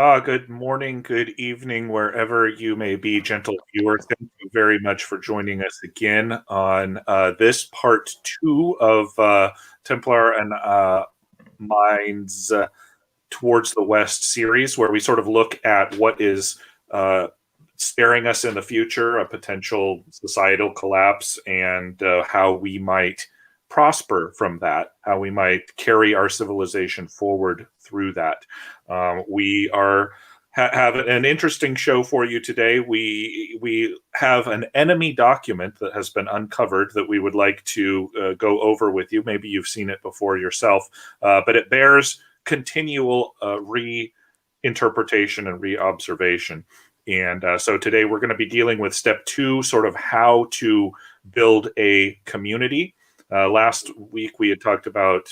Good morning, good evening, wherever you may be, gentle viewer. Thank you very much for joining us again on this part two of Templar and Minds Towards the West series, where we sort of look at what is staring us in the future, a potential societal collapse, and how we might prosper from that, how we might carry our civilization forward through that. We are have an interesting show for you today. We have an enemy document that has been uncovered that we would like to go over with you. Maybe you've seen it before yourself, but it bears continual reinterpretation and reobservation. And so today we're going to be dealing with step two, sort of how to build a community. Last week we had talked about,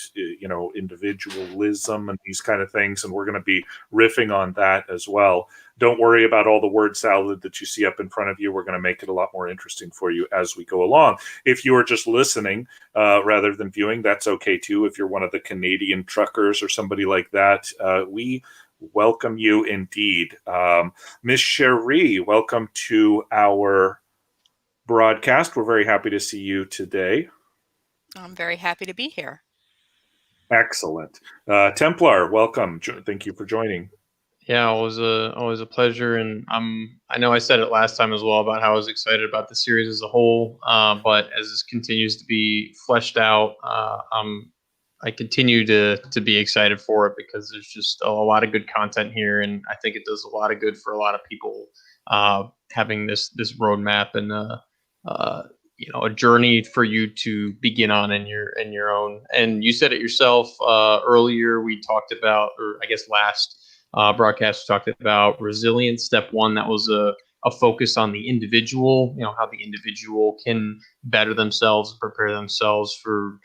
individualism and these kind of things, and we're going to be riffing on that as well. Don't worry about all the word salad that you see up in front of you. We're going to make it a lot more interesting for you as we go along. If you are just listening rather than viewing, that's okay too. If you're one of the Canadian truckers or somebody like that, we welcome you indeed. Miss Cherie, welcome to our broadcast. We're very happy to see you today. I'm very happy to be here. Excellent. Templar, welcome. Thank you for joining. Yeah, always a pleasure, and I know I said it last time as well about how I was excited about the series as a whole, but as this continues to be fleshed out, I continue to be excited for it because there's just a lot of good content here, and I think it does a lot of good for a lot of people having this roadmap and a journey for you to begin on in your own. And you said it yourself earlier. We talked about, or I guess last broadcast, we talked about resilience. Step one, that was a focus on the individual. How the individual can better themselves, prepare themselves for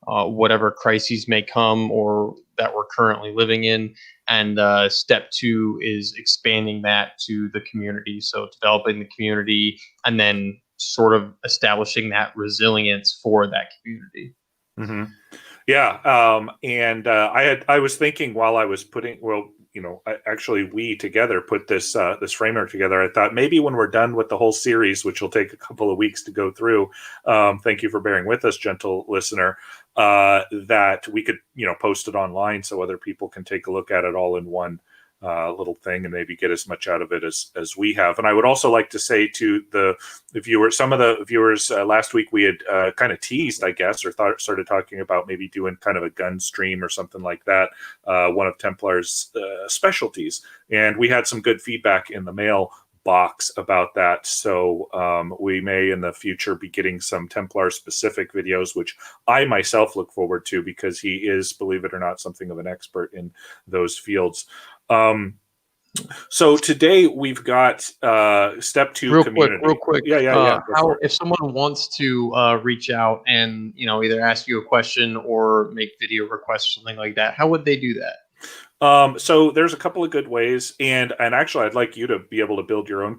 whatever crises may come or that we're currently living in. And step two is expanding that to the community. So developing the community and then sort of establishing that resilience for that community. Mm-hmm. Yeah. I was thinking while I was we together put this framework together. I thought maybe when we're done with the whole series, which will take a couple of weeks to go through, thank you for bearing with us, gentle listener, that we could, post it online so other people can take a look at it all in one little thing and maybe get as much out of it as we have. And I would also like to say to the viewers, some of the viewers last week, we had kind of teased, I guess, or started talking about maybe doing kind of a gun stream or something like that, one of Templar's specialties. And we had some good feedback in the mail box about that. So we may in the future be getting some Templar specific videos, which I myself look forward to because he is, believe it or not, something of an expert in those fields. So today we've got step two, community. Real quick. Yeah. How, if someone wants to reach out and either ask you a question or make video requests, something like that, how would they do that? So there's a couple of good ways, and actually I'd like you to be able to build your own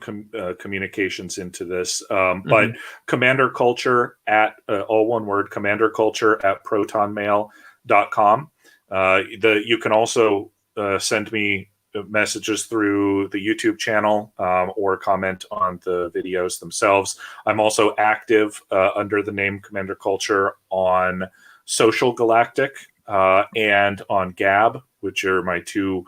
communications into this. But Commander Culture at all one word, Commander Culture at protonmail.com. You can also send me messages through the YouTube channel or comment on the videos themselves. I'm also active under the name Commander Culture on Social Galactic and on Gab, which are my two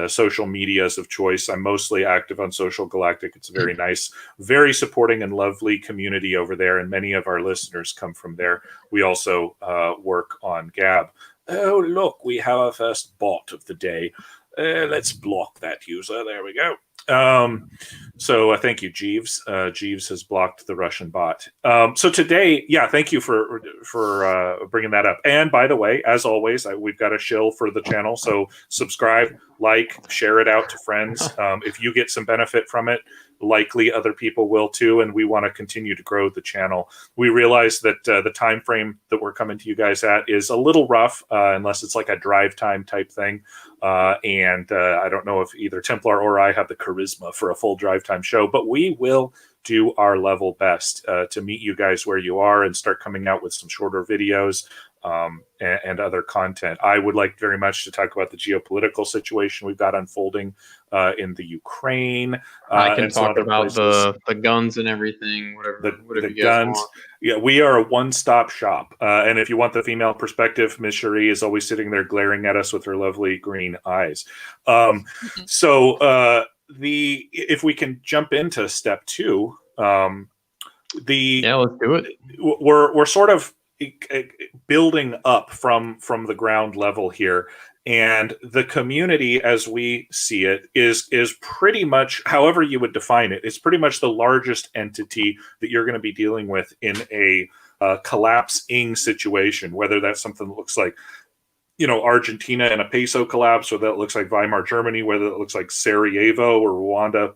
social medias of choice. I'm mostly active on Social Galactic. It's a very nice, very supporting and lovely community over there, and many of our listeners come from there. We also work on Gab. Oh, look, we have our first bot of the day. Let's block that user. There we go. So thank you, Jeeves. Jeeves has blocked the Russian bot. So today, thank you for bringing that up. And by the way, as always, we've got a shill for the channel. So subscribe, like, share it out to friends. If you get some benefit from it, likely other people will too, and we want to continue to grow the channel. We realize that the time frame that we're coming to you guys at is a little rough, unless it's like a drive time type thing. And I don't know if either Templar or I have the charisma for a full drive time show, but we will do our level best to meet you guys where you are and start coming out with some shorter videos. and other content. I would like very much to talk about the geopolitical situation we've got unfolding in the Ukraine. I can and some talk other about places. the guns and everything, whatever The you guys guns. want. Yeah, we are a one-stop shop. And if you want the female perspective, Miss Cherie is always sitting there glaring at us with her lovely green eyes. If we can jump into step 2, Yeah, let's do it. we're sort of building up from the ground level here, and the community as we see it is pretty much, however you would define it, it's pretty much the largest entity that you're going to be dealing with in a collapsing situation, whether that's something that looks like Argentina and a peso collapse, or that looks like Weimar Germany, whether it looks like Sarajevo or Rwanda.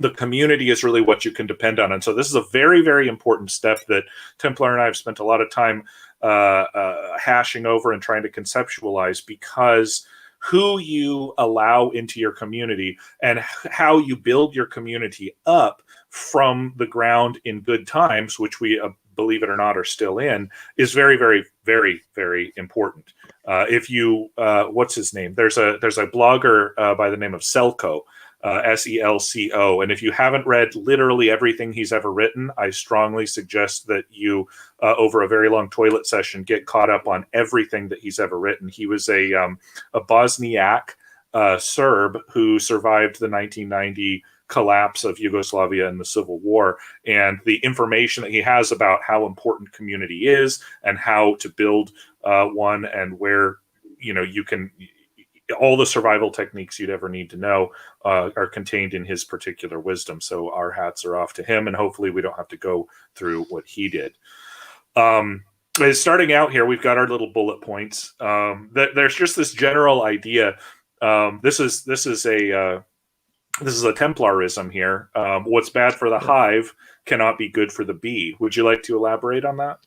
The community is really what you can depend on. And so this is a very, very important step that Templar and I have spent a lot of time hashing over and trying to conceptualize, because who you allow into your community and how you build your community up from the ground in good times, which we, believe it or not, are still in, is very, very, very, very important. If you, what's his name? There's a blogger by the name of Selco, Selco. And if you haven't read literally everything he's ever written, I strongly suggest that you, over a very long toilet session, get caught up on everything that he's ever written. He was a Bosniak Serb who survived the 1990 collapse of Yugoslavia and the Civil War. And the information that he has about how important community is and how to build one, and where, you can, all the survival techniques you'd ever need to know are contained in his particular wisdom. So our hats are off to him, and hopefully we don't have to go through what he did. Starting out here, we've got our little bullet points. There's just this general idea. This is a Templarism here. What's bad for the hive cannot be good for the bee. Would you like to elaborate on that?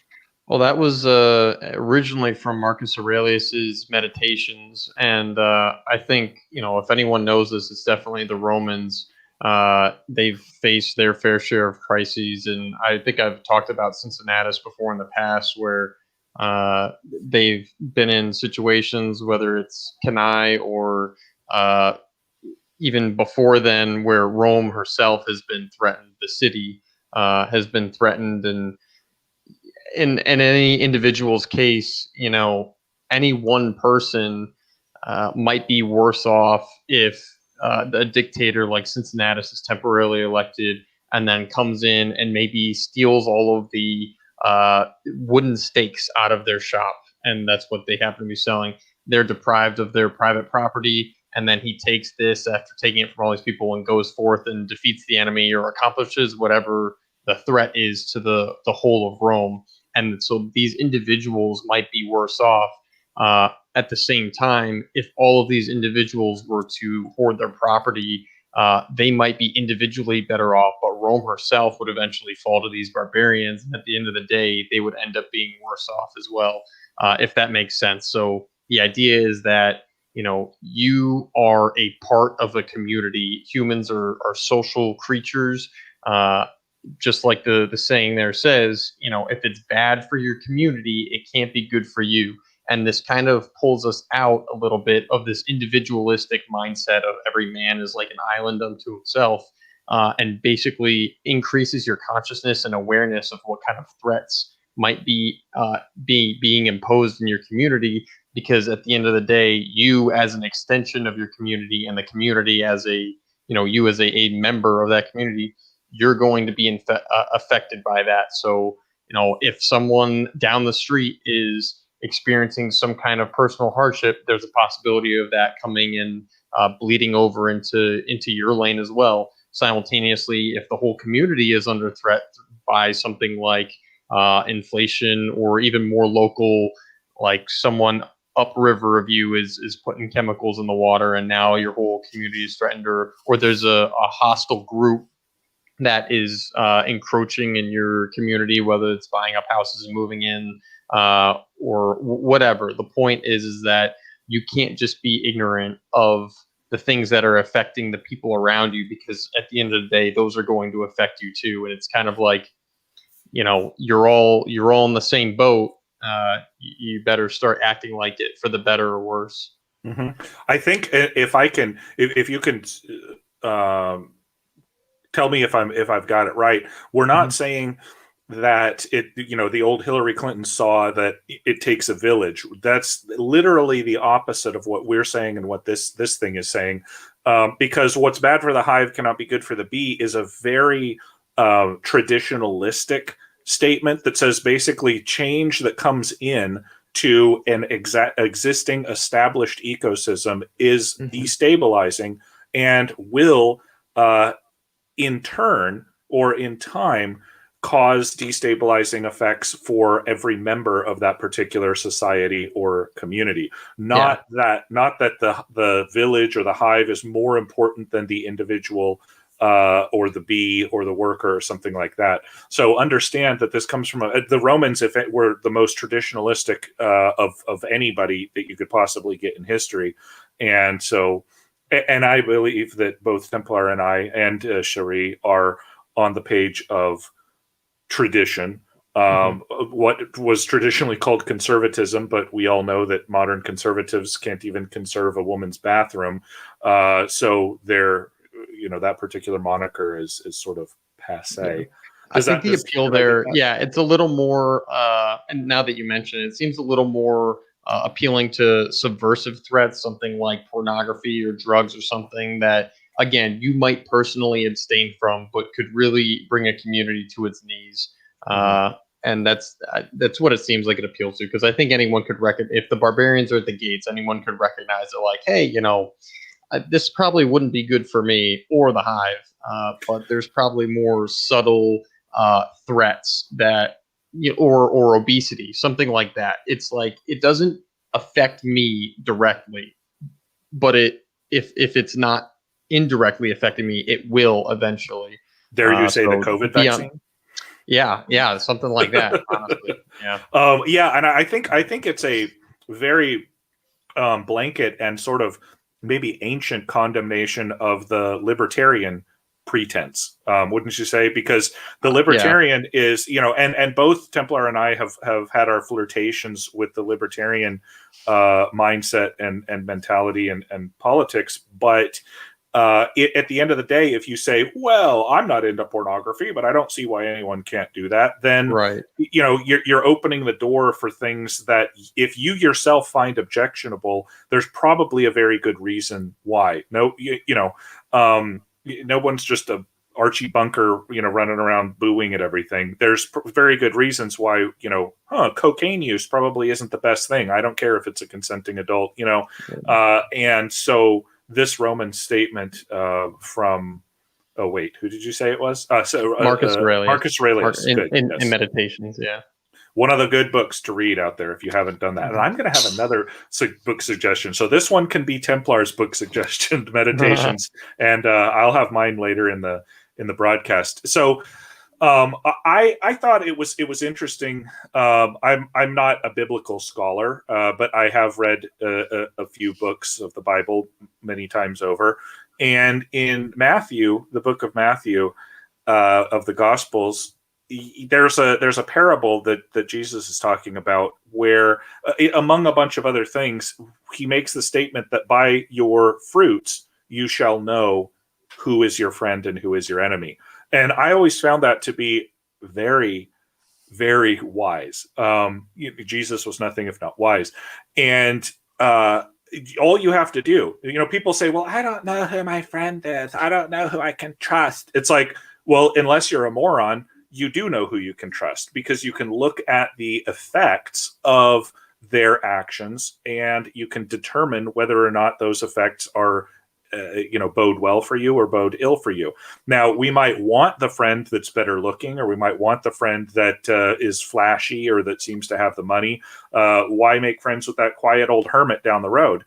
Well, that was originally from Marcus Aurelius's Meditations, and I think if anyone knows this, it's definitely the Romans. They've faced their fair share of crises, and I think I've talked about Cincinnatus before in the past, where they've been in situations, whether it's Cannae or even before then, where Rome herself has been threatened. The city has been threatened, and in any individual's case, any one person might be worse off if a dictator like Cincinnatus is temporarily elected and then comes in and maybe steals all of the wooden stakes out of their shop, and that's what they happen to be selling. They're deprived of their private property, and then he takes this after taking it from all these people and goes forth and defeats the enemy or accomplishes whatever the threat is to the whole of Rome. And so these individuals might be worse off. At the same time, if all of these individuals were to hoard their property, they might be individually better off, but Rome herself would eventually fall to these barbarians. And at the end of the day, they would end up being worse off as well, if that makes sense. So the idea is that, you are a part of a community. Humans are social creatures. Just like the saying there says, if it's bad for your community, it can't be good for you. And this kind of pulls us out a little bit of this individualistic mindset of every man is like an island unto himself, and basically increases your consciousness and awareness of what kind of threats might be being imposed in your community. Because at the end of the day, you as an extension of your community, and the community as you as a member of that community, you're going to be affected by that. So, if someone down the street is experiencing some kind of personal hardship, there's a possibility of that coming and bleeding over into your lane as well. Simultaneously, if the whole community is under threat by something like inflation, or even more local, like someone upriver of you is putting chemicals in the water, and now your whole community is threatened, or there's a hostile group that is encroaching in your community, whether it's buying up houses and moving in, or whatever. The point is that you can't just be ignorant of the things that are affecting the people around you, because at the end of the day, those are going to affect you too. And it's kind of like, you're all in the same boat, you better start acting like it for the better or worse. Mm-hmm. I think if you can tell me if I've got it right, we're not saying that the old Hillary Clinton saw that it takes a village. That's literally the opposite of what we're saying and what this thing is saying. Because what's bad for the hive cannot be good for the bee is a very traditionalistic statement that says basically change that comes in to an existing established ecosystem is destabilizing and will in turn or in time cause destabilizing effects for every member of that particular society or community. Not that the village or the hive is more important than the individual or the bee or the worker or something like that. So understand that this comes from the Romans, if it were the most traditionalistic of anybody that you could possibly get in history. And so, and I believe that both Templar and I and Cherie are on the page of tradition, what was traditionally called conservatism, but we all know that modern conservatives can't even conserve a woman's bathroom. So they're, that particular moniker is sort of passe. I think the appeal there, it's a little more, and now that you mention it, it seems a little more appealing to subversive threats, something like pornography or drugs or something that, again, you might personally abstain from, but could really bring a community to its knees. And that's what it seems like it appeals to, because I think anyone could if the barbarians are at the gates, anyone could recognize it like, hey, this probably wouldn't be good for me or the hive, but there's probably more subtle threats that, or obesity, something like that. It's like it doesn't affect me directly, but if it's not indirectly affecting me, it will eventually. Dare you say the COVID vaccine? Yeah, something like that. Honestly, and I think it's a very blanket and sort of maybe ancient condemnation of the libertarian pretense, wouldn't you say? Because the libertarian is, and both Templar and I have had our flirtations with the libertarian mindset and mentality and politics, but at the end of the day, if you say, well, I'm not into pornography, but I don't see why anyone can't do that, then you're opening the door for things that if you yourself find objectionable, there's probably a very good reason why. No one's just a Archie Bunker, running around booing at everything. There's very good reasons why, cocaine use probably isn't the best thing. I don't care if it's a consenting adult, and so this Roman statement from, who did you say it was? Marcus Aurelius. Marcus Aurelius. In Meditations, one of the good books to read out there if you haven't done that. And I'm going to have another book suggestion. So this one can be Templar's book suggestion, Meditations, and I'll have mine later in the broadcast. So I thought it was interesting. I'm not a biblical scholar, but I have read a few books of the Bible many times over. And in Matthew, the book of Matthew, of the Gospels, there's a parable that Jesus is talking about where, among a bunch of other things, he makes the statement that by your fruits you shall know who is your friend and who is your enemy. And I always found that to be very, very wise. Jesus was nothing if not wise. And all you have to do, people say, well, I don't know who my friend is. I don't know who I can trust. It's like, well, unless you're a moron, you do know who you can trust, because you can look at the effects of their actions and you can determine whether or not those effects are bode well for you or bode ill for you. Now, we might want the friend that's better looking, or we might want the friend that is flashy or that seems to have the money. Why make friends with that quiet old hermit down the road?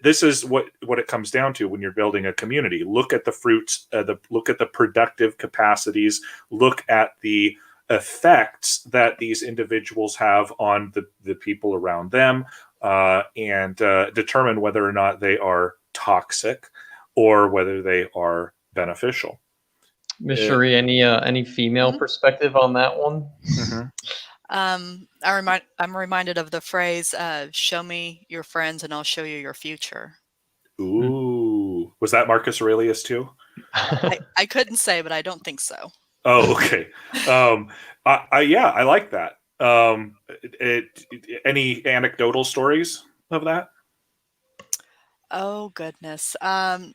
This is what it comes down to when you're building a community. Look at the fruits, look at the productive capacities, look at the effects that these individuals have on the people around them, and determine whether or not they are toxic or whether they are beneficial. Miss Cherie, any female perspective on that one? I'm reminded of the phrase, "Show me your friends, and I'll show you your future." Ooh, was that Marcus Aurelius too? I couldn't say, but I don't think so. Oh, okay. Yeah, I like that. Any anecdotal stories of that? Oh goodness. I'm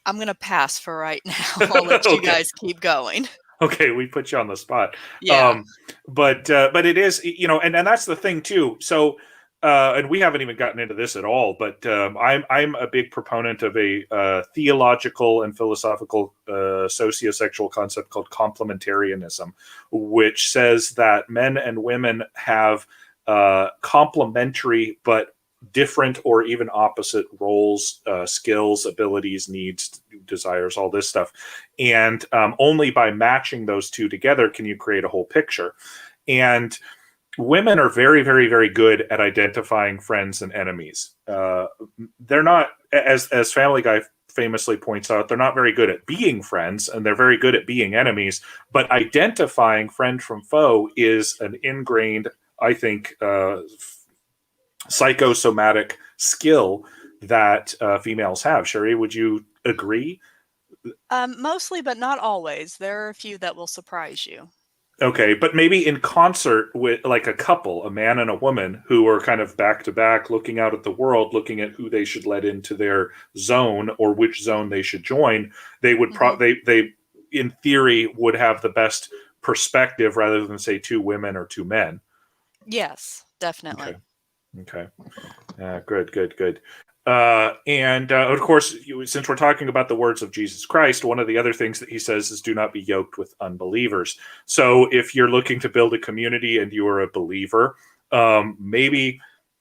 gonna pass for right now. I'll let you Okay. guys keep going. Okay, we put you on the spot. Yeah. But it is, and that's the thing too. So, and we haven't even gotten into this at all. But I'm a big proponent of a theological and philosophical sociosexual concept called complementarianism, which says that men and women have complementary but different or even opposite roles, skills, abilities, needs, desires, all this stuff. And only by matching those two together can you create a whole picture. And women are very, very, very good at identifying friends and enemies. They're not, as Family Guy famously points out, they're not very good at being friends, and they're very good at being enemies. But identifying friend from foe is an ingrained, I think, psychosomatic skill that females have. Sherry, would you agree? Mostly, but not always. There are a few that will surprise you. Okay, but maybe in concert with like a couple, a man and a woman who are kind of back to back, looking out at the world, looking at who they should let into their zone or which zone they should join, they would they in theory would have the best perspective rather than say two women or two men. Yes, definitely. Okay. Good. And of course, since we're talking about the words of Jesus Christ, one of the other things that he says is do not be yoked with unbelievers. So if you're looking to build a community and you are a believer, maybe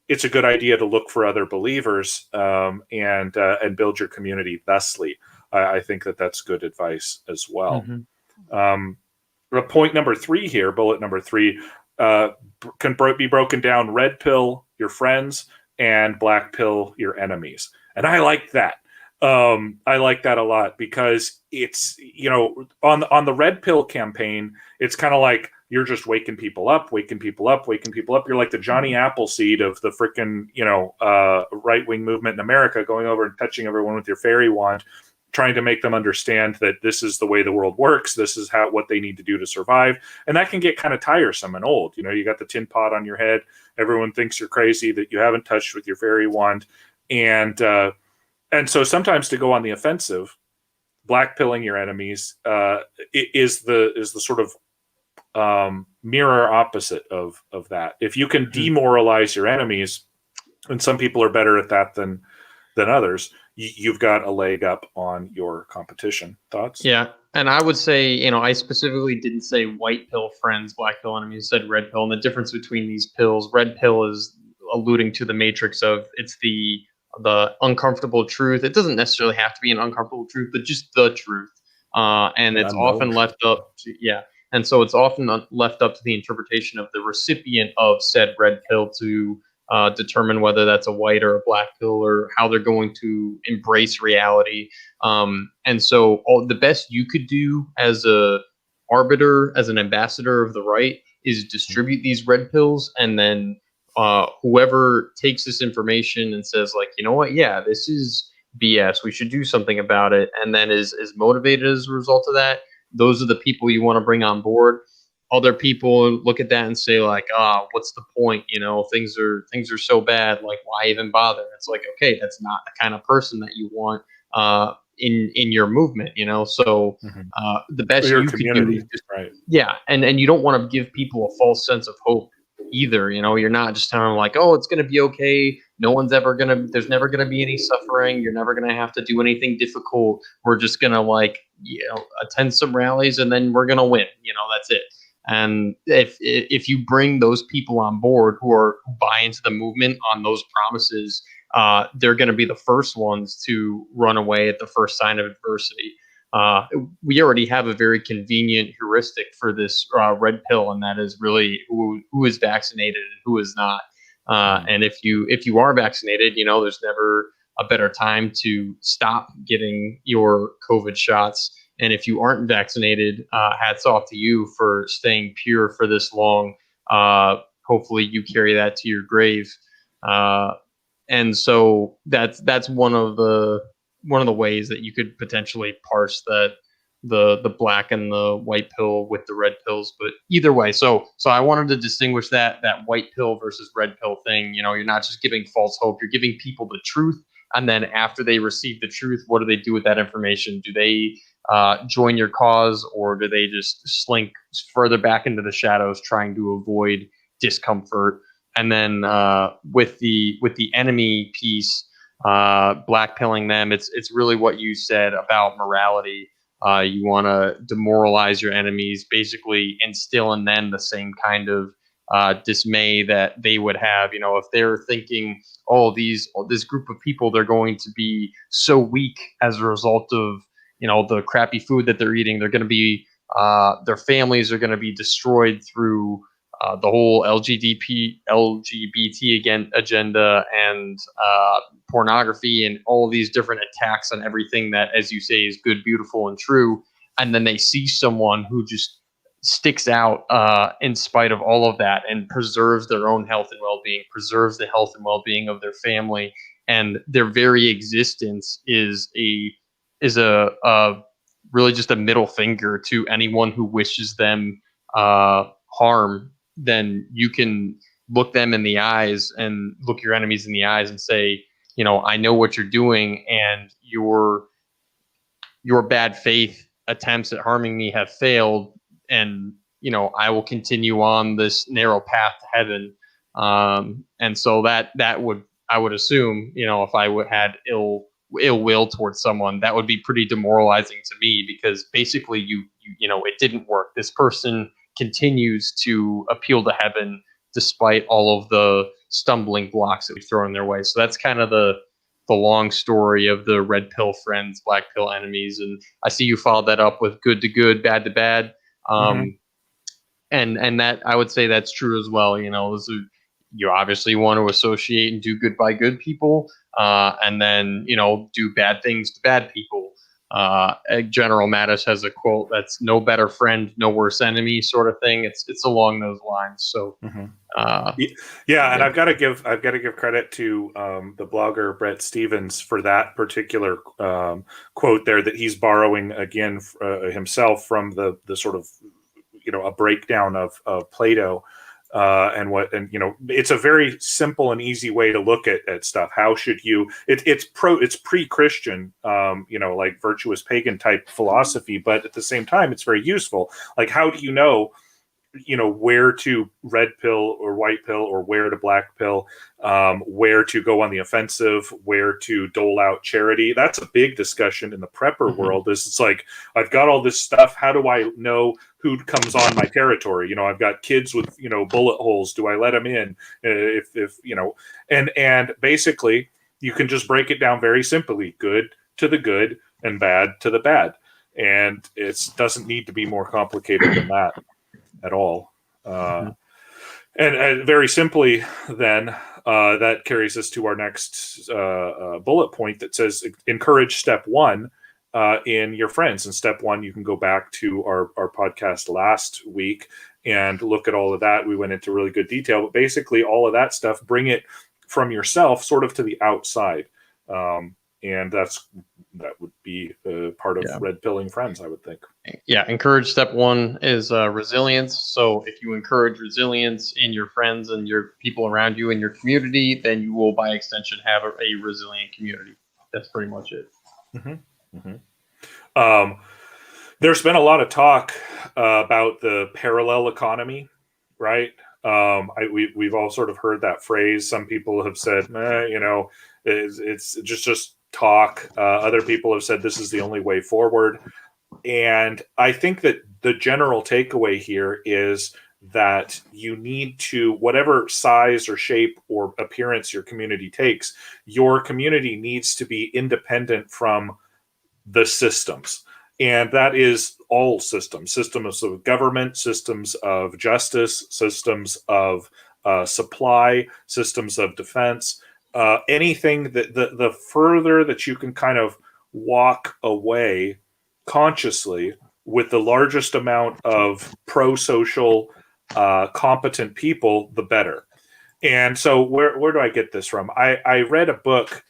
it's a good idea to look for other believers and build your community thusly. I think that that's good advice as well. Point number 3 here, bullet number 3, can be broken down: red pill your friends and black pill your enemies. And I like that. I like that a lot because it's, on the red pill campaign, it's kind of like you're just waking people up. You're like the Johnny Appleseed of the freaking, right-wing movement in America, going over and touching everyone with your fairy wand, trying to make them understand that this is the way the world works. This is what they need to do to survive. And that can get kind of tiresome and old. You got the tin pot on your head. Everyone thinks you're crazy, that you haven't touched with your fairy wand. And so sometimes to go on the offensive, black pilling your enemies is the sort of mirror opposite of that. If you can demoralize your enemies, and some people are better at that than others, you've got a leg up on your competition. Thoughts? Yeah. And I would say, I specifically didn't say white pill friends, black pill enemies, said red pill. And the difference between these pills, red pill is alluding to the matrix of it's the uncomfortable truth. It doesn't necessarily have to be an uncomfortable truth, but just the truth. And it's often left up to, And so it's often left up to the interpretation of the recipient of said red pill to determine whether that's a white or a black pill or how they're going to embrace reality. And so the best you could do as a arbiter, as an ambassador of the right, is distribute these red pills, and then whoever takes this information and says, like, you know what, yeah, this is BS, we should do something about it, and then is motivated as a result of that, those are the people you want to bring on board. Other people look at that and say, like, what's the point? Things are so bad. Like, why even bother? It's like, okay, that's not the kind of person that you want in your movement. So the best you can do is just, right. Yeah, and you don't want to give people a false sense of hope either. You're not just telling them, like, oh, it's going to be okay. There's never going to be any suffering. You're never going to have to do anything difficult. We're just going to attend some rallies and then we're going to win. That's it. And if you bring those people on board who buy into the movement on those promises, they're going to be the first ones to run away at the first sign of adversity. We already have a very convenient heuristic for this red pill, and that is really who is vaccinated and who is not. And if you are vaccinated, there's never a better time to stop getting your COVID shots. And if you aren't vaccinated, hats off to you for staying pure for this long. hopefully you carry that to your grave. And so that's one of the ways that you could potentially parse that the black and the white pill with the red pills. But either way, so I wanted to distinguish that white pill versus red pill thing. You're not just giving false hope, you're giving people the truth. And then after they receive the truth, what do they do with that information? Do they join your cause, or do they just slink further back into the shadows trying to avoid discomfort? And then with the enemy piece, black pilling them, it's really what you said about morality. You want to demoralize your enemies, basically instill in them the same kind of dismay that they would have. If they're thinking, oh, this group of people, they're going to be so weak as a result of the crappy food that they're eating. They're going to be their families are going to be destroyed through the whole LGBT agenda and pornography and all of these different attacks on everything that, as you say, is good, beautiful, and true. And then they see someone who just sticks out in spite of all of that and preserves their own health and well-being, preserves the health and well-being of their family, and their very existence is a really just a middle finger to anyone who wishes them harm. Then you can look them in the eyes and look your enemies in the eyes and say, I know what you're doing, and your bad faith attempts at harming me have failed, and I will continue on this narrow path to heaven. And so I would assume, if I had ill will towards someone, that would be pretty demoralizing to me, because basically you it didn't work. This person continues to appeal to heaven despite all of the stumbling blocks that we throw in their way. So that's kind of the long story of the red pill friends, black pill enemies. And I see you followed that up with good to good, bad to bad. And that, I would say that's true as well. You obviously want to associate and do good by good people, and then do bad things to bad people. General Mattis has a quote that's "no better friend, no worse enemy" sort of thing. It's along those lines. So, and I've got to give credit to the blogger Brett Stevens for that particular quote there that he's borrowing again himself from the sort of a breakdown of Plato. It's a very simple and easy way to look at stuff. How should you? It's pre-Christian, like virtuous pagan type philosophy, but at the same time, it's very useful. Like, how do you know where to red pill or white pill, or where to black pill, where to go on the offensive, where to dole out charity? That's a big discussion in the prepper world. It's like, I've got all this stuff. How do I know who comes on my territory? I've got kids with, bullet holes. Do I let them in? And basically you can just break it down very simply: good to the good and bad to the bad. And it doesn't need to be more complicated than that at all. And very simply then, that carries us to our next bullet point that says encourage step one in your friends. And step one, you can go back to our podcast last week and look at all of that. We went into really good detail, but basically all of that stuff, bring it from yourself sort of to the outside. And that would be part of red pilling friends, I would think. Yeah, encourage step one is resilience. So if you encourage resilience in your friends and your people around you in your community, then you will, by extension, have a resilient community. That's pretty much it. There's been a lot of talk about the parallel economy, right? We've all sort of heard that phrase. Some people have said, it's just talk. Other people have said this is the only way forward. And I think that the general takeaway here is that you need to, whatever size or shape or appearance your community takes, your community needs to be independent from the systems. And that is all systems of government, systems of justice, systems of supply, systems of defense. Anything that the further that you can kind of walk away consciously with the largest amount of pro-social competent people, the better. And so where do I get this from? I read a book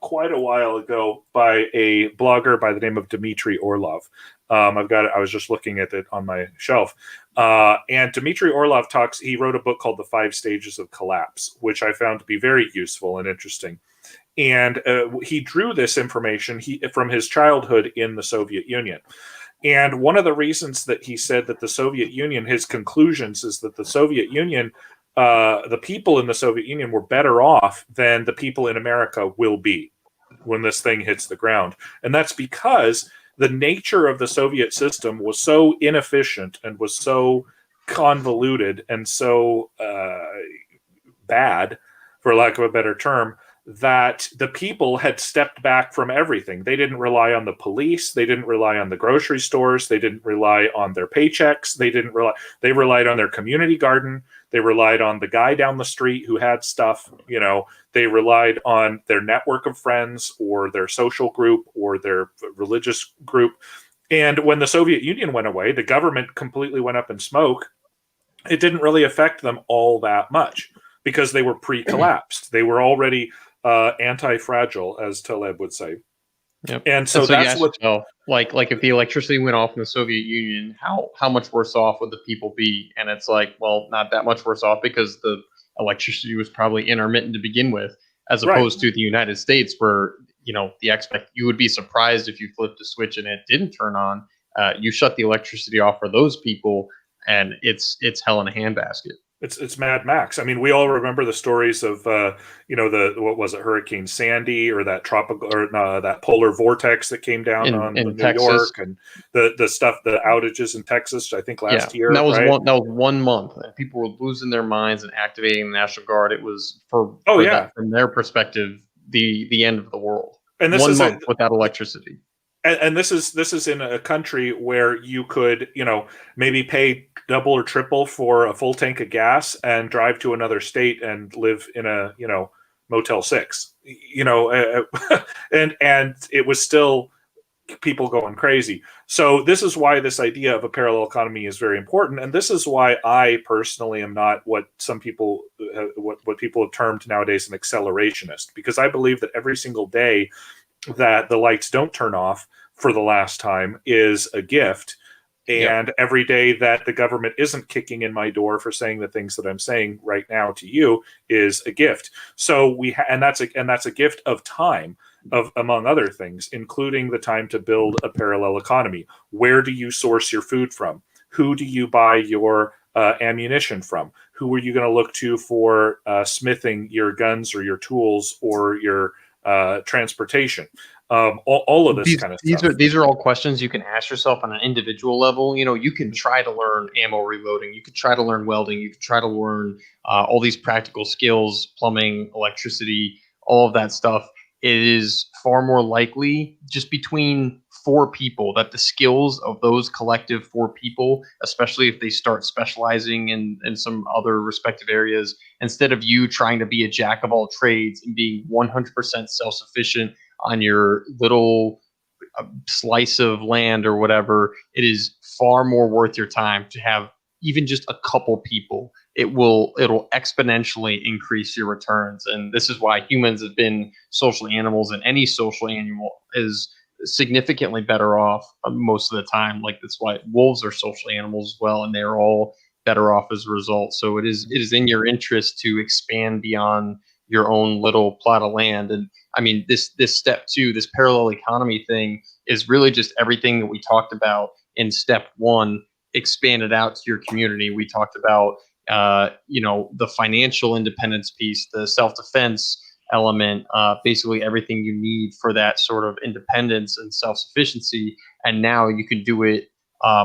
quite a while ago by a blogger by the name of Dmitry Orlov. I've got it. I was just looking at it on my shelf. And Dmitry Orlov he wrote a book called The 5 Stages of Collapse, which I found to be very useful and interesting. And he drew this information from his childhood in the Soviet Union. And one of the reasons that he said that the Soviet Union, his conclusions is that the Soviet Union, the people in the Soviet Union were better off than the people in America will be when this thing hits the ground. And that's because the nature of the Soviet system was so inefficient and was so convoluted and so bad, for lack of a better term, that the people had stepped back from everything. They didn't rely on the police. They didn't rely on the grocery stores. They didn't rely on their paychecks. They relied on their community garden. They relied on the guy down the street who had stuff. They relied on their network of friends or their social group or their religious group. And when the Soviet Union went away, the government completely went up in smoke. It didn't really affect them all that much because they were pre-collapsed. They were already anti-fragile, as Taleb would say. Yep. And so that's what, like if the electricity went off in the Soviet Union, how much worse off would the people be? And it's like, well, not that much worse off because the electricity was probably intermittent to begin with, as opposed to the United States, where you would be surprised if you flipped a switch and it didn't turn on. You shut the electricity off for those people, and it's hell in a handbasket. It's Mad Max. I mean, we all remember the stories of what was it, Hurricane Sandy, or that tropical or that polar vortex that came down on New Texas. York, and the stuff, the outages in Texas, I think last year. And that was 1 month. People were losing their minds and activating the National Guard. It was from their perspective, the end of the world. And this 1 month without electricity. And this is in a country where you could, maybe pay double or triple for a full tank of gas and drive to another state and live in a, Motel 6, and it was still people going crazy. So this is why this idea of a parallel economy is very important. And this is why I personally am not what some people, what people have termed nowadays an accelerationist, because I believe that every single day that the lights don't turn off for the last time is a gift. And every day that the government isn't kicking in my door for saying the things that I'm saying right now to you is a gift. So that's a gift of time, of among other things, including the time to build a parallel economy. Where do you source your food from? Who do you buy your ammunition from? Who are you going to look to for smithing your guns or your tools or your transportation? All of this kind of stuff. These are all questions you can ask yourself on an individual level. You can try to learn ammo reloading. You could try to learn welding. You could try to learn all these practical skills, plumbing, electricity, all of that stuff. It is far more likely just between 4 people that the skills of those collective 4 people, especially if they start specializing in some other respective areas, instead of you trying to be a jack of all trades and being 100% self-sufficient on your little slice of land or whatever, it is far more worth your time to have even just a couple people. It'll exponentially increase your returns. And this is why humans have been social animals, and any social animal is significantly better off most of the time. Like, that's why wolves are social animals as well, and they're all better off as a result. So it is in your interest to expand beyond your own little plot of land. And I mean, this step 2, this parallel economy thing, is really just everything that we talked about in step 1 expanded out to your community. We talked about the financial independence piece, the self-defense element, basically everything you need for that sort of independence and self-sufficiency. And now you can do it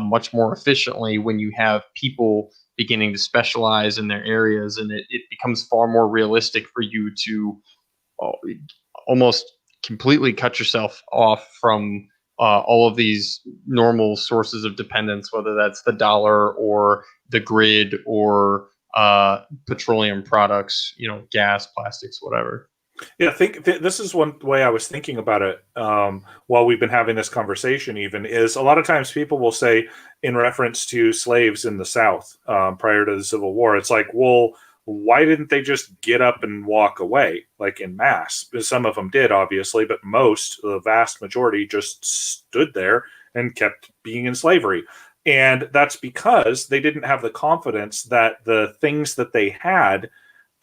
much more efficiently when you have people beginning to specialize in their areas, and it becomes far more realistic for you to almost completely cut yourself off from all of these normal sources of dependence, whether that's the dollar or the grid or petroleum products, gas, plastics, whatever. Yeah, this is one way I was thinking about it while we've been having this conversation. Even is a lot of times people will say in reference to slaves in the South prior to the Civil War, it's like, well, why didn't they just get up and walk away like in mass? Some of them did, obviously, but the vast majority, just stood there and kept being in slavery. And that's because they didn't have the confidence that the things that they had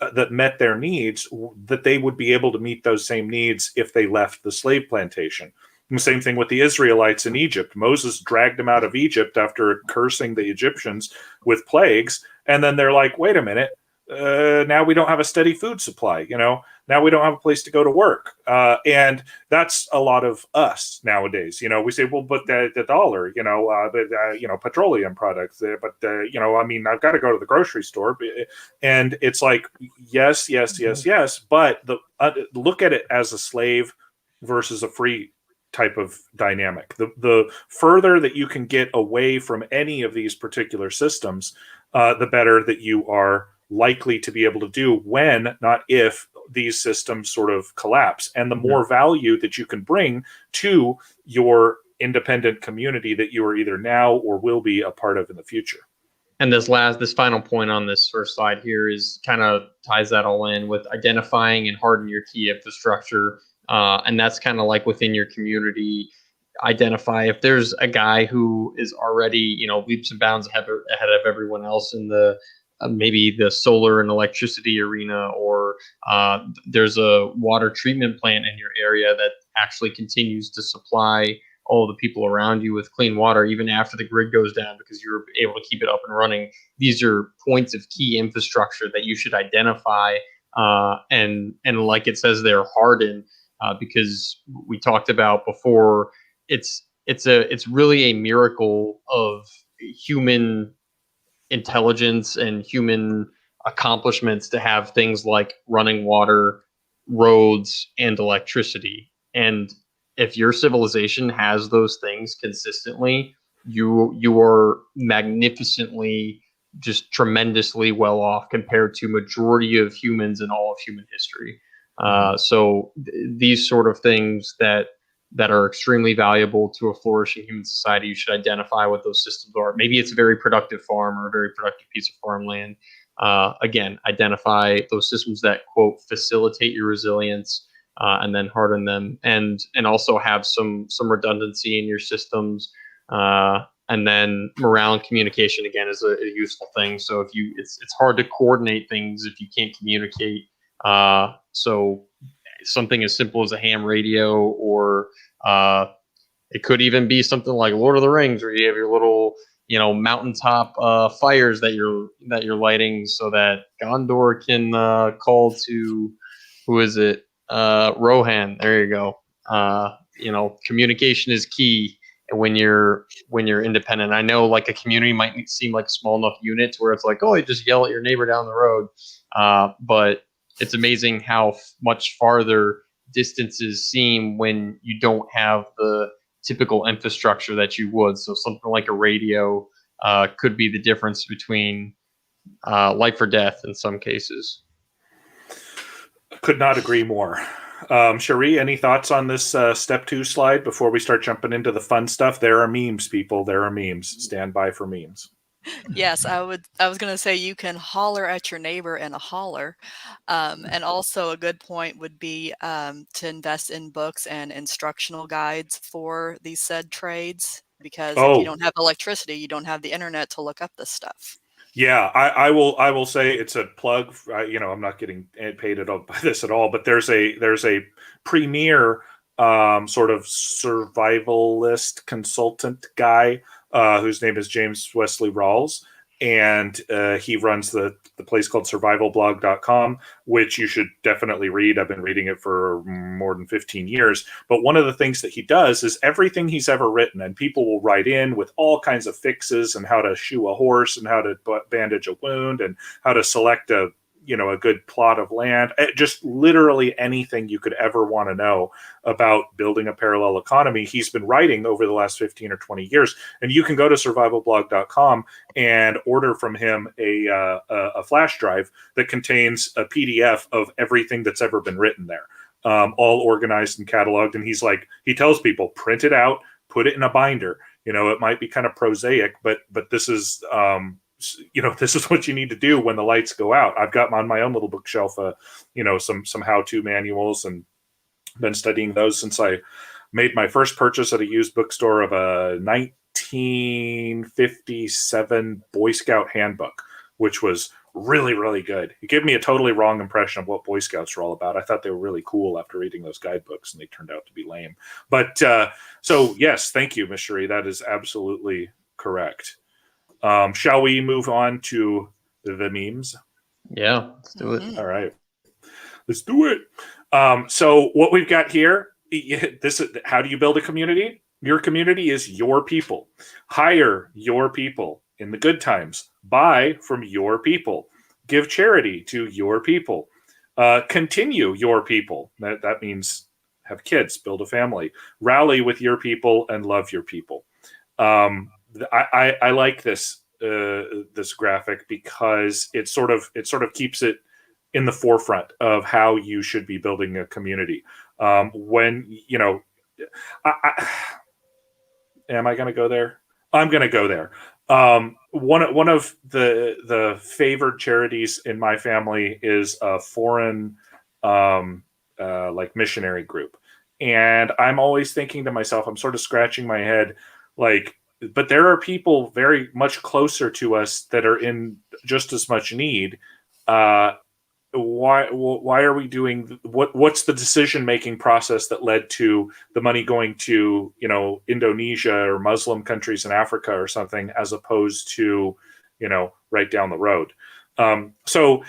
that met their needs, that they would be able to meet those same needs if they left the slave plantation. And the same thing with the Israelites in Egypt. Moses dragged them out of Egypt after cursing the Egyptians with plagues. And then they're like, wait a minute, now we don't have a steady food supply. Now we don't have a place to go to work. And that's a lot of us nowadays. We say, well, but the dollar, petroleum products, but I mean, I've got to go to the grocery store. And it's like, yes, but look at it as a slave versus a free type of dynamic. The further that you can get away from any of these particular systems, the better that you are likely to be able to do when, not if, these systems sort of collapse. And the more value that you can bring to your independent community that you are either now or will be a part of in the future. And this final point on this first slide here is kind of ties that all in with identifying and harden your key infrastructure. And that's kind of like within your community, identify if there's a guy who is already, leaps and bounds ahead of everyone else in the maybe the solar and electricity arena, or there's a water treatment plant in your area that actually continues to supply all the people around you with clean water, even after the grid goes down, because you're able to keep it up and running. These are points of key infrastructure that you should identify and like it says there, harden, because we talked about before, it's really a miracle of human intelligence and human accomplishments to have things like running water, roads, and electricity. And if your civilization has those things consistently, you are magnificently, just tremendously well off compared to majority of humans in all of human history. So these sort of things that are extremely valuable to a flourishing human society, you should identify what those systems are. Maybe it's a very productive farm or a very productive piece of farmland. Again, identify those systems that, quote, facilitate your resilience, and then harden them, and also have some redundancy in your systems. And then morale and communication, again, is a useful thing. So it's hard to coordinate things if you can't communicate. So something as simple as a ham radio, or it could even be something like Lord of the Rings, where you have your little, mountaintop fires that you're lighting, so that Gondor can call to, who is it? Rohan. There you go. Communication is key when you're independent. I know, like, a community might seem like a small enough unit where it's like, oh, you just yell at your neighbor down the road, but it's amazing how much farther distances seem when you don't have the typical infrastructure that you would. So something like a radio could be the difference between life or death in some cases. Could not agree more. Cherie, any thoughts on this step 2 slide before we start jumping into the fun stuff? There are memes, people. There are memes. Stand by for memes. Yes, I was going to say you can holler at your neighbor in a holler. And also a good point would be to invest in books and instructional guides for these said trades, because if you don't have electricity, you don't have the internet to look up this stuff. Yeah, I will say it's a plug. I'm not getting paid by this at all, but there's a premier sort of survivalist consultant guy whose name is James Wesley Rawls, and he runs the place called survivalblog.com, which you should definitely read. I've been reading it for more than 15 years. But one of the things that he does is everything he's ever written, and people will write in with all kinds of fixes and how to shoe a horse and how to bandage a wound and how to select a a good plot of land, just literally anything you could ever want to know about building a parallel economy. He's been writing over the last 15 or 20 years, and you can go to survivalblog.com and order from him a flash drive that contains a PDF of everything that's ever been written there, all organized and cataloged. And he tells people, print it out, put it in a binder. It might be kind of prosaic, but this is this is what you need to do when the lights go out. I've got on my own little bookshelf, some how-to manuals, and been studying those since I made my first purchase at a used bookstore of a 1957 Boy Scout handbook, which was really, really good. It gave me a totally wrong impression of what Boy Scouts are all about. I thought they were really cool after reading those guidebooks, and they turned out to be lame. But so yes, thank you, Ms. Cherie. That is absolutely correct. Shall we move on to the memes? Yeah, let's do it. All right, let's do it. So what we've got here, this is how do you build a community? Your community is your people. Hire your people in the good times. Buy from your people. Give charity to your people. Continue your people. That means have kids, build a family. Rally with your people and love your people. I like this graphic because it sort of keeps it in the forefront of how you should be building a community. Am I going to go there? I'm going to go there. One of the favored charities in my family is a foreign like missionary group, and I'm always thinking to myself, I'm sort of scratching my head, but there are people very much closer to us that are in just as much need. Why are we doing what's the decision-making process that led to the money going to, Indonesia or Muslim countries in Africa or something, as opposed to, right down the road? So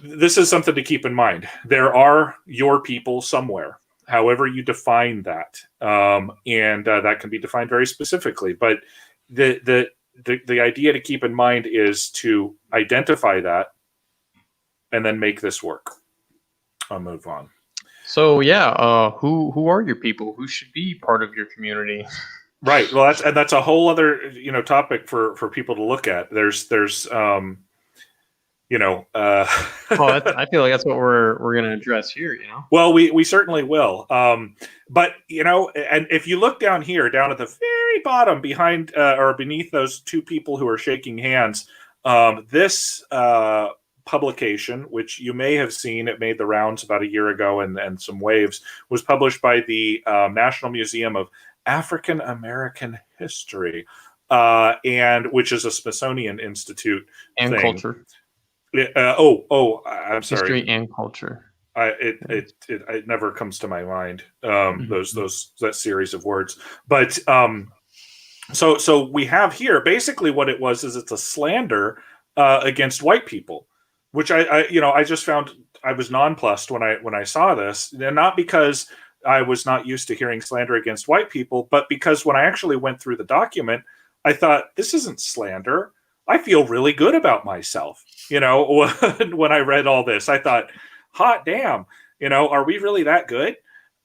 this is something to keep in mind. There are your people somewhere, however you define that. And that can be defined very specifically, but the idea to keep in mind is to identify that and then make this work. I'll move on. So yeah, who are your people? Who should be part of your community? Right. Well, that's a whole other topic for people to look at. There's I feel like that's what we're going to address here. Well, we certainly will. But and if you look down here, down at the very bottom, behind or beneath those two people who are shaking hands, this publication, which you may have seen, it made the rounds about a year ago and some waves, was published by the National Museum of African American History, and which is a Smithsonian Institute and thing. Culture. I'm sorry. History and culture. It never comes to my mind. That series of words, but so we have here basically what it was is it's a slander against white people, which I just found I was nonplussed when I saw this, and not because I was not used to hearing slander against white people, but because when I actually went through the document, I thought, this isn't slander. I feel really good about myself. When I read all this, I thought, hot damn, are we really that good?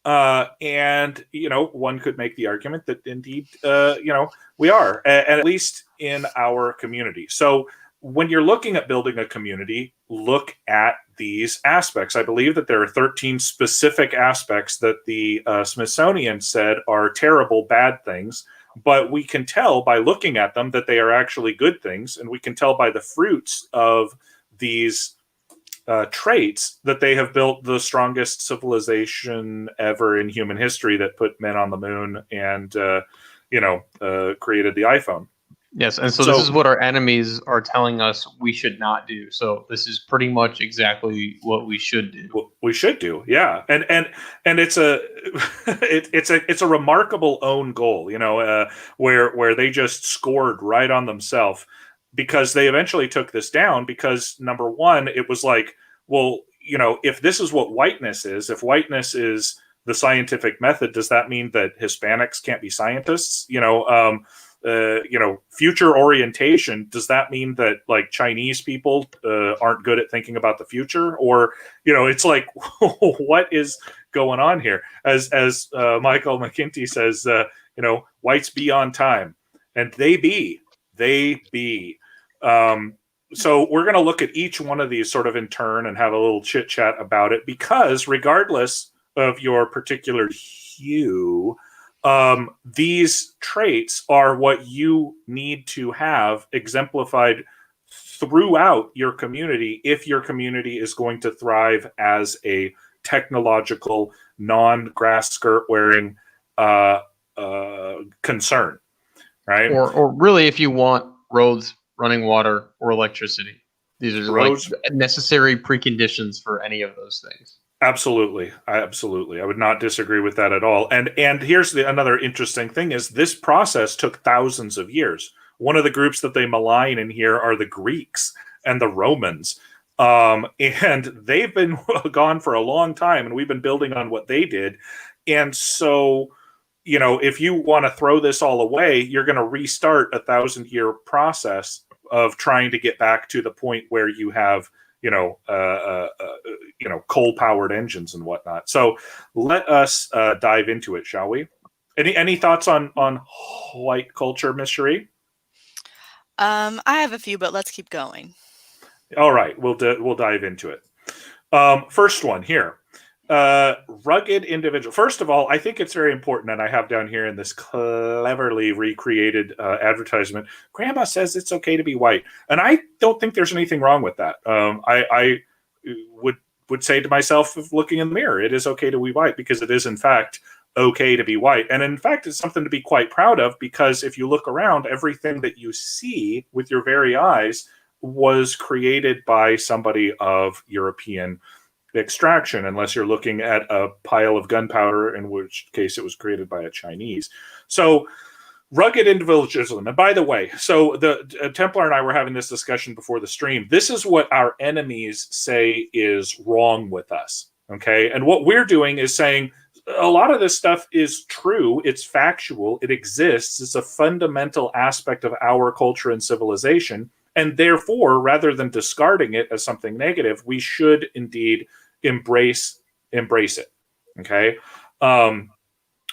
And one could make the argument that indeed, we are, at least in our community. So when you're looking at building a community, look at these aspects. I believe that there are 13 specific aspects that the Smithsonian said are terrible, bad things, but we can tell by looking at them that they are actually good things, and we can tell by the fruits of these traits that they have built the strongest civilization ever in human history that put men on the moon and created the iPhone. Yes, and so this is what our enemies are telling us we should not do. So this is pretty much exactly what we should do. What we should do, yeah, and it's a it's a remarkable own goal, where they just scored right on themselves, because they eventually took this down because, number one, it was like, well, if this is what whiteness is, if whiteness is the scientific method, does that mean that Hispanics can't be scientists? future orientation, does that mean that like Chinese people aren't good at thinking about the future? Or, it's like, what is going on here? As Michael McKinty says, whites be on time, and they be. So we're going to look at each one of these sort of in turn and have a little chit chat about it, because regardless of your particular hue, these traits are what you need to have exemplified throughout your community if your community is going to thrive as a technological, non-grass skirt wearing concern, right? Or really, if you want roads, running water, or electricity. These are roads, like necessary preconditions for any of those things. Absolutely. I would not disagree with that at all. And here's another interesting thing is this process took thousands of years. One of the groups that they malign in here are the Greeks and the Romans. And they've been gone for a long time, and we've been building on what they did. And so, if you want to throw this all away, you're going to restart a 1,000-year process of trying to get back to the point where you have coal-powered engines and whatnot. So let us dive into it, shall we? Any thoughts on white culture, Miss Cherie? I have a few, but let's keep going. All right, we'll dive into it. First one here. Rugged individual. First of all, I think it's very important, and I have down here in this cleverly recreated advertisement, Grandma says it's okay to be white. And I don't think there's anything wrong with that. I would say to myself, looking in the mirror, it is okay to be white, because it is, in fact, okay to be white. And in fact, it's something to be quite proud of, because if you look around, everything that you see with your very eyes was created by somebody of European extraction, unless you're looking at a pile of gunpowder, in which case it was created by a Chinese. So rugged individualism. And by the way, so the Templar and I were having this discussion before the stream. This is what our enemies say is wrong with us. Okay. And what we're doing is saying a lot of this stuff is true. It's factual. It exists. It's a fundamental aspect of our culture and civilization. And therefore, rather than discarding it as something negative, we should indeed embrace it. Okay.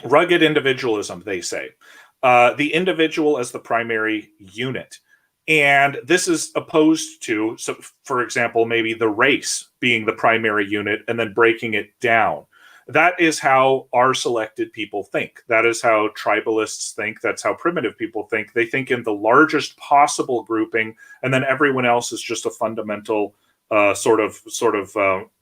Rugged individualism, they say. The individual as the primary unit. And this is opposed to, so for example, maybe the race being the primary unit and then breaking it down. That is how our selected people think. That is how tribalists think. That's how primitive people think. They think in the largest possible grouping, and then everyone else is just a fundamental sort of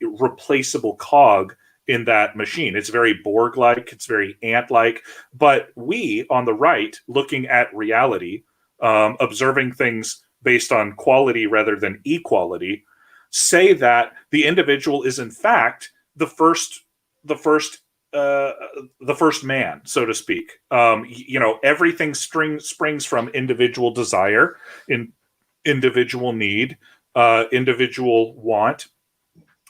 replaceable cog in that machine. It's very Borg-like. It's very ant-like. But we, on the right, looking at reality, observing things based on quality rather than equality, say that the individual is in fact the first man, so to speak. Everything springs from individual desire, individual need, individual want,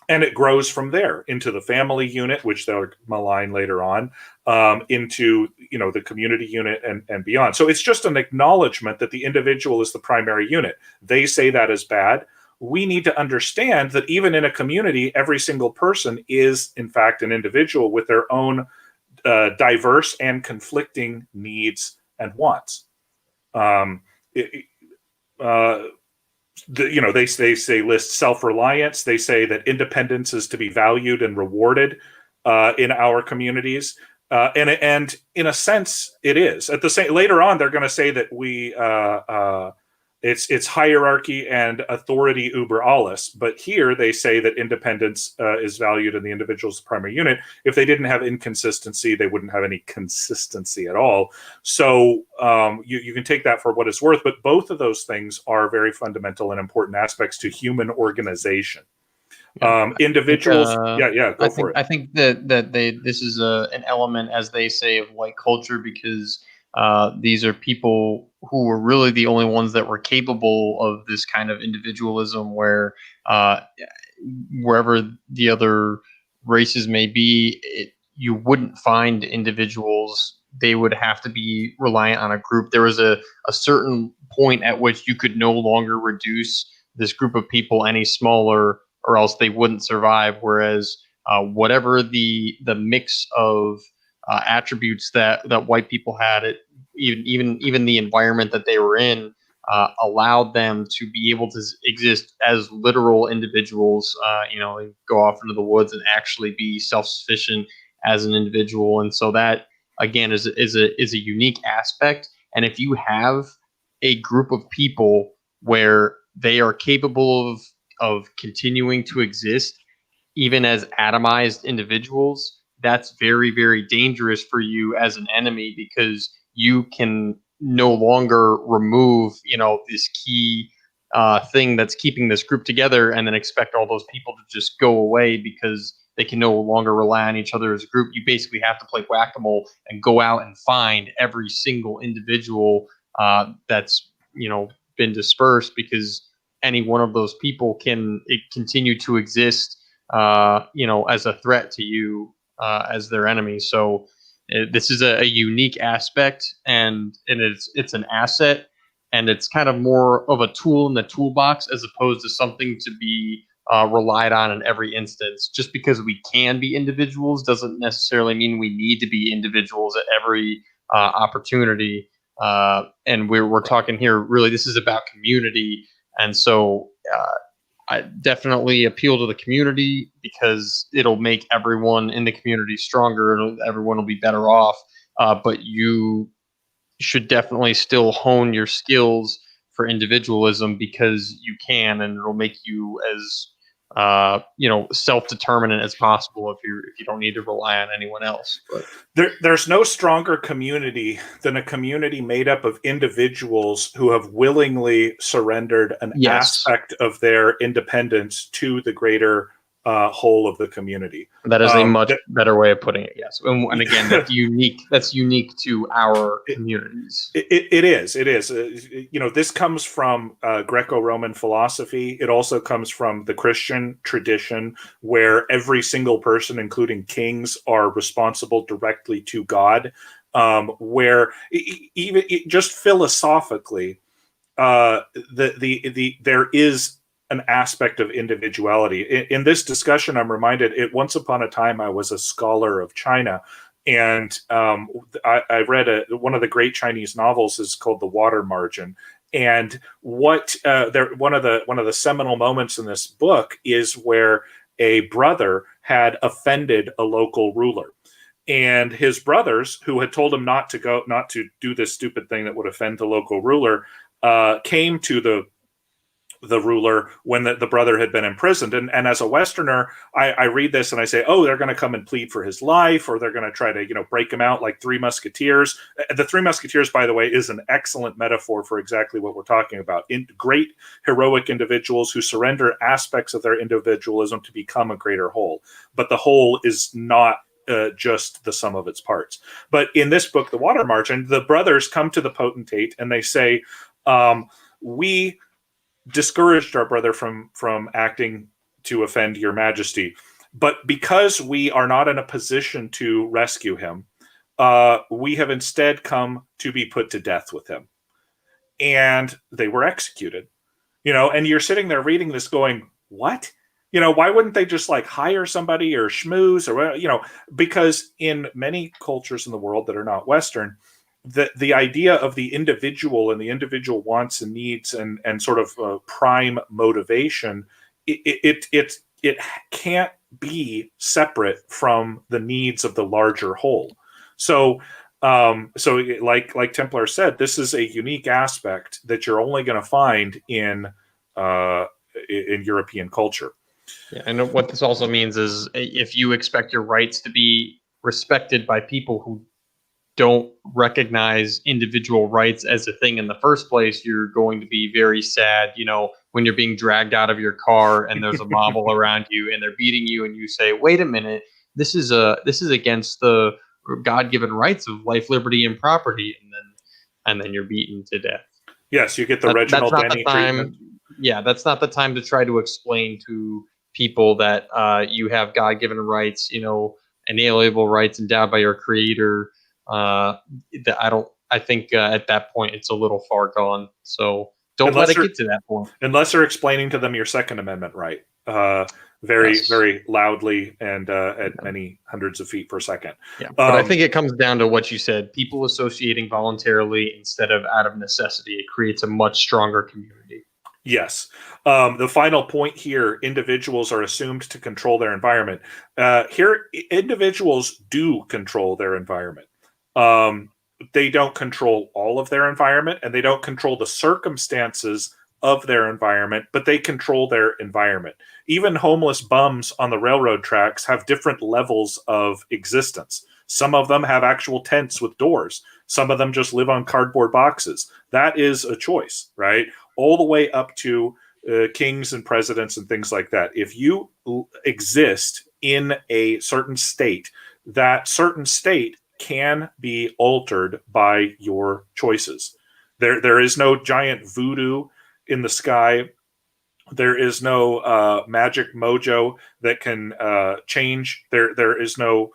and it grows from there into the family unit, which they'll malign later on, into the community unit and beyond. So it's just an acknowledgement that the individual is the primary unit. They say that is bad. We need to understand that even in a community, every single person is, in fact, an individual with their own diverse and conflicting needs and wants. They say list self-reliance. They say that independence is to be valued and rewarded in our communities. And in a sense, it is. Later on, they're going to say that it's hierarchy and authority uber alles. But here they say that independence is valued in the individual's primary unit. If they didn't have inconsistency, they wouldn't have any consistency at all. So you can take that for what it's worth. But both of those things are very fundamental and important aspects to human organization. Individuals, go for it. I think that this is an element, as they say, of white culture, because these are people who were really the only ones that were capable of this kind of individualism, where wherever the other races may be, you wouldn't find individuals they would have to be reliant on a group. There was a certain point at which you could no longer reduce this group of people any smaller, or else they wouldn't survive. Whereas whatever the mix of attributes that white people had, even the environment that they were in, allowed them to be able to exist as literal individuals. Go off into the woods and actually be self-sufficient as an individual. And so that, again, is a unique aspect. And if you have a group of people where they are capable of continuing to exist even as atomized individuals, that's very, very dangerous for you as an enemy, because you can no longer remove, this key thing that's keeping this group together, and then expect all those people to just go away because they can no longer rely on each other as a group. You basically have to play whack-a-mole and go out and find every single individual that's been dispersed, because any one of those people can continue to exist as a threat to you as their enemy. So this is a unique aspect, and it's an asset, and it's kind of more of a tool in the toolbox as opposed to something to be relied on in every instance. Just because we can be individuals doesn't necessarily mean we need to be individuals at every opportunity. And we're talking here, really, this is about community. And so I definitely appeal to the community, because it'll make everyone in the community stronger, and everyone will be better off. But you should definitely still hone your skills for individualism, because you can, and it'll make you as self-determinant as possible if you don't need to rely on anyone else. But there's no stronger community than a community made up of individuals who have willingly surrendered an aspect of their independence to the greater whole of the community. That is a much better way of putting it. Yes, and again, that's unique. That's unique to our communities. It is. This comes from Greco-Roman philosophy. It also comes from the Christian tradition, where every single person, including kings, are responsible directly to God. Where even just philosophically, there is an aspect of individuality. In this discussion, I'm reminded, once upon a time, I was a scholar of China, and I read one of the great Chinese novels is called The Water Margin. And one of the seminal moments in this book is where a brother had offended a local ruler. And his brothers, who had told him not to do this stupid thing that would offend the local ruler, came to the ruler when the brother had been imprisoned. And as a Westerner, I read this and I say, oh, they're going to come and plead for his life, or they're going to try to, break him out like Three Musketeers. The Three Musketeers, by the way, is an excellent metaphor for exactly what we're talking about. Great heroic individuals who surrender aspects of their individualism to become a greater whole. But the whole is not just the sum of its parts. But in this book, The Water Margin, the brothers come to the potentate and they say, we discouraged our brother from acting to offend your majesty, but because we are not in a position to rescue him, we have instead come to be put to death with him. And they were executed. And you're sitting there reading this going, what? Why wouldn't they just hire somebody or schmooze, or because in many cultures in the world that are not Western, the idea of the individual and the individual wants and needs and sort of prime motivation, it can't be separate from the needs of the larger whole. So like Templar said, this is a unique aspect that you're only going to find in European culture. Yeah, and what this also means is, if you expect your rights to be respected by people who don't recognize individual rights as a thing in the first place, you're going to be very sad, when you're being dragged out of your car and there's a mob all around you and they're beating you, and you say, wait a minute, this is against the God-given rights of life, liberty, and property, and then you're beaten to death. Yes, you get the Reginald Denny treatment. Yeah, that's not the time to try to explain to people that you have God-given rights, inalienable rights endowed by your creator. I think at that point it's a little far gone. So don't let it get to that point. Unless you're explaining to them your Second Amendment right, very loudly and at many hundreds of feet per second. Yeah, but I think it comes down to what you said: people associating voluntarily instead of out of necessity. It creates a much stronger community. Yes. The final point here, individuals are assumed to control their environment. Here, individuals do control their environment. They don't control all of their environment, and they don't control the circumstances of their environment, but they control their environment. Even homeless bums on the railroad tracks have different levels of existence. Some of them have actual tents with doors. Some of them just live on cardboard boxes. That is a choice, right? All the way up to kings and presidents and things like that. If you exist in a certain state, that certain state can be altered by your choices. There is no giant voodoo in the sky. There is no magic mojo that can change. There is no,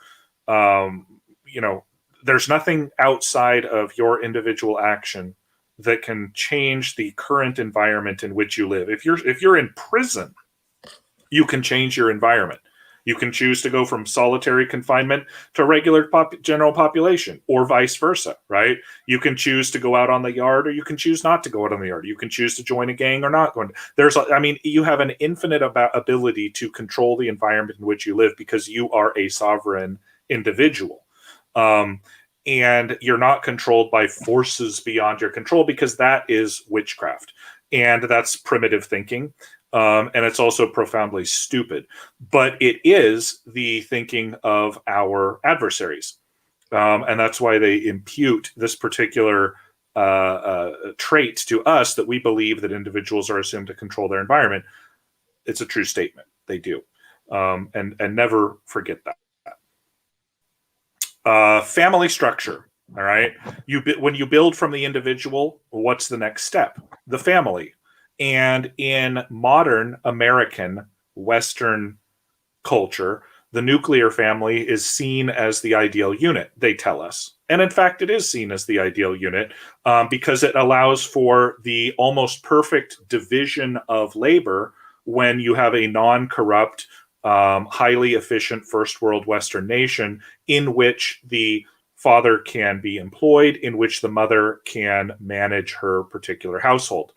there's nothing outside of your individual action that can change the current environment in which you live. If you're in prison, you can change your environment. You can choose to go from solitary confinement to regular general population, or vice versa, right? You can choose to go out on the yard, or you can choose not to go out on the yard. You can choose to join a gang or not. You have an infinite ability to control the environment in which you live because you are a sovereign individual. And you're not controlled by forces beyond your control, because that is witchcraft. And that's primitive thinking. And it's also profoundly stupid. But it is the thinking of our adversaries. And that's why they impute this particular trait to us, that we believe that individuals are assumed to control their environment. It's a true statement. They do. And never forget that. Family structure. All right. When you build from the individual, what's the next step? The family. And in modern American Western culture, the nuclear family is seen as the ideal unit, they tell us. And in fact, it is seen as the ideal unit because it allows for the almost perfect division of labor when you have a non-corrupt, highly efficient first world Western nation in which the father can be employed, in which the mother can manage her particular household.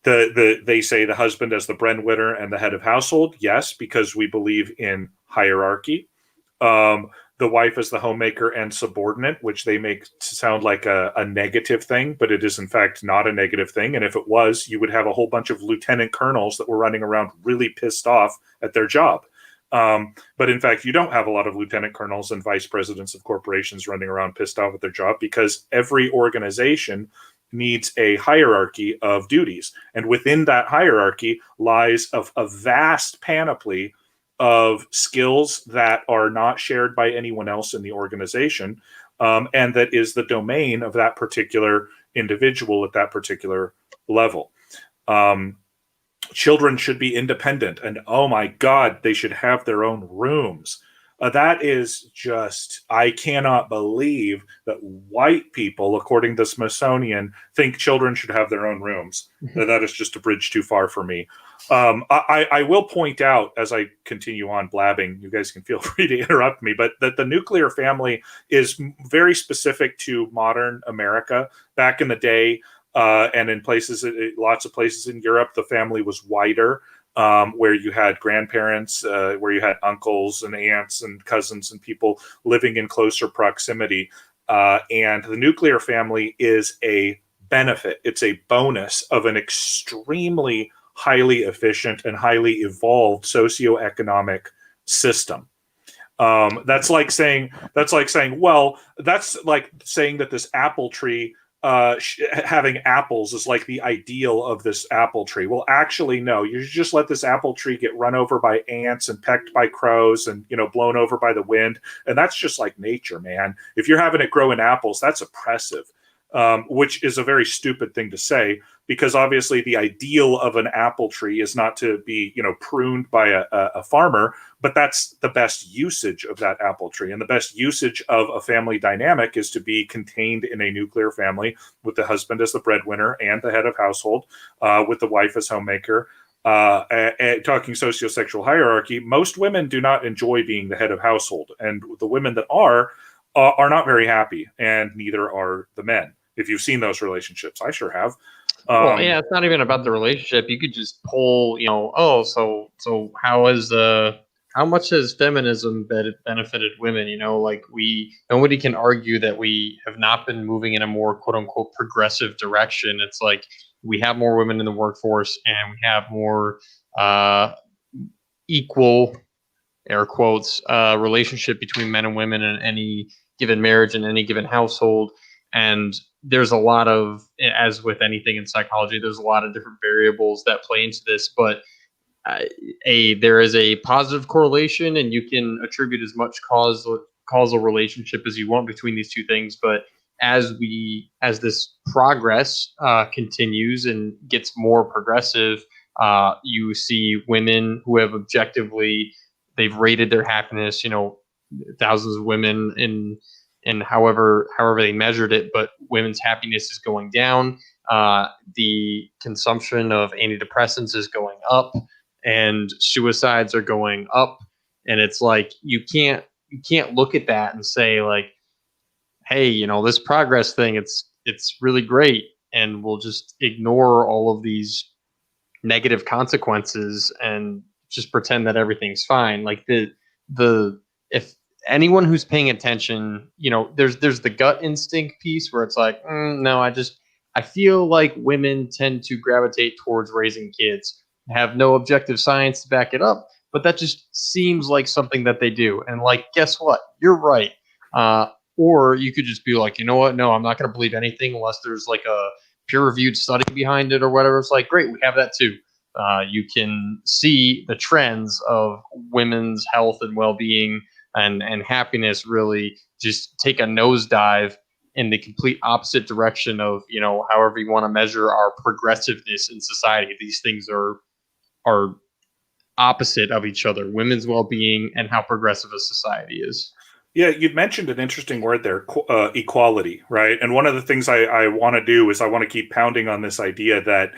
They say the husband as the breadwinner and the head of household. Yes, because we believe in hierarchy. The wife is the homemaker and subordinate, which they make sound like a negative thing, but it is in fact not a negative thing. And if it was, you would have a whole bunch of lieutenant colonels that were running around really pissed off at their job. But in fact, you don't have a lot of lieutenant colonels and vice presidents of corporations running around pissed off at their job, because every organization needs a hierarchy of duties. And within that hierarchy lies a vast panoply of skills that are not shared by anyone else in the organization, and that is the domain of that particular individual at that particular level. Children should be independent, and oh my God, they should have their own rooms. That is just, I cannot believe that white people, according to Smithsonian, think children should have their own rooms. That is just a bridge too far for me. I will point out, as I continue on blabbing, you guys can feel free to interrupt me, but that the nuclear family is very specific to modern America. Back in the day, and in places, lots of places in Europe, the family was wider. Where you had grandparents, where you had uncles and aunts and cousins and people living in closer proximity. And the nuclear family is a benefit. It's a bonus of an extremely highly efficient and highly evolved socioeconomic system. That's like saying that this apple tree, having apples is like the ideal of this apple tree. Well, actually, no. You just let this apple tree get run over by ants and pecked by crows and, blown over by the wind. And that's just like nature, man. If you're having it grow in apples, that's oppressive, which is a very stupid thing to say. because obviously the ideal of an apple tree is not to be, pruned by a farmer, but that's the best usage of that apple tree. And the best usage of a family dynamic is to be contained in a nuclear family with the husband as the breadwinner and the head of household, with the wife as homemaker. Talking sociosexual hierarchy, most women do not enjoy being the head of household, and the women that are not very happy, and neither are the men. If you've seen those relationships, I sure have. Well, yeah, it's not even about the relationship. You could just pull, so how much has feminism benefited women? Nobody can argue that we have not been moving in a more quote unquote progressive direction. It's like we have more women in the workforce, and we have more equal, air quotes, relationship between men and women in any given marriage in any given household. And there's a lot of, as with anything in psychology, there's a lot of different variables that play into this, but there is a positive correlation, and you can attribute as much causal relationship as you want between these two things. But as this progress continues and gets more progressive, you see women who have they've rated their happiness, thousands of women in however they measured it, but women's happiness is going down. The consumption of antidepressants is going up, and suicides are going up. And it's like you can't look at that and say like, hey, this progress thing, it's really great, and we'll just ignore all of these negative consequences and just pretend that everything's fine. Like if anyone who's paying attention, there's the gut instinct piece where it's like, no, I feel like women tend to gravitate towards raising kids. I have no objective science to back it up, but that just seems like something that they do. And like, guess what? You're right. Or you could just be like, you know what? No, I'm not going to believe anything unless there's like a peer-reviewed study behind it or whatever. It's like, great, we have that too. You can see the trends of women's health and well-being and happiness really just take a nosedive in the complete opposite direction of, however you want to measure our progressiveness in society. These things are opposite of each other: women's well-being and how progressive a society is. Yeah, you'd mentioned an interesting word there, equality, right? And one of the things I want to do is I want to keep pounding on this idea that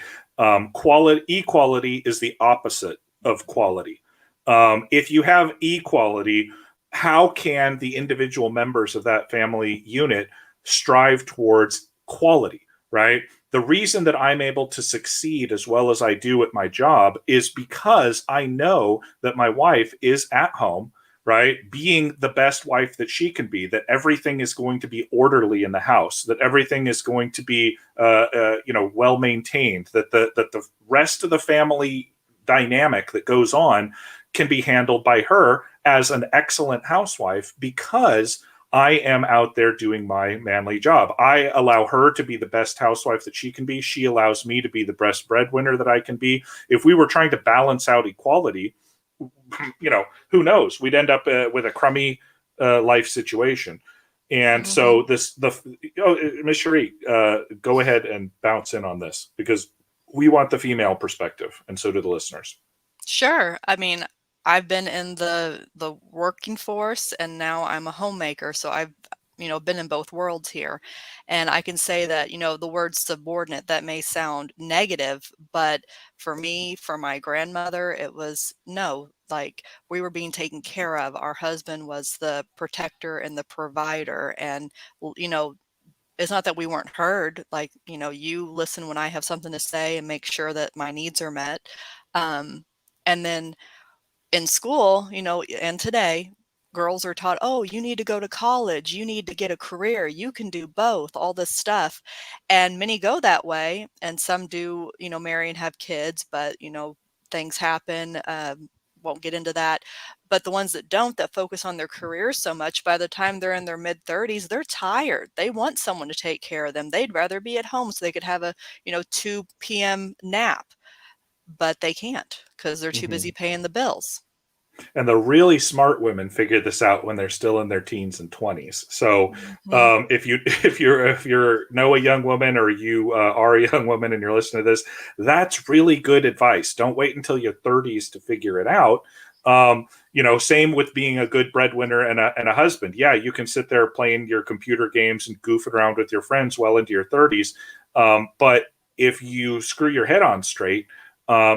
equality is the opposite of quality. If you have equality, how can the individual members of that family unit strive towards quality, right? The reason that I'm able to succeed as well as I do at my job is because I know that my wife is at home, right, being the best wife that she can be, that everything is going to be orderly in the house, that everything is going to be, well maintained, that the rest of the family dynamic that goes on can be handled by her as an excellent housewife, because I am out there doing my manly job. I allow her to be the best housewife that she can be. She allows me to be the best breadwinner that I can be. If we were trying to balance out equality, who knows? We'd end up with a crummy life situation. And so Ms. Cherie, go ahead and bounce in on this, because we want the female perspective, and so do the listeners. Sure. I mean, I've been in the working force, and now I'm a homemaker. So I've, been in both worlds here. And I can say that, the word subordinate, that may sound negative, but for me, for my grandmother, it was no, like we were being taken care of. Our husband was the protector and the provider. And, it's not that we weren't heard. Like, you listen when I have something to say and make sure that my needs are met. And then in school, and today, girls are taught, oh, you need to go to college, you need to get a career, you can do both, all this stuff. And many go that way, and some do, marry and have kids, but, things happen. Won't get into that. But the ones that don't, that focus on their careers so much, by the time they're in their mid 30s, they're tired. They want someone to take care of them. They'd rather be at home so they could have a, 2 p.m. nap, but they can't because they're too busy paying the bills. And the really smart women figure this out when they're still in their teens and 20s. So if you know a young woman, or you are a young woman and you're listening to this, that's really good advice. Don't wait until your 30s to figure it out. Same with being a good breadwinner and a husband. Yeah, you can sit there playing your computer games and goofing around with your friends well into your 30s. But if you screw your head on straight,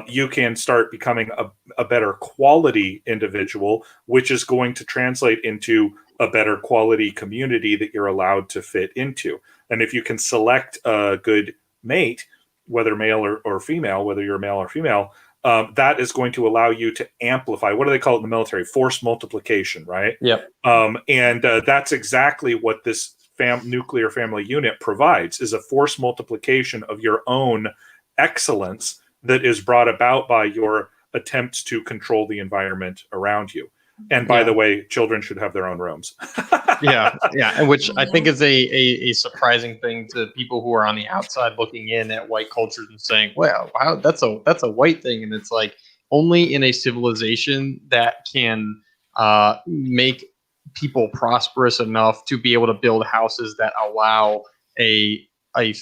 you can start becoming a better quality individual, which is going to translate into a better quality community that you're allowed to fit into. And if you can select a good mate, whether male or female, whether you're male or female, that is going to allow you to amplify. What do they call it in the military? Force multiplication, right? Yep. And that's exactly what this nuclear family unit provides, is a force multiplication of your own excellence that is brought about by your attempts to control the environment around you. And by the way, children should have their own rooms. Yeah, and which I think is a surprising thing to people who are on the outside looking in at white cultures and saying, "Well, wow, that's a white thing," and it's like only in a civilization that can make people prosperous enough to be able to build houses that allow a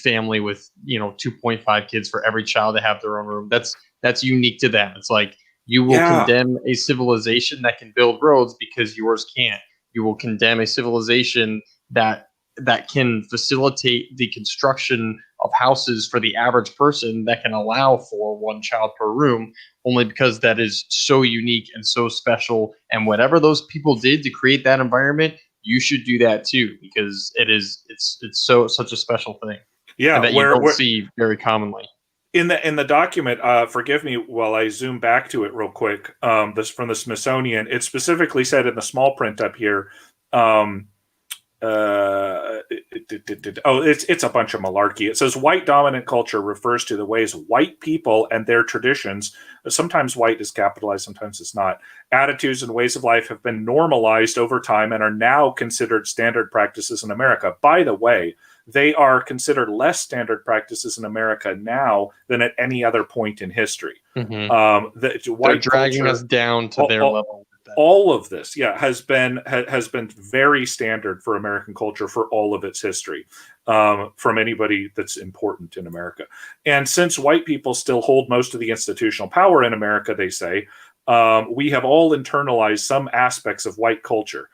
family with 2.5 kids for every child to have their own room. That's unique to them. It's like you will condemn a civilization that can build roads because yours can't. You will condemn a civilization that can facilitate the construction of houses for the average person that can allow for one child per room, only because that is so unique and so special. And whatever those people did to create that environment, you should do that too, because it's such a special thing. Yeah, and that you don't see very commonly. In the document, forgive me while I zoom back to it real quick. This from the Smithsonian. It specifically said in the small print up here. It's a bunch of malarkey. It says white dominant culture refers to the ways white people and their traditions, sometimes white is capitalized, sometimes it's not, attitudes and ways of life have been normalized over time and are now considered standard practices in America. By the way, they are considered less standard practices in America now than at any other point in history. Mm-hmm. They're dragging us down to their level. All of this, has been very standard for American culture for all of its history, from anybody that's important in America. And since white people still hold most of the institutional power in America, they say, we have all internalized some aspects of white culture.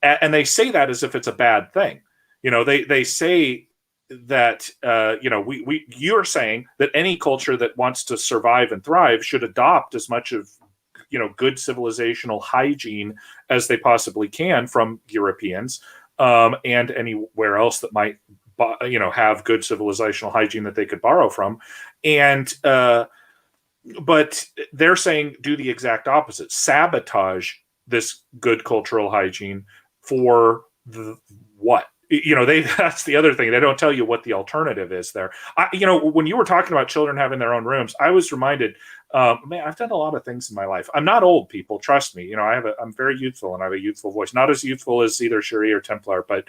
And they say that as if it's a bad thing. They say that, you're saying that any culture that wants to survive and thrive should adopt as much of good civilizational hygiene as they possibly can from Europeans, and anywhere else that might, have good civilizational hygiene that they could borrow from. And, but they're saying do the exact opposite, sabotage this good cultural hygiene for what? That's the other thing. They don't tell you what the alternative is there. When you were talking about children having their own rooms, I was reminded, man, I've done a lot of things in my life. I'm not old, people. Trust me. I'm very youthful and I have a youthful voice. Not as youthful as either Cherie or Templar, but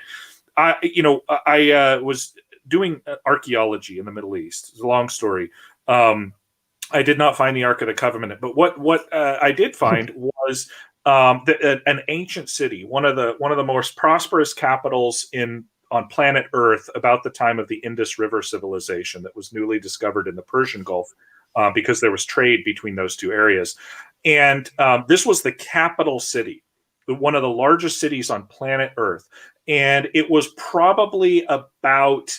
I was doing archaeology in the Middle East. It's a long story. I did not find the Ark of the Covenant, but what I did find was an ancient city, one of the most prosperous capitals on planet Earth about the time of the Indus River civilization that was newly discovered in the Persian Gulf, because there was trade between those two areas. And this was the capital city, one of the largest cities on planet Earth. And it was probably about,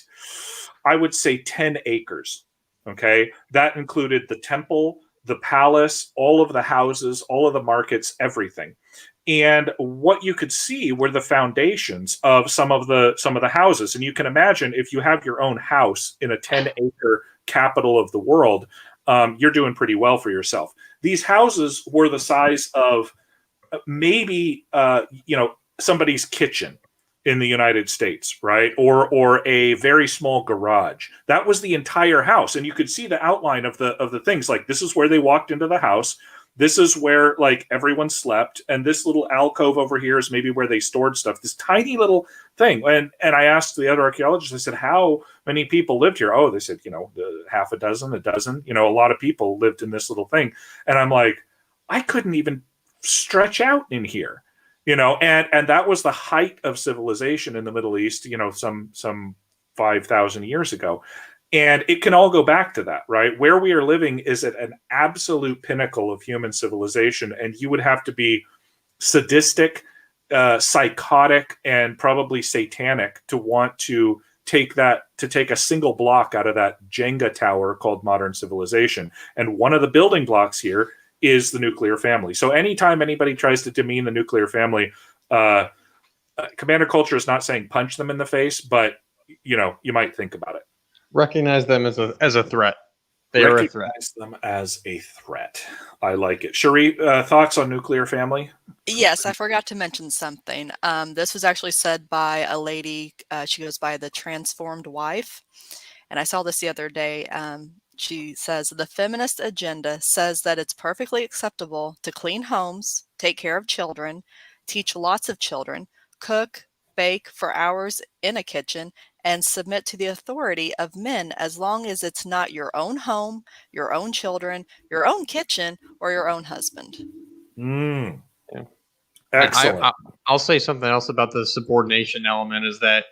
I would say, 10 acres. Okay. That included the temple, the palace, all of the houses, all of the markets, everything. And what you could see were the foundations of some of the houses. And you can imagine if you have your own house in a 10-acre capital of the world, you're doing pretty well for yourself. These houses were the size of maybe somebody's kitchen in the United States, right? Or a very small garage. That was the entire house. And you could see the outline of the things. Like, this is where they walked into the house. This is where, like, everyone slept. And this little alcove over here is maybe where they stored stuff. This tiny little thing. And I asked the other archaeologists, I said, how many people lived here? Oh, they said, half a dozen. A lot of people lived in this little thing. And I'm like, I couldn't even stretch out in here, and that was the height of civilization in the Middle East, some 5,000 years ago. And it can all go back to that, right? Where we are living is at an absolute pinnacle of human civilization, and you would have to be sadistic, psychotic, and probably satanic to want to take a single block out of that Jenga tower called modern civilization. And one of the building blocks here is the nuclear family. So anytime anybody tries to demean the nuclear family, commander culture is not saying punch them in the face, but you might think about it. Recognize them as a threat. They are a threat. Recognize them as a threat. I like it. Cherie, thoughts on nuclear family? Yes, I forgot to mention something. This was actually said by a lady. She goes by the Transformed Wife. And I saw this the other day. She says, the feminist agenda says that it's perfectly acceptable to clean homes, take care of children, teach lots of children, cook, bake for hours in a kitchen, and submit to the authority of men as long as it's not your own home, your own children, your own kitchen, or your own husband. Yeah. Excellent. I'll say something else about the subordination element is that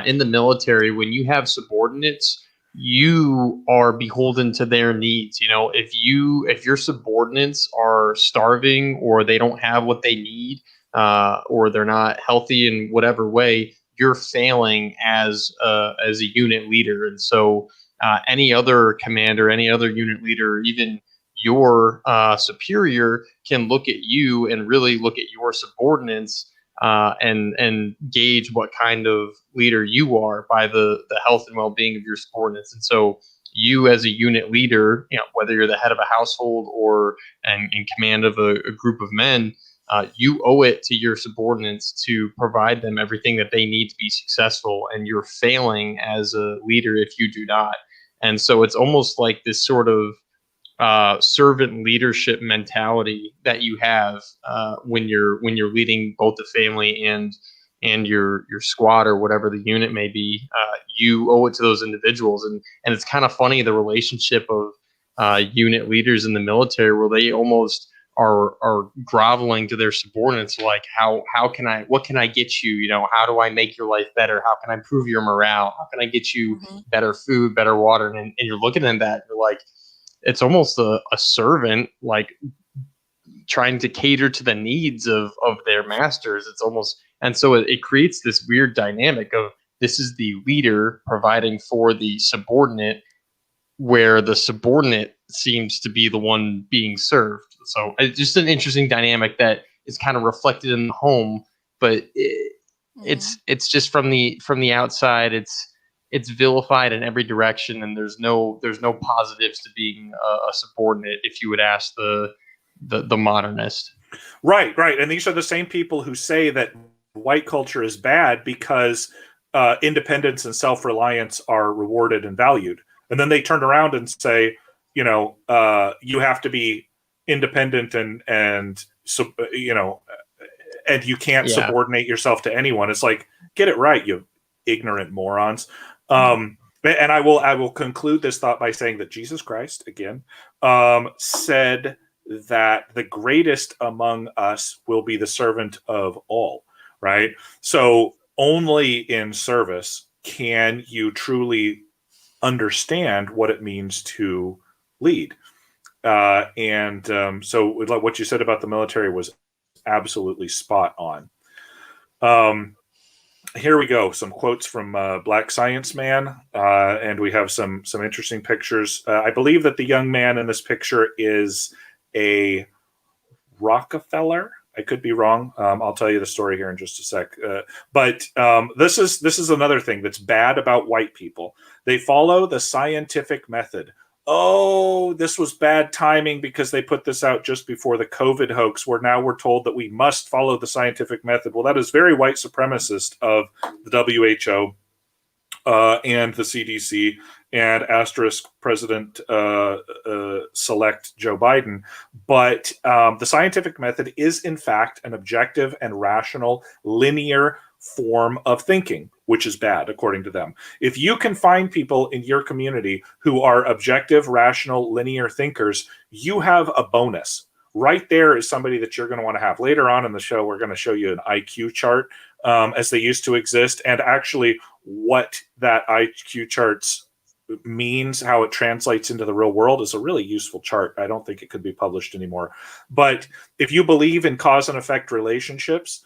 in the military, when you have subordinates, you are beholden to their needs. If your subordinates are starving or they don't have what they need, or they're not healthy in whatever way, you're failing as a unit leader. And so any other commander, any other unit leader, even your superior can look at you and really look at your subordinates and gauge what kind of leader you are by the health and well-being of your subordinates. And so you as a unit leader, whether you're the head of a household or in command of a group of men, you owe it to your subordinates to provide them everything that they need to be successful, and you're failing as a leader if you do not. And so it's almost like this sort of servant leadership mentality that you have when you're leading both the family and your squad or whatever the unit may be. You owe it to those individuals, and it's kind of funny, the relationship of unit leaders in the military, where they almost are groveling to their subordinates, like what can I get you? How do I make your life better? How can I improve your morale? How can I get you better food, better water? And you're looking at that, you're like, it's almost a servant, like trying to cater to the needs of their masters. It's almost, and so it creates this weird dynamic of, this is the leader providing for the subordinate, where the subordinate seems to be the one being served. So it's just an interesting dynamic that is kind of reflected in the home, but it's just from the outside, it's vilified in every direction, and there's no positives to being a subordinate, if you would ask the modernist. Right. And these are the same people who say that white culture is bad because independence and self-reliance are rewarded and valued. And then they turn around and say, you have to be independent and you can't subordinate yourself to anyone. It's like, get it right, you ignorant morons. And I will conclude this thought by saying that Jesus Christ, again, said that the greatest among us will be the servant of all, right? So only in service can you truly understand what it means to lead. So what you said about the military was absolutely spot on. Here we go. Some quotes from Black Science Man, and we have some interesting pictures. I believe that the young man in this picture is a Rockefeller. I could be wrong. I'll tell you the story here in just a sec. But this is another thing that's bad about white people. They follow the scientific method. Oh, this was bad timing because they put this out just before the COVID hoax, where now we're told that we must follow the scientific method. Well, that is very white supremacist of the WHO and the CDC and asterisk President select Joe Biden. But the scientific method is, in fact, an objective and rational, linear form of thinking, which is bad, according to them. If you can find people in your community who are objective, rational, linear thinkers, you have a bonus right there is somebody that you're going to want to have. Later on in the show, we're going to show you an IQ chart as they used to exist, and actually what that IQ charts means, how it translates into the real world, is a really useful chart. I don't think it could be published anymore. But if you believe in cause and effect relationships,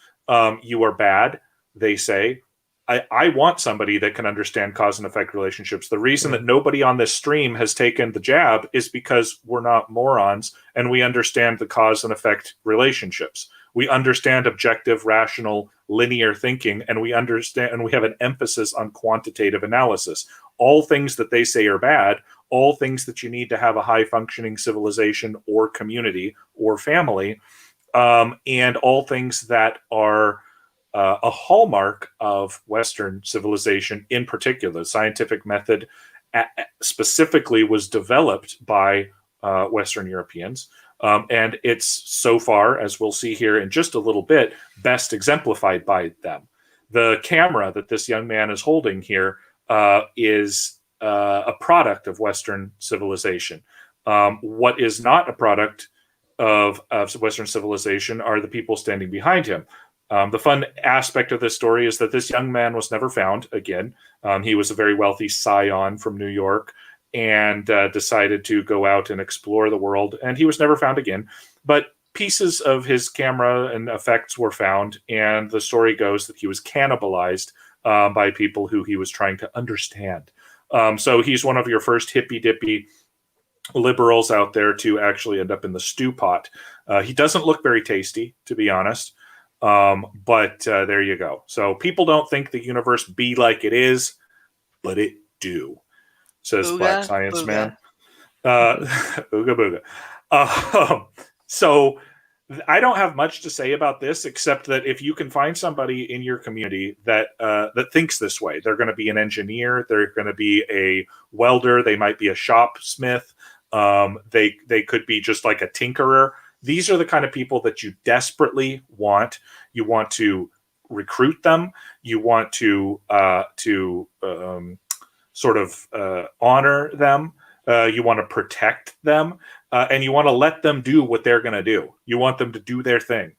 you are bad, they say. I want somebody that can understand cause and effect relationships. The reason that nobody on this stream has taken the jab is because we're not morons and we understand the cause and effect relationships. We understand objective, rational, linear thinking, and we understand, and we have an emphasis on quantitative analysis. All things that they say are bad, all things that you need to have a high functioning civilization or community or family, and all things that are a hallmark of Western civilization, in particular. The scientific method specifically was developed by Western Europeans. And it's so far, as we'll see here in just a little bit, best exemplified by them. The camera that this young man is holding here is a product of Western civilization. What is not a product of Western civilization are the people standing behind him. The fun aspect of this story is that this young man was never found again. He was a very wealthy scion from New York and decided to go out and explore the world, and he was never found again. But pieces of his camera and effects were found, and the story goes that he was cannibalized by people who he was trying to understand. So he's one of your first hippy-dippy liberals out there to actually end up in the stew pot. He doesn't look very tasty, to be honest. But there you go. So people don't think the universe be like it is, but it do, says Booga, Black Science booga. Man. Ooga booga. So I don't have much to say about this, except that if you can find somebody in your community that that thinks this way, they're going to be an engineer, they're going to be a welder, they might be a shopsmith, they could be just like a tinkerer. These are the kind of people that you desperately want. You want to recruit them. You want to sort of honor them. You want to protect them. And you want to let them do what they're going to do. You want them to do their thing.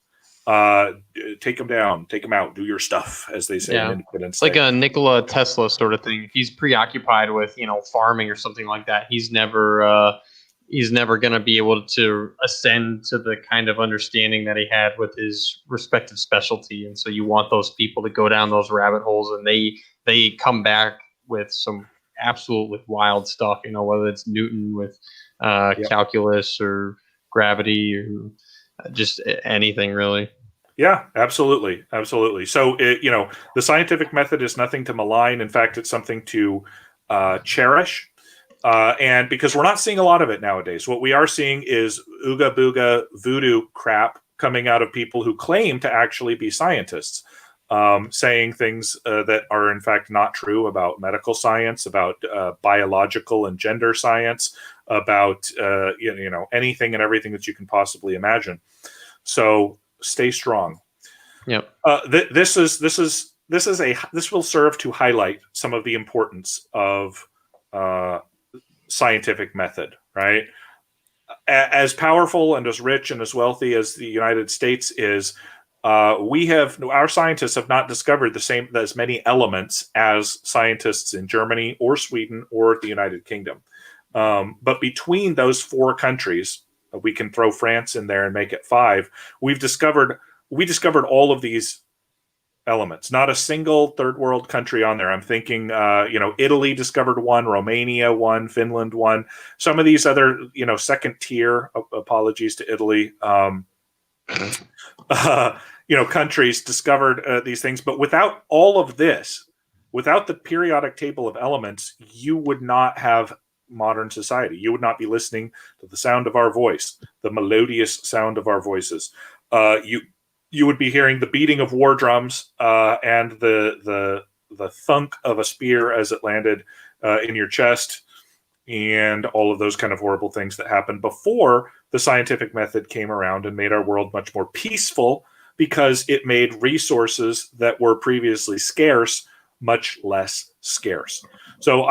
Take them down, take them out, do your stuff, as they say. Yeah. In Independence It's like Day. a Nikola Tesla sort of thing. If he's preoccupied with, farming or something like that, he's never going to be able to ascend to the kind of understanding that he had with his respective specialty. And so you want those people to go down those rabbit holes, and they come back with some absolutely wild stuff, whether it's Newton with calculus or gravity or just anything really. Yeah, absolutely. Absolutely. So, the scientific method is nothing to malign. In fact, it's something to cherish. And because we're not seeing a lot of it nowadays, what we are seeing is ooga booga voodoo crap coming out of people who claim to actually be scientists, saying things that are in fact not true about medical science, about biological and gender science, about anything and everything that you can possibly imagine. So stay strong. Yep. This will serve to highlight some of the importance of scientific method, right? As powerful and as rich and as wealthy as the United States is, our scientists have not discovered as many elements as scientists in Germany or Sweden or the United Kingdom. But between those four countries, we can throw France in there and make it 5. We discovered all of these elements. Not a single third world country on there. I'm thinking, Italy discovered one, Romania one, Finland one. Some of these other, second tier, apologies to Italy, countries discovered these things. But without all of this, without the periodic table of elements, you would not have modern society. You would not be listening to the sound of our voice, the melodious sound of our voices. You would be hearing the beating of war drums and the thunk of a spear as it landed in your chest, and all of those kind of horrible things that happened before the scientific method came around and made our world much more peaceful, because it made resources that were previously scarce much less scarce. So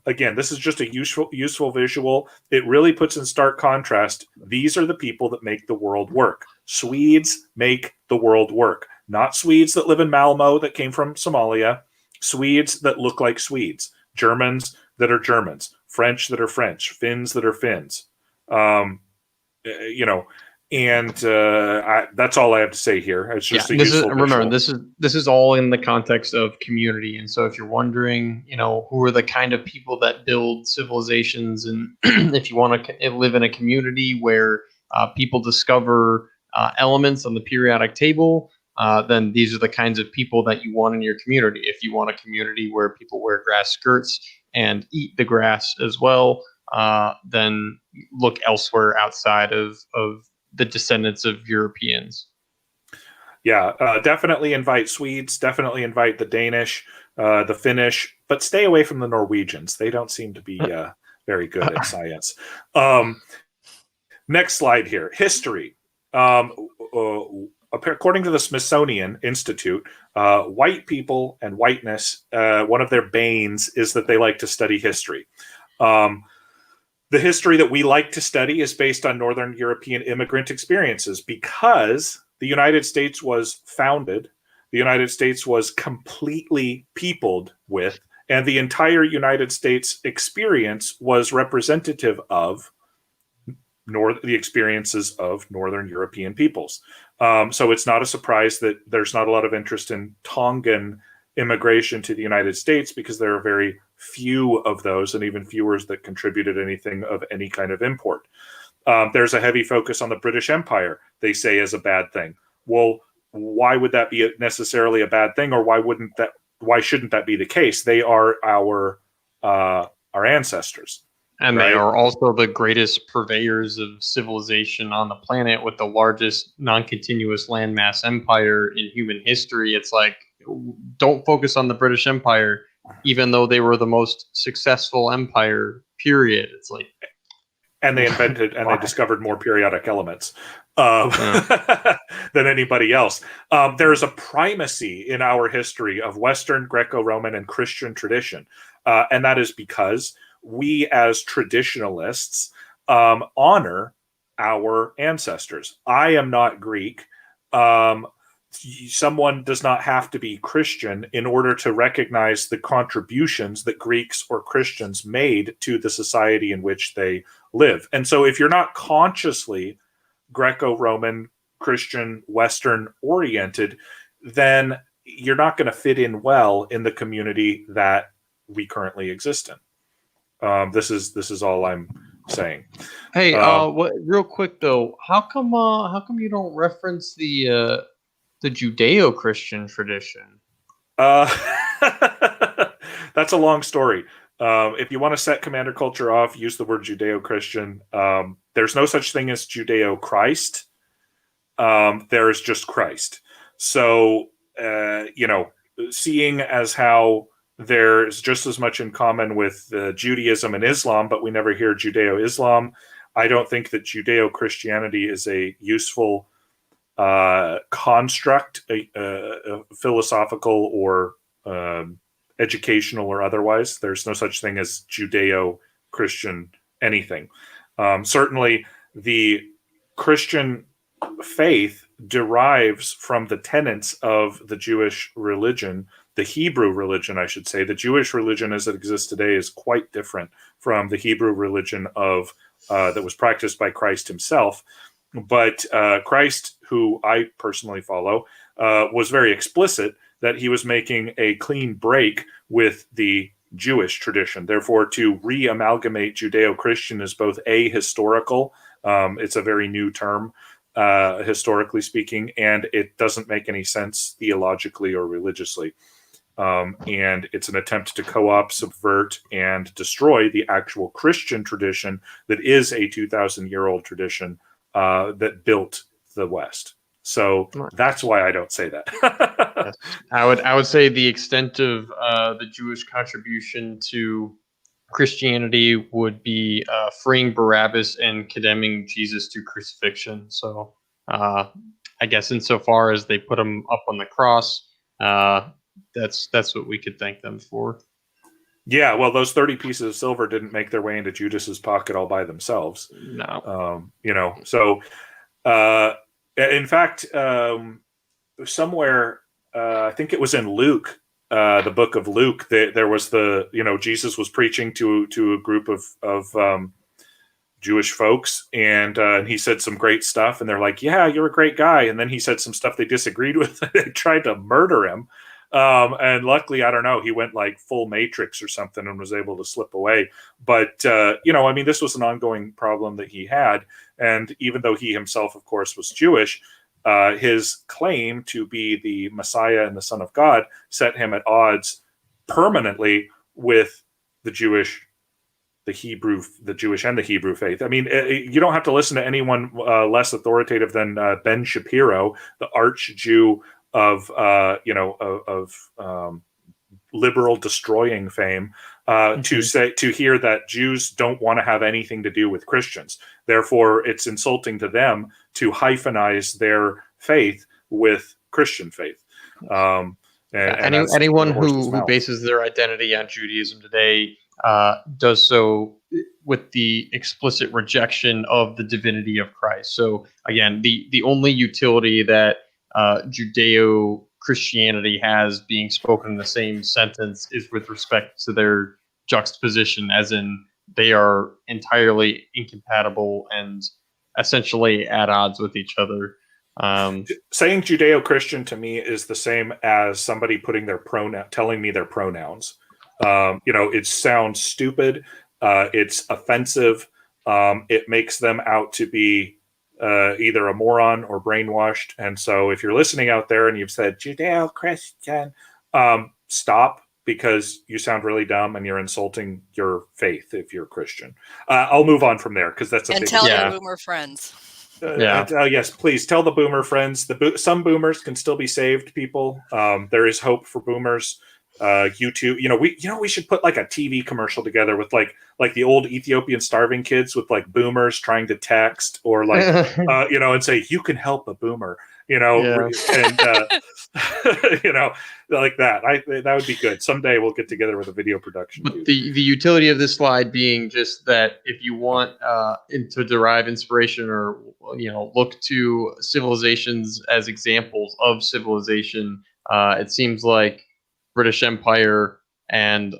again, this is just a useful visual. It really puts in stark contrast. These are the people that make the world work. Swedes make the world work, not Swedes that live in Malmo that came from Somalia. Swedes that look like Swedes, Germans that are Germans, French that are French, Finns that are Finns. That's all I have to say here. It's just a useful visual. Remember, this is all in the context of community. And so if you're wondering, who are the kind of people that build civilizations, and if you want to live in a community where people discover elements on the periodic table, then these are the kinds of people that you want in your community. If you want a community where people wear grass skirts and eat the grass as well, then look elsewhere outside of the descendants of Europeans. Yeah, definitely invite Swedes, definitely invite the Danish, the Finnish, but stay away from the Norwegians. They don't seem to be very good at science. Next slide here. History. According to the Smithsonian Institute, white people and whiteness, one of their banes is that they like to study history. The history that we like to study is based on Northern European immigrant experiences because the United States was founded, the United States was completely peopled with, and the entire United States experience was representative of the experiences of Northern European peoples. So it's not a surprise that there's not a lot of interest in Tongan immigration to the United States because there are very few of those, and even fewer that contributed anything of any kind of import. There's a heavy focus on the British Empire, they say, is a bad thing. Well, why would that be necessarily a bad thing, or why shouldn't that be the case? They are our ancestors. And right? They are also the greatest purveyors of civilization on the planet, with the largest non-continuous landmass empire in human history. It's like, don't focus on the British Empire, even though they were the most successful empire, period. It's like, and they invented and they discovered more periodic elements than anybody else. There's a primacy in our history of Western, Greco-Roman, and Christian tradition. And that is because we as traditionalists honor our ancestors. I am not Greek. Someone does not have to be Christian in order to recognize the contributions that Greeks or Christians made to the society in which they live. And so if you're not consciously Greco-Roman, Christian, Western oriented, then you're not going to fit in well in the community that we currently exist in. This is all I'm saying. Hey, real quick though, how come you don't reference the Judeo-Christian tradition? That's a long story. If you want to set commander culture off, use the word Judeo-Christian. There's no such thing as Judeo-Christ. There is just Christ. So, seeing as how there's just as much in common with Judaism and Islam, but we never hear Judeo-Islam, I don't think that Judeo-Christianity is a useful construct, a philosophical or educational or otherwise. There's no such thing as Judeo-Christian anything. Certainly, the Christian faith derives from the tenets of the Jewish religion, the Hebrew religion, I should say. The Jewish religion as it exists today is quite different from the Hebrew religion of that was practiced by Christ himself. But Christ, who I personally follow, was very explicit that he was making a clean break with the Jewish tradition. Therefore, to re-amalgamate Judeo-Christian is both ahistorical, it's a very new term, historically speaking, and it doesn't make any sense theologically or religiously. And it's an attempt to co-opt, subvert, and destroy the actual Christian tradition that is a 2,000-year-old tradition that built the West. So that's why I don't say that. Yes. I would say the extent of the Jewish contribution to Christianity would be freeing Barabbas and condemning Jesus to crucifixion. So I guess insofar as they put him up on the cross, that's what we could thank them for. Yeah, well, those 30 pieces of silver didn't make their way into Judas's pocket all by themselves. No. So in fact, somewhere, I think it was in Luke, the book of Luke, there was Jesus was preaching to a group of Jewish folks, and he said some great stuff, and they're like, yeah, you're a great guy. And then he said some stuff they disagreed with. They tried to murder him. And luckily, I don't know, he went like full Matrix or something and was able to slip away. But, this was an ongoing problem that he had. And even though he himself, of course, was Jewish, his claim to be the Messiah and the Son of God set him at odds permanently with the Jewish and the Hebrew faith. I mean, you don't have to listen to anyone less authoritative than Ben Shapiro, the arch Jew of liberal destroying fame, to hear that Jews don't want to have anything to do with Christians. Therefore, it's insulting to them to hyphenize their faith with Christian faith. Anyone who bases their identity on Judaism today does so with the explicit rejection of the divinity of Christ. So again, the only utility that Judeo-Christianity has being spoken in the same sentence is with respect to their juxtaposition, as in they are entirely incompatible and essentially at odds with each other. Saying Judeo-Christian to me is the same as somebody putting telling me their pronouns. It sounds stupid. It's offensive. It makes them out to be either a moron or brainwashed. And so if you're listening out there and you've said Judeo-Christian, stop, because you sound really dumb and you're insulting your faith if you're Christian. I'll move on from there, because that's a and big tell your boomer friends. Yes, please tell the boomer friends. Some boomers can still be saved, people. There is hope for boomers. YouTube, we should put like a TV commercial together with like the old Ethiopian starving kids with like boomers trying to text, or like and say, you can help a boomer, and like that. That would be good. Someday we'll get together with a video production. But the utility of this slide being just that if you want to derive inspiration, or look to civilizations as examples of civilization, it seems like British Empire and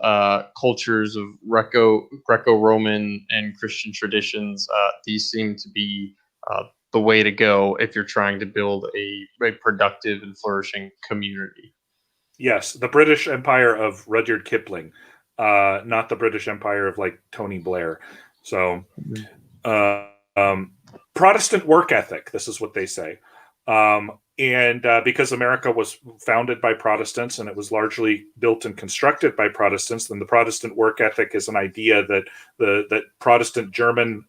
cultures of Greco-Roman and Christian traditions, these seem to be the way to go if you're trying to build a productive and flourishing community. Yes, the British Empire of Rudyard Kipling, not the British Empire of like Tony Blair. So, Protestant work ethic, this is what they say. And because America was founded by Protestants and it was largely built and constructed by Protestants, then the Protestant work ethic is an idea that that Protestant German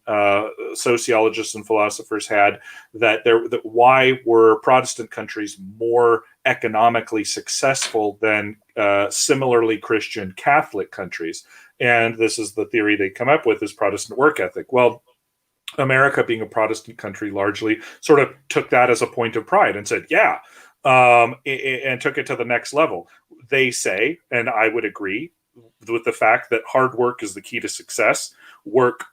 sociologists and philosophers had, that why were Protestant countries more economically successful than similarly Christian Catholic countries. And this is the theory they come up with, is Protestant work ethic. Well, America, being a Protestant country, largely sort of took that as a point of pride and said, yeah, and took it to the next level. They say, and I would agree with the fact that hard work is the key to success. Work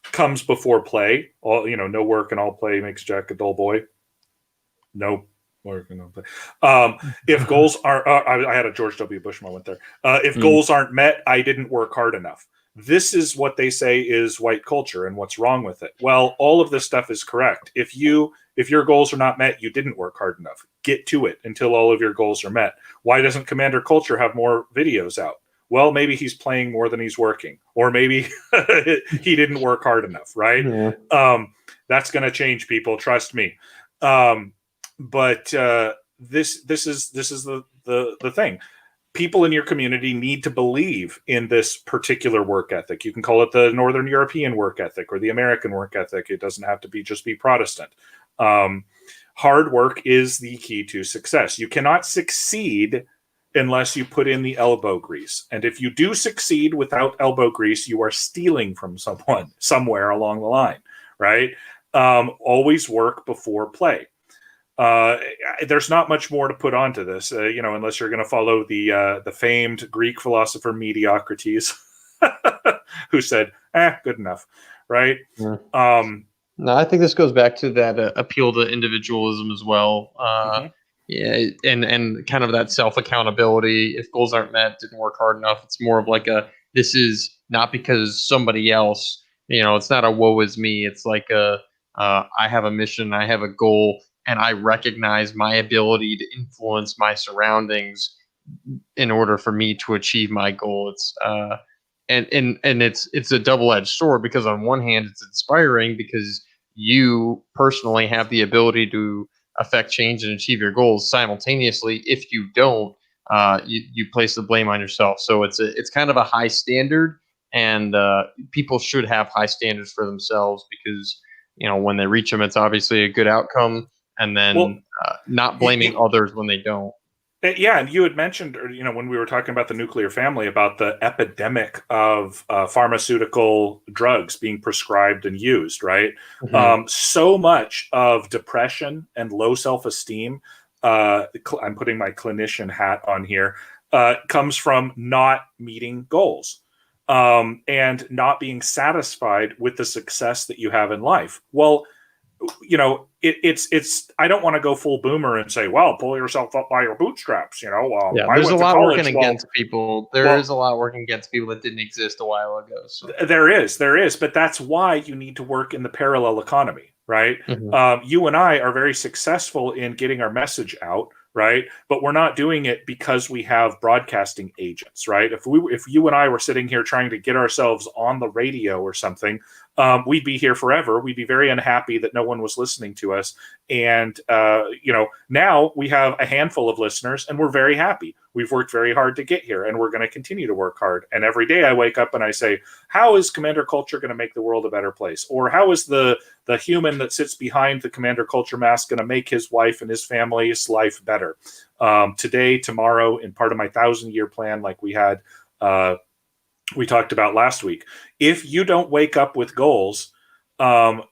comes before play. No work and all play makes Jack a dull boy. No work and all play. If goals are, I had a George W. Bush moment there. If goals aren't met, I didn't work hard enough. This is what they say is white culture and what's wrong with it. Well, all of this stuff is correct. If your goals are not met, you didn't work hard enough. Get to it until all of your goals are met. Why doesn't Commander Culture have more videos out? Well, maybe he's playing more than he's working, or maybe he didn't work hard enough, right? Yeah. That's going to change, people. Trust me. But this is the thing. People in your community need to believe in this particular work ethic. You can call it the Northern European work ethic or the American work ethic. It doesn't have to be just be Protestant. Hard work is the key to success. You cannot succeed unless you put in the elbow grease. And if you do succeed without elbow grease, you are stealing from someone somewhere along the line, right? Always work before play. there's not much more to put onto this, unless you're going to follow the famed Greek philosopher Mediocrities, who said, good enough, right? Yeah. No, I think this goes back to that appeal to individualism as well. Yeah, and kind of that self accountability. If goals aren't met, didn't work hard enough. It's more of like this is not because somebody else. It's not a woe is me. It's like I have a mission, I have a goal, and I recognize my ability to influence my surroundings in order for me to achieve my goal. It's and it's a double-edged sword, because on one hand it's inspiring because you personally have the ability to affect change and achieve your goals. Simultaneously, if you don't, you place the blame on yourself. So it's kind of a high standard, and people should have high standards for themselves, because when they reach them, it's obviously a good outcome, and then not blaming others when they don't. Yeah, and you had mentioned, when we were talking about the nuclear family, about the epidemic of pharmaceutical drugs being prescribed and used, right? So much of depression and low self-esteem, I'm putting my clinician hat on here, comes from not meeting goals and not being satisfied with the success that you have in life. Well, it's I don't want to go full boomer and say, well, pull yourself up by your bootstraps. Yeah, there's a lot working against people. There is a lot working against people that didn't exist a while ago. So. There is, but that's why you need to work in the parallel economy, right? You and I are very successful in getting our message out, right? But we're not doing it because we have broadcasting agents, right? If you and I were sitting here trying to get ourselves on the radio or something, we'd be here forever. We'd be very unhappy that no one was listening to us. And, now we have a handful of listeners and we're very happy. We've worked very hard to get here, and we're going to continue to work hard. And every day I wake up and I say, how is Commander Culture going to make the world a better place? Or how is the human that sits behind the Commander Culture mask going to make his wife and his family's life better? Today, tomorrow, in part of my 1,000-year plan, like we talked about last week. If you don't wake up with goals,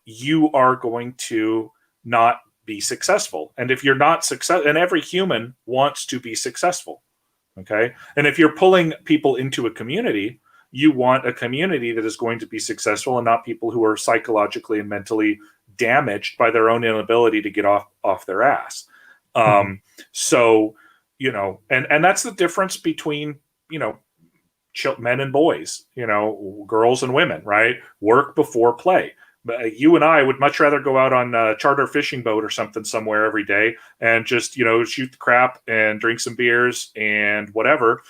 you are going to not be successful. And if you're not successful, and every human wants to be successful, okay? And if you're pulling people into a community, you want a community that is going to be successful, and not people who are psychologically and mentally damaged by their own inability to get off their ass. So, and that's the difference between, men and boys, girls and women, right? Work before play. But you and I would much rather go out on a charter fishing boat or something somewhere every day and just, shoot the crap and drink some beers and whatever.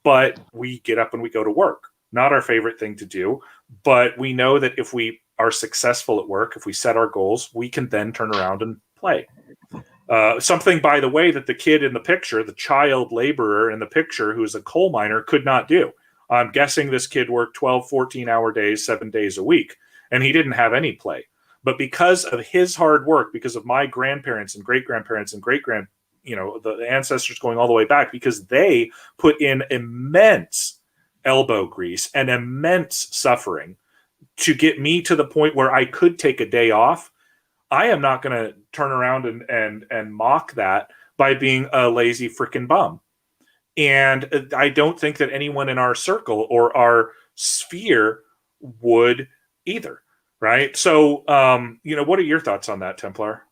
But we get up and we go to work. Not our favorite thing to do. But we know that if we are successful at work, if we set our goals, we can then turn around and play. Something, by the way, that the kid in the picture, the child laborer in the picture, who's a coal miner, could not do. I'm guessing this kid worked 12, 14-hour days, 7 days a week, and he didn't have any play. But because of his hard work, because of my grandparents and great-grandparents and the ancestors going all the way back, because they put in immense elbow grease and immense suffering to get me to the point where I could take a day off, I am not going to turn around and mock that by being a lazy freaking bum. And I don't think that anyone in our circle or our sphere would either, right? So, what are your thoughts on that, Templar?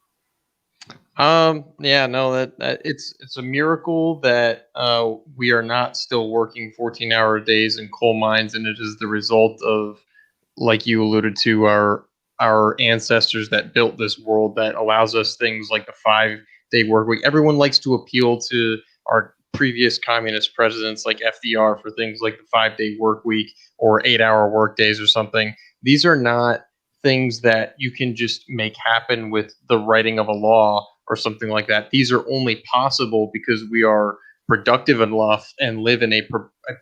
Yeah, no, that it's a miracle that we are not still working 14-hour days in coal mines, and it is the result of, like you alluded to, our ancestors that built this world that allows us things like the 5-day work week. Everyone likes to appeal to our previous communist presidents like FDR for things like the 5-day work week or 8-hour work days or something. These are not things that you can just make happen with the writing of a law or something like that. These are only possible because we are productive enough and live in a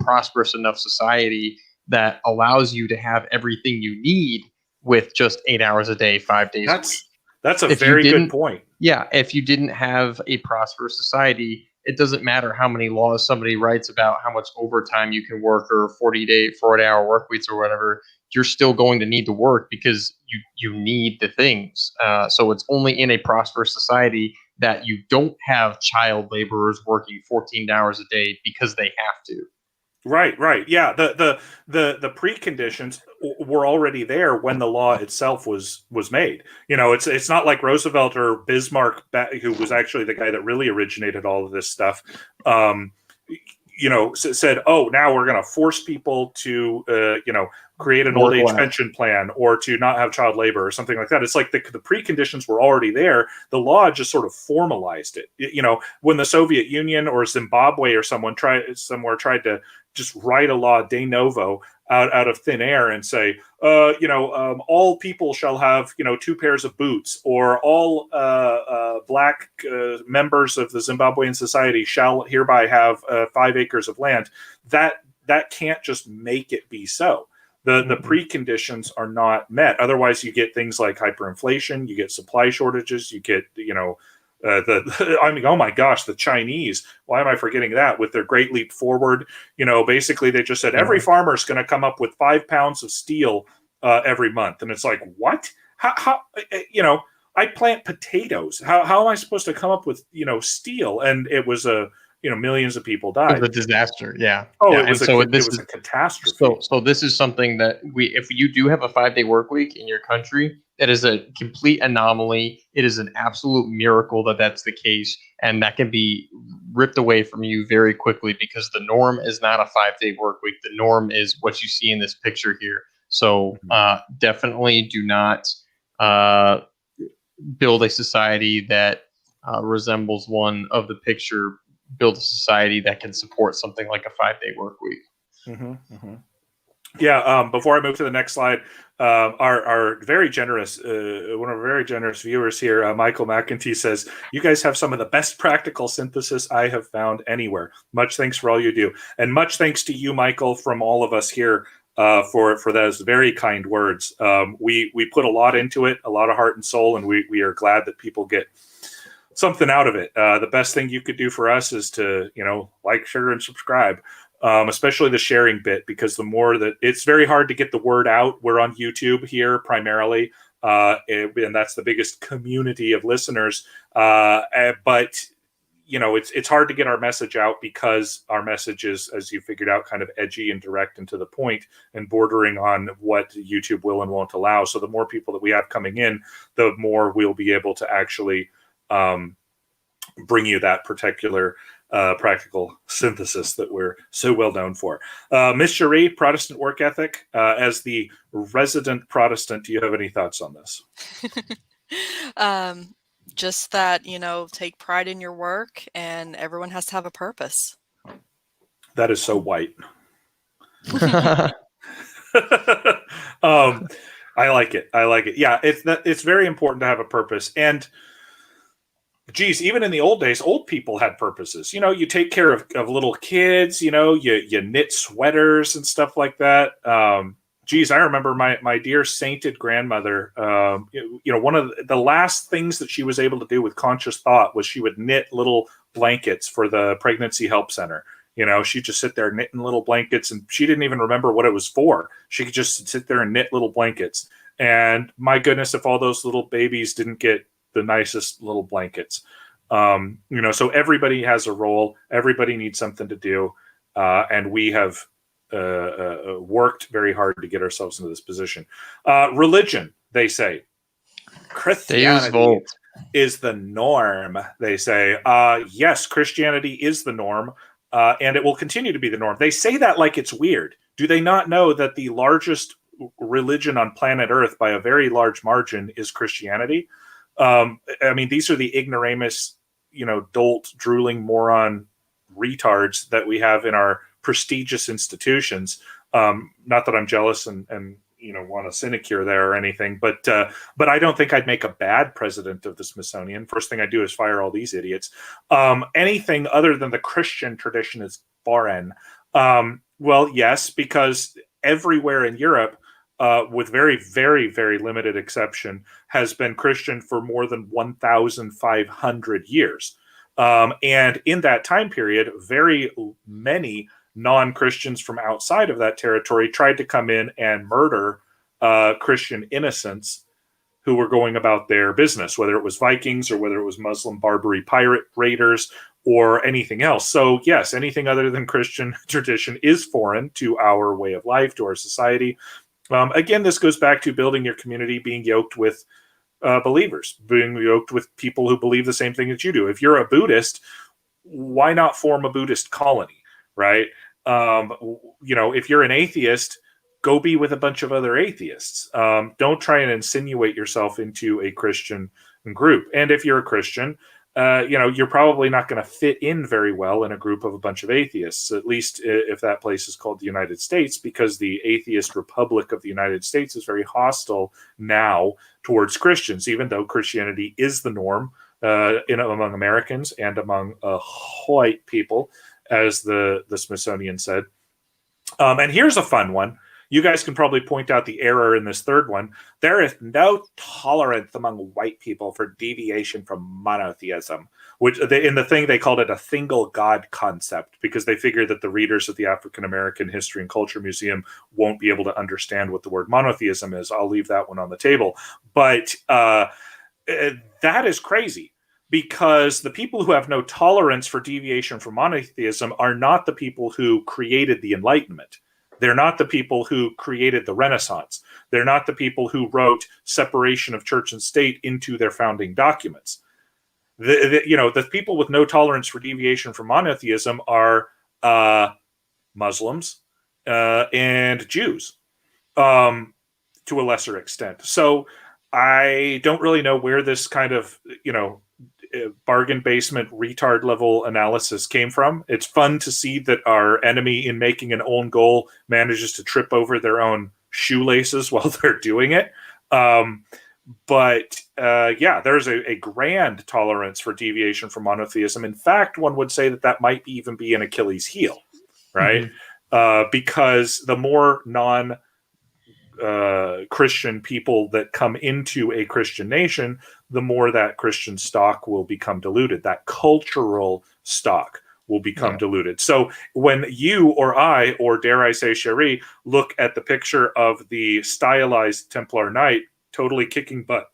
prosperous enough society that allows you to have everything you need with just 8 hours a day, 5 days a week. That's a very good point. Yeah, if you didn't have a prosperous society, it doesn't matter how many laws somebody writes about how much overtime you can work or 40-hour work weeks or whatever. You're still going to need to work because you need the things. So it's only in a prosperous society that you don't have child laborers working 14 hours a day because they have to. Right. Yeah. The preconditions were already there when the law itself was made. It's not like Roosevelt or Bismarck, who was actually the guy that really originated all of this stuff. Said, "Oh, now we're going to force people to, create an old age pension plan or to not have child labor or something like that." It's like the preconditions were already there. The law just sort of formalized it. When the Soviet Union or Zimbabwe or someone tried to just write a law de novo out of thin air and say, all people shall have, 2 pairs of boots, or all black members of the Zimbabwean society shall hereby have 5 acres of land. That can't just make it be so. The preconditions are not met. Otherwise, you get things like hyperinflation, you get supply shortages, you get, oh my gosh, the Chinese. Why am I forgetting that? With their Great Leap Forward, basically they just said every farmer is going to come up with 5 pounds of steel every month, and it's like, what? How I plant potatoes. How am I supposed to come up with steel? And it was millions of people died. It was a disaster. Yeah. Oh, yeah. it was a catastrophe. So this is something that if you do have a 5-day work week in your country, that is a complete anomaly. It is an absolute miracle that that's the case, and that can be ripped away from you very quickly, because the norm is not a 5-day work week. The norm is what you see in this picture here. So definitely do not build a society that resembles one of the picture. Build a society that can support something like a 5-day work week. Yeah. Before I move to the next slide, our very generous, one of our very generous viewers here, Michael McEntee, says, "You guys have some of the best practical synthesis I have found anywhere. Much thanks for all you do." And much thanks to you, Michael, from all of us here for those very kind words. We put a lot into it, a lot of heart and soul, and we are glad that people get something out of it. The best thing you could do for us is to, like, share, and subscribe, especially the sharing bit, because the more that it's very hard to get the word out. We're on YouTube here primarily, and that's the biggest community of listeners. But it's hard to get our message out because our message is, as you figured out, kind of edgy and direct and to the point and bordering on what YouTube will and won't allow. So the more people that we have coming in, the more we'll be able to actually bring you that particular practical synthesis that we're so well known for. Miss Cherie, Protestant work ethic. As the resident Protestant, do you have any thoughts on this? Just that, take pride in your work, and everyone has to have a purpose. That is so white. I like it. Yeah, it's very important to have a purpose. And geez, even in the old days, old people had purposes. You take care of little kids, you knit sweaters and stuff like that. Geez, I remember my dear sainted grandmother, one of the last things that she was able to do with conscious thought was she would knit little blankets for the Pregnancy Help Center. She'd just sit there knitting little blankets, and she didn't even remember what it was for. She could just sit there and knit little blankets. And my goodness, if all those little babies didn't get the nicest little blankets. So everybody has a role. Everybody needs something to do. And we have worked very hard to get ourselves into this position. Religion, they say. Christianity is the norm, they say. Yes, Christianity is the norm, and it will continue to be the norm. They say that like it's weird. Do they not know that the largest religion on planet Earth by a very large margin is Christianity? These are the ignoramus, dolt, drooling moron retards that we have in our prestigious institutions. Not that I'm jealous and want a sinecure there or anything, but I don't think I'd make a bad president of the Smithsonian. First thing I do is fire all these idiots. Anything other than the Christian tradition is foreign. Well, yes, because everywhere in Europe, with very, very, very limited exception, has been Christian for more than 1,500 years. And in that time period, very many non-Christians from outside of that territory tried to come in and murder Christian innocents who were going about their business, whether it was Vikings or whether it was Muslim Barbary pirate raiders or anything else. So yes, anything other than Christian tradition is foreign to our way of life, to our society. Again, this goes back to building your community, being yoked with believers, being yoked with people who believe the same thing that you do. If you're a Buddhist, why not form a Buddhist colony, right? If you're an atheist, go be with a bunch of other atheists. Don't try and insinuate yourself into a Christian group. And if you're a Christian, you're probably not going to fit in very well in a group of a bunch of atheists, at least if that place is called the United States, because the atheist republic of the United States is very hostile now towards Christians, even though Christianity is the norm among Americans and among white people, as the Smithsonian said. And here's a fun one. You guys can probably point out the error in this third one. There is no tolerance among white people for deviation from monotheism, which in the thing they called it a single God concept, because they figured that the readers of the African American History and Culture Museum won't be able to understand what the word monotheism is. I'll leave that one on the table. But that is crazy, because the people who have no tolerance for deviation from monotheism are not the people who created the Enlightenment. They're not the people who created the Renaissance. They're not the people who wrote separation of church and state into their founding documents. The people with no tolerance for deviation from monotheism are Muslims and Jews, to a lesser extent. So I don't really know where this kind of, bargain basement retard level analysis came from. It's fun to see that our enemy, in making an own goal, manages to trip over their own shoelaces while they're doing it. But there's a grand tolerance for deviation from monotheism. In fact, one would say that might even be an Achilles heel, right? Mm-hmm. Because the more Christian people that come into a Christian nation, the more that Christian stock will become diluted. That cultural stock will become diluted. So when you or I, or dare I say Cherie, look at the picture of the stylized Templar knight totally kicking butt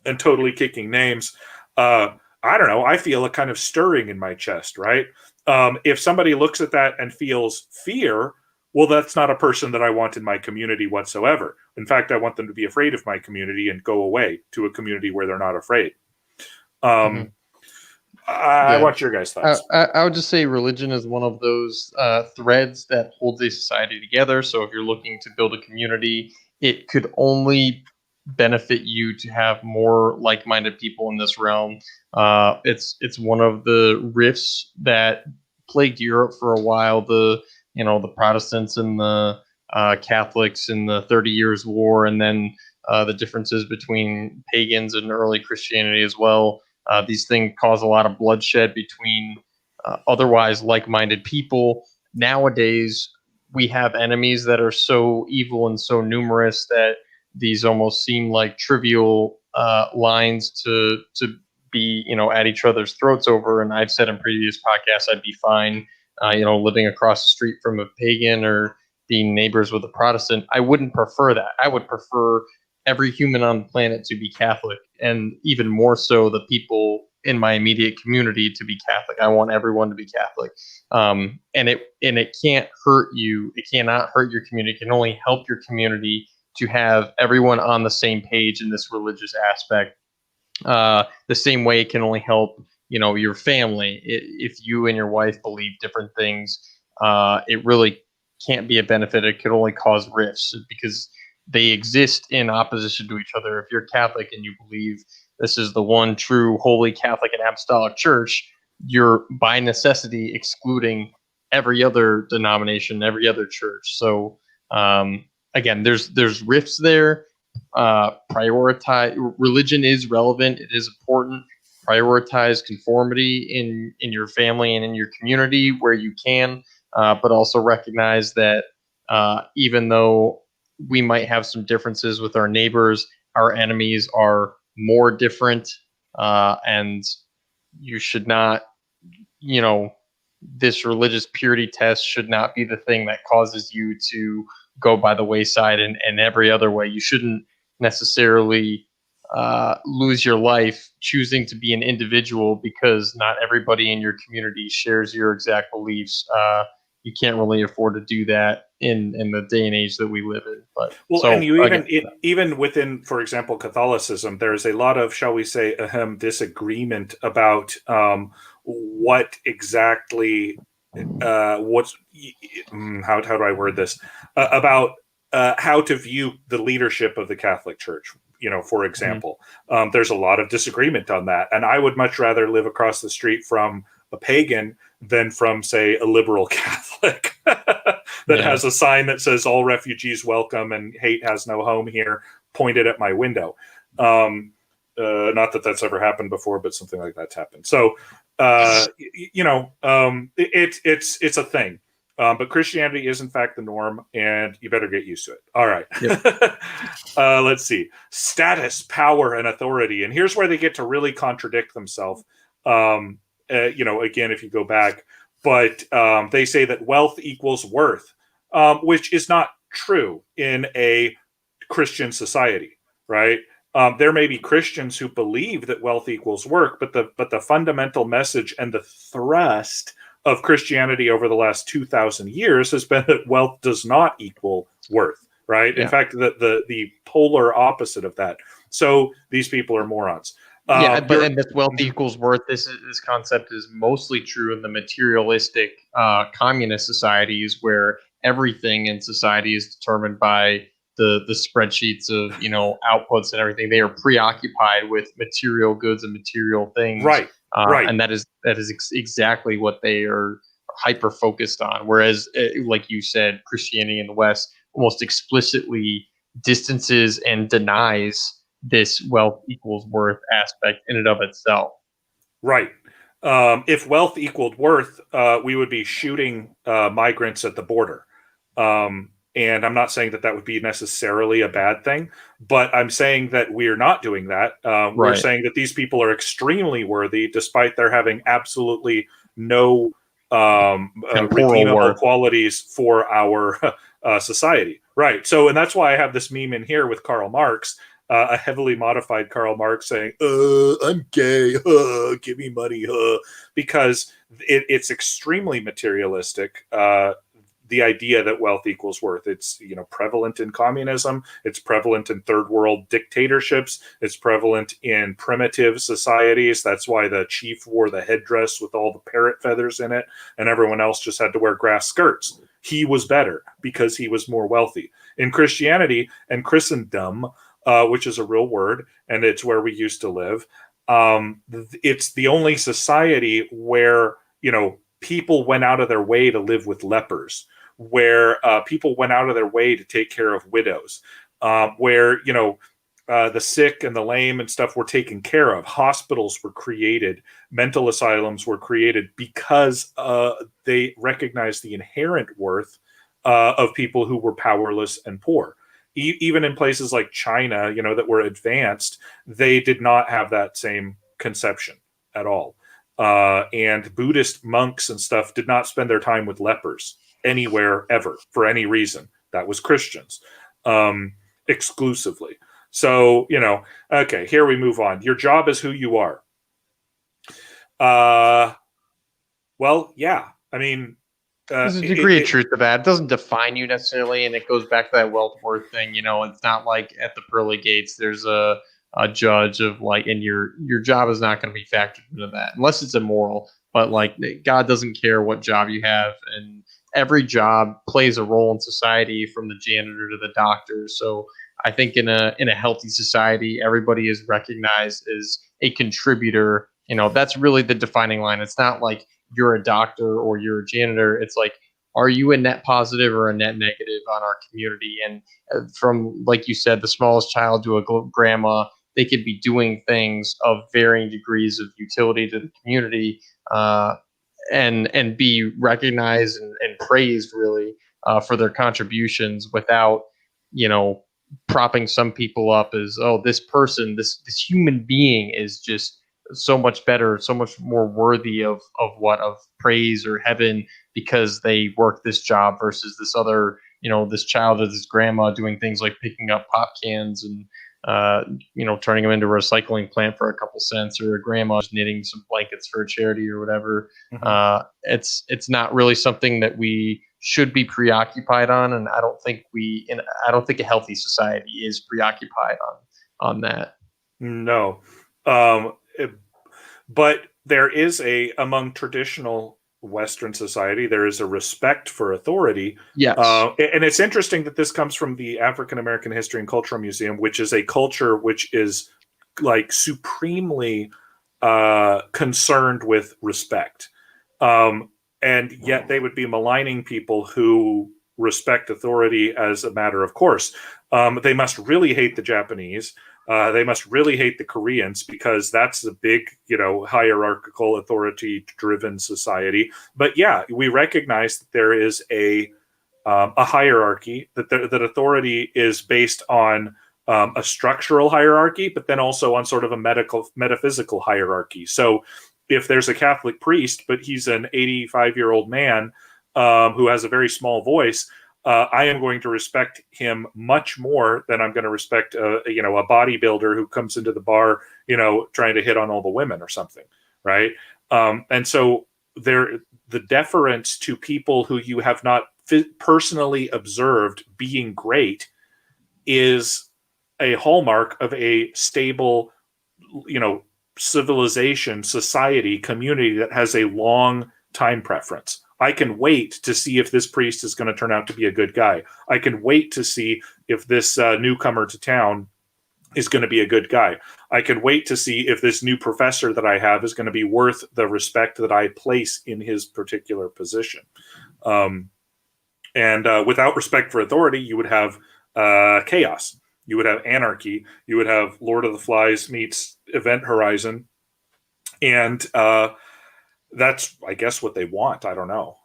and totally kicking names, I don't know, I feel a kind of stirring in my chest, right? If somebody looks at that and feels fear, well, that's not a person that I want in my community whatsoever. In fact, I want them to be afraid of my community and go away to a community where they're not afraid. I want your guys' thoughts. I would just say religion is one of those threads that holds a society together. So if you're looking to build a community, it could only benefit you to have more like-minded people in this realm. It's one of the rifts that plagued Europe for a while. The Protestants and the Catholics in the 30 Years' War, and then the differences between pagans and early Christianity as well. These things cause a lot of bloodshed between otherwise like-minded people. Nowadays, we have enemies that are so evil and so numerous that these almost seem like trivial lines to be, at each other's throats over. And I've said in previous podcasts, I'd be fine living across the street from a pagan or being neighbors with a Protestant. I wouldn't prefer that. I would prefer every human on the planet to be Catholic, and even more so the people in my immediate community to be Catholic. I want everyone to be Catholic. And it can't hurt you. It cannot hurt your community. It can only help your community to have everyone on the same page in this religious aspect. The same way it can only help your family. If you and your wife believe different things, it really can't be a benefit. It could only cause rifts because they exist in opposition to each other. If you're Catholic and you believe this is the one true holy Catholic and apostolic church, you're by necessity excluding every other denomination, every other church. So again, there's rifts there. Prioritize religion is relevant. It is important. Prioritize conformity in your family and in your community where you can, but also recognize that even though we might have some differences with our neighbors, our enemies are more different, and you should not, this religious purity test should not be the thing that causes you to go by the wayside in every other way. You shouldn't necessarily lose your life choosing to be an individual because not everybody in your community shares your exact beliefs. You can't really afford to do that in the day and age that we live in. But Well, so and you again, even within, for example, Catholicism, there's a lot of, shall we say, disagreement about what exactly what's how do I word this about how to view the leadership of the Catholic Church. For example, there's a lot of disagreement on that, and I would much rather live across the street from a pagan than from, say, a liberal Catholic that has a sign that says "All refugees welcome" and "Hate has no home here" pointed at my window. Not that that's ever happened before, but something like that's happened. So, it's a thing. But Christianity is in fact the norm, and you better get used to it. All right. Yep. Let's see. Status, power, and authority. And here's where they get to really contradict themselves. Again, if you go back, but they say that wealth equals worth, which is not true in a Christian society, right? There may be Christians who believe that wealth equals work, but the fundamental message and the thrust of Christianity over the last 2,000 years has been that wealth does not equal worth, right? Yeah. In fact, the polar opposite of that. So these people are morons. And this wealth equals worth. This concept is mostly true in the materialistic communist societies where everything in society is determined by the spreadsheets of outputs and everything. They are preoccupied with material goods and material things, right? And that is exactly what they are hyper focused on. Whereas, like you said, Christianity in the West almost explicitly distances and denies this wealth equals worth aspect in and of itself. Right. If wealth equaled worth, we would be shooting migrants at the border. And I'm not saying that would be necessarily a bad thing, but I'm saying that we're not doing that. We're saying that these people are extremely worthy, despite their having absolutely no redeemable qualities for our society. Right. So, and that's why I have this meme in here with Karl Marx, a heavily modified Karl Marx saying, I'm gay, give me money, because it's extremely materialistic. The idea that wealth equals worth. It's prevalent in communism. It's prevalent in third world dictatorships. It's prevalent in primitive societies. That's why the chief wore the headdress with all the parrot feathers in it, and everyone else just had to wear grass skirts. He was better because he was more wealthy. In Christianity and Christendom, which is a real word, and it's where we used to live, it's the only society where people went out of their way to live with lepers, where people went out of their way to take care of widows, where the sick and the lame and stuff were taken care of. Hospitals were created, mental asylums were created because they recognized the inherent worth of people who were powerless and poor. Even in places like China, that were advanced, they did not have that same conception at all. And Buddhist monks and stuff did not spend their time with lepers anywhere ever for any reason. That was Christians exclusively. So, okay, here we move on. Your job is who you are. Well, yeah. I mean, there's a degree of truth to that. It doesn't define you necessarily, and it goes back to that wealth worth thing. It's not like at the pearly gates there's a judge of and your job is not going to be factored into that unless it's immoral. But God doesn't care what job you have, and every job plays a role in society, from the janitor to the doctor. So I think in a healthy society, everybody is recognized as a contributor. That's really the defining line. It's not like you're a doctor or you're a janitor. It's are you a net positive or a net negative on our community? And from, like you said, the smallest child to a grandma, they could be doing things of varying degrees of utility to the community, and be recognized and praised really for their contributions without propping some people up as, oh, this person, this human being is just so much better, so much more worthy of praise or heaven because they work this job versus this other, this child or this grandma doing things like picking up pop cans and turning them into a recycling plant for a couple cents, or a grandma's knitting some blankets for a charity or whatever. It's not really something that we should be preoccupied on, and I don't think a healthy society is preoccupied on that. No, but there is among traditional Western society, there is a respect for authority. Yes. And it's interesting that this comes from the African American History and Cultural Museum, which is a culture which is like supremely concerned with respect. And yet they would be maligning people who respect authority as a matter of course. They must really hate the Japanese. They must really hate the Koreans, because that's a big, hierarchical, authority-driven society. But yeah, we recognize that there is a hierarchy, that authority is based on a structural hierarchy, but then also on sort of a metaphysical hierarchy. So if there's a Catholic priest, but he's an 85-year-old man who has a very small voice, I am going to respect him much more than I'm going to respect a bodybuilder who comes into the bar, trying to hit on all the women or something, right? And so the deference to people who you have not personally observed being great is a hallmark of a stable, civilization, society, community that has a long time preference. I can wait to see if this priest is going to turn out to be a good guy. I can wait to see if this newcomer to town is going to be a good guy. I can wait to see if this new professor that I have is going to be worth the respect that I place in his particular position. And without respect for authority, you would have chaos. You would have anarchy. You would have Lord of the Flies meets Event Horizon. And that's, I guess, what they want. I don't know.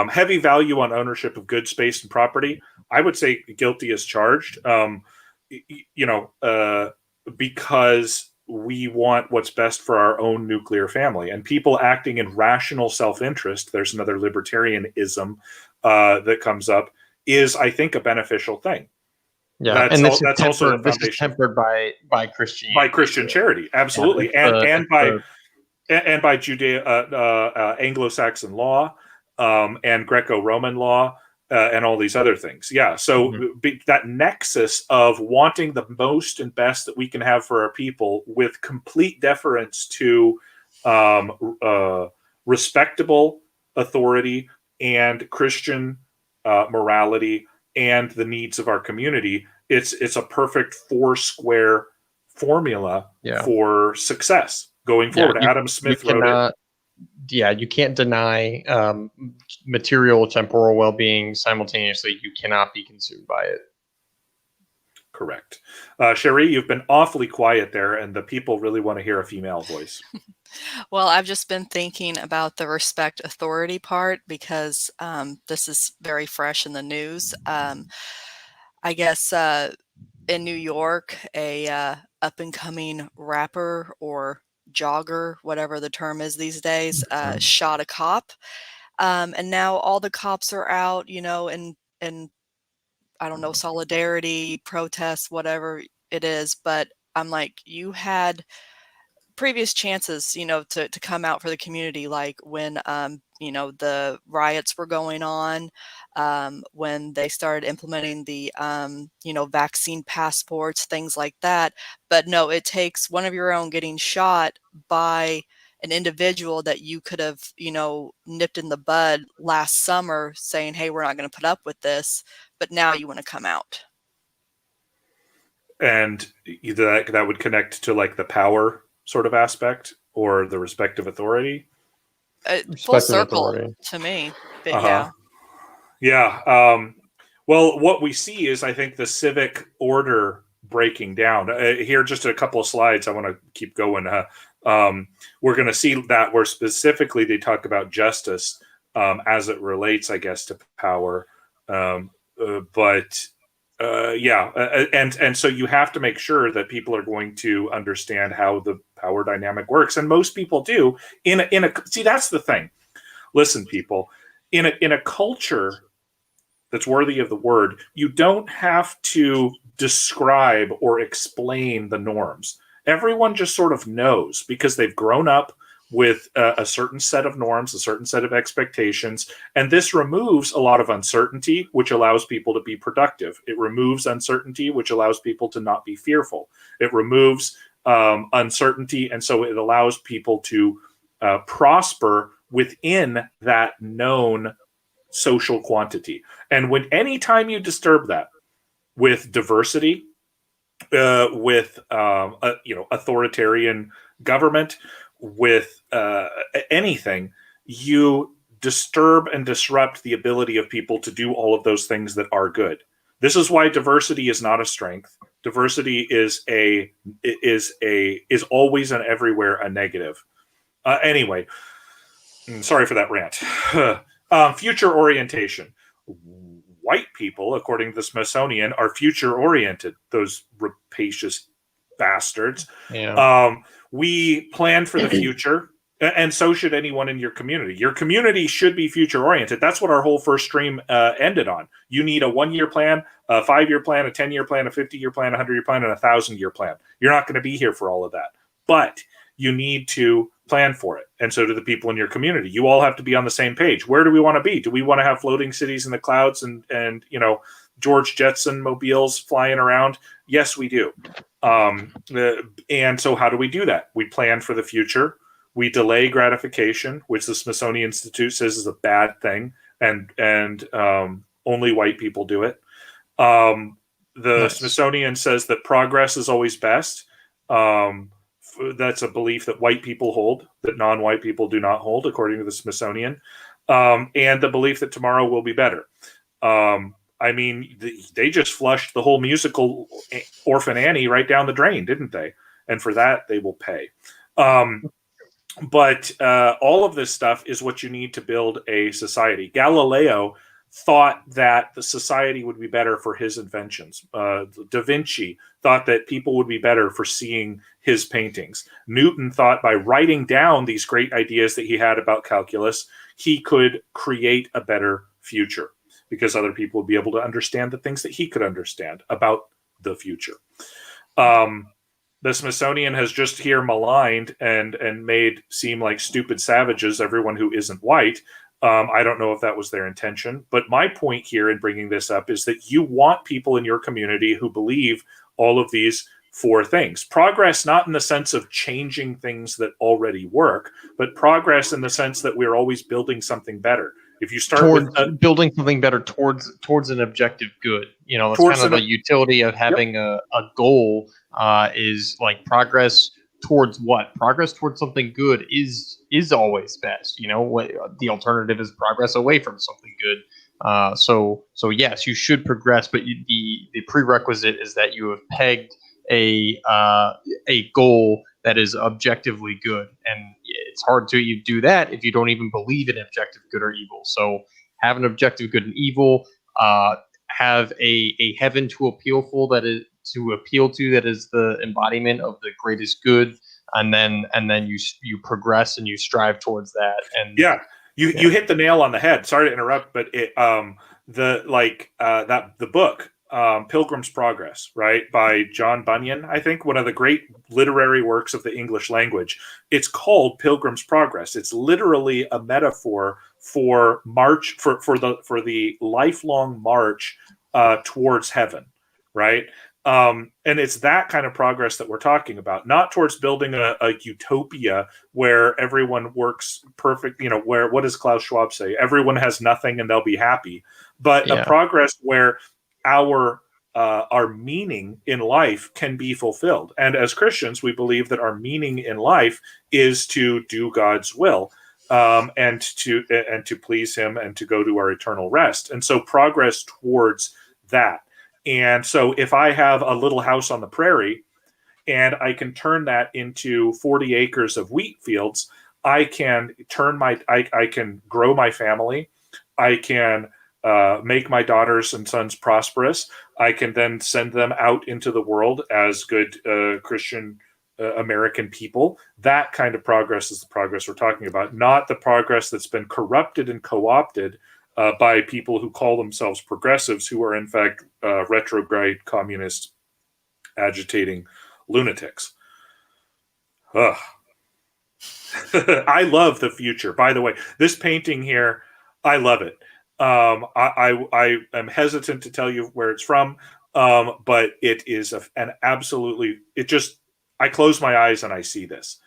Heavy value on ownership of goods, space, and property. I would say guilty as charged. Because we want what's best for our own nuclear family, and people acting in rational self-interest. There's another libertarianism that comes up. Is, I think, a beneficial thing. Yeah, and this is tempered by Christianity. By Christian charity, absolutely, and by Anglo-Saxon law, and Greco-Roman law, and all these other things. Yeah, so that nexus of wanting the most and best that we can have for our people, with complete deference to respectable authority and Christian morality and the needs of our community. It's a perfect four-square formula for success going forward. Adam Smith wrote it. Yeah, you can't deny material, temporal well-being simultaneously. You cannot be consumed by it. Correct. Cherie, you've been awfully quiet there, and the people really want to hear a female voice. Well, I've just been thinking about the respect authority part, because this is very fresh in the news. I guess in New York, a up-and-coming rapper or jogger, whatever the term is these days, shot a cop. And now all the cops are out, in I don't know, solidarity, protests, whatever it is. But I'm like, you had previous chances, to come out for the community, like when, the riots were going on, when they started implementing the, vaccine passports, things like that. But no, it takes one of your own getting shot by an individual that you could have, nipped in the bud last summer, saying, hey, we're not going to put up with this. But now you want to come out. And that would connect to like the power sort of aspect, or the respect of authority. Full circle to me. But well, what we see is, I think, the civic order breaking down. Here, just a couple of slides. I want to keep going. We're going to see that where specifically they talk about justice as it relates, I guess, to power. And so you have to make sure that people are going to understand how the power dynamic works, and most people do. See, that's the thing. Listen, people, in a culture that's worthy of the word, you don't have to describe or explain the norms. Everyone just sort of knows because they've grown up with a certain set of norms, a certain set of expectations, and this removes a lot of uncertainty, which allows people to be productive. It removes uncertainty, which allows people to not be fearful. It removes uncertainty, and so it allows people to prosper within that known social quantity. And when anytime you disturb that with diversity, with authoritarian government, with anything, you disturb and disrupt the ability of people to do all of those things that are good. This is why diversity is not a strength. Diversity is always and everywhere a negative. Anyway, sorry for that rant. Future orientation. White people, according to the Smithsonian, are future oriented. Those rapacious bastards. Yeah. We plan for the future, and so should anyone in your community. Your community should be future oriented. That's what our whole first stream ended on. You need a 1-year plan, a 5-year plan, a 10-year plan, a 50-year plan, a 100-year plan, and a 1,000-year plan. You're not going to be here for all of that, but you need to plan for it. And so do the people in your community. You all have to be on the same page. Where do we want to be? Do we want to have floating cities in the clouds and George Jetson mobiles flying around? Yes, we do. And so how do we do that? We plan for the future. We delay gratification, which the Smithsonian Institute says is a bad thing, and only white people do it. The Smithsonian says that progress is always best. That's a belief that white people hold, that non-white people do not hold, according to the Smithsonian. And the belief that tomorrow will be better. I mean, they just flushed the whole musical Orphan Annie right down the drain, didn't they? And for that, they will pay. But all of this stuff is what you need to build a society. Galileo thought that the society would be better for his inventions. Da Vinci thought that people would be better for seeing his paintings. Newton thought by writing down these great ideas that he had about calculus, he could create a better future, because other people would be able to understand the things that he could understand about the future. The Smithsonian has just here maligned and made seem like stupid savages everyone who isn't white. I don't know if that was their intention, but my point here in bringing this up is that you want people in your community who believe all of these 4 things. Progress, not in the sense of changing things that already work, but progress in the sense that we're always building something better. If you start with building something better towards an objective good, that's kind of the utility of having a goal, is like progress towards what? Progress towards something good is always best. What the alternative is, progress away from something good. So yes, you should progress, but the prerequisite is that you have pegged a goal that is objectively good, and it's hard to do that if you don't even believe in objective good or evil. So have an objective good and evil. Have a heaven to appeal to that is the embodiment of the greatest good, and then you progress and you strive towards that. And you hit the nail on the head. Sorry to interrupt, but the book Pilgrim's Progress, right, by John Bunyan, I think, one of the great literary works of the English language. It's called Pilgrim's Progress. It's literally a metaphor for the lifelong march towards heaven, right? And it's that kind of progress that we're talking about, not towards building a utopia where everyone works perfect, where, what does Klaus Schwab say? Everyone has nothing and they'll be happy. But a progress where our meaning in life can be fulfilled. And as Christians, we believe that our meaning in life is to do God's will, and to please Him and to go to our eternal rest. And so progress towards that. And so if I have a little house on the prairie and I can turn that into 40 acres of wheat fields, I can I can grow my family. I can make my daughters and sons prosperous. I can then send them out into the world as good Christian American people. That kind of progress is the progress we're talking about, not the progress that's been corrupted and co-opted by people who call themselves progressives, who are in fact retrograde communist agitating lunatics. Ugh. I love the future. By the way, this painting here, I love it. I am hesitant to tell you where it's from, but it is an absolutely. It just. I close my eyes and I see this.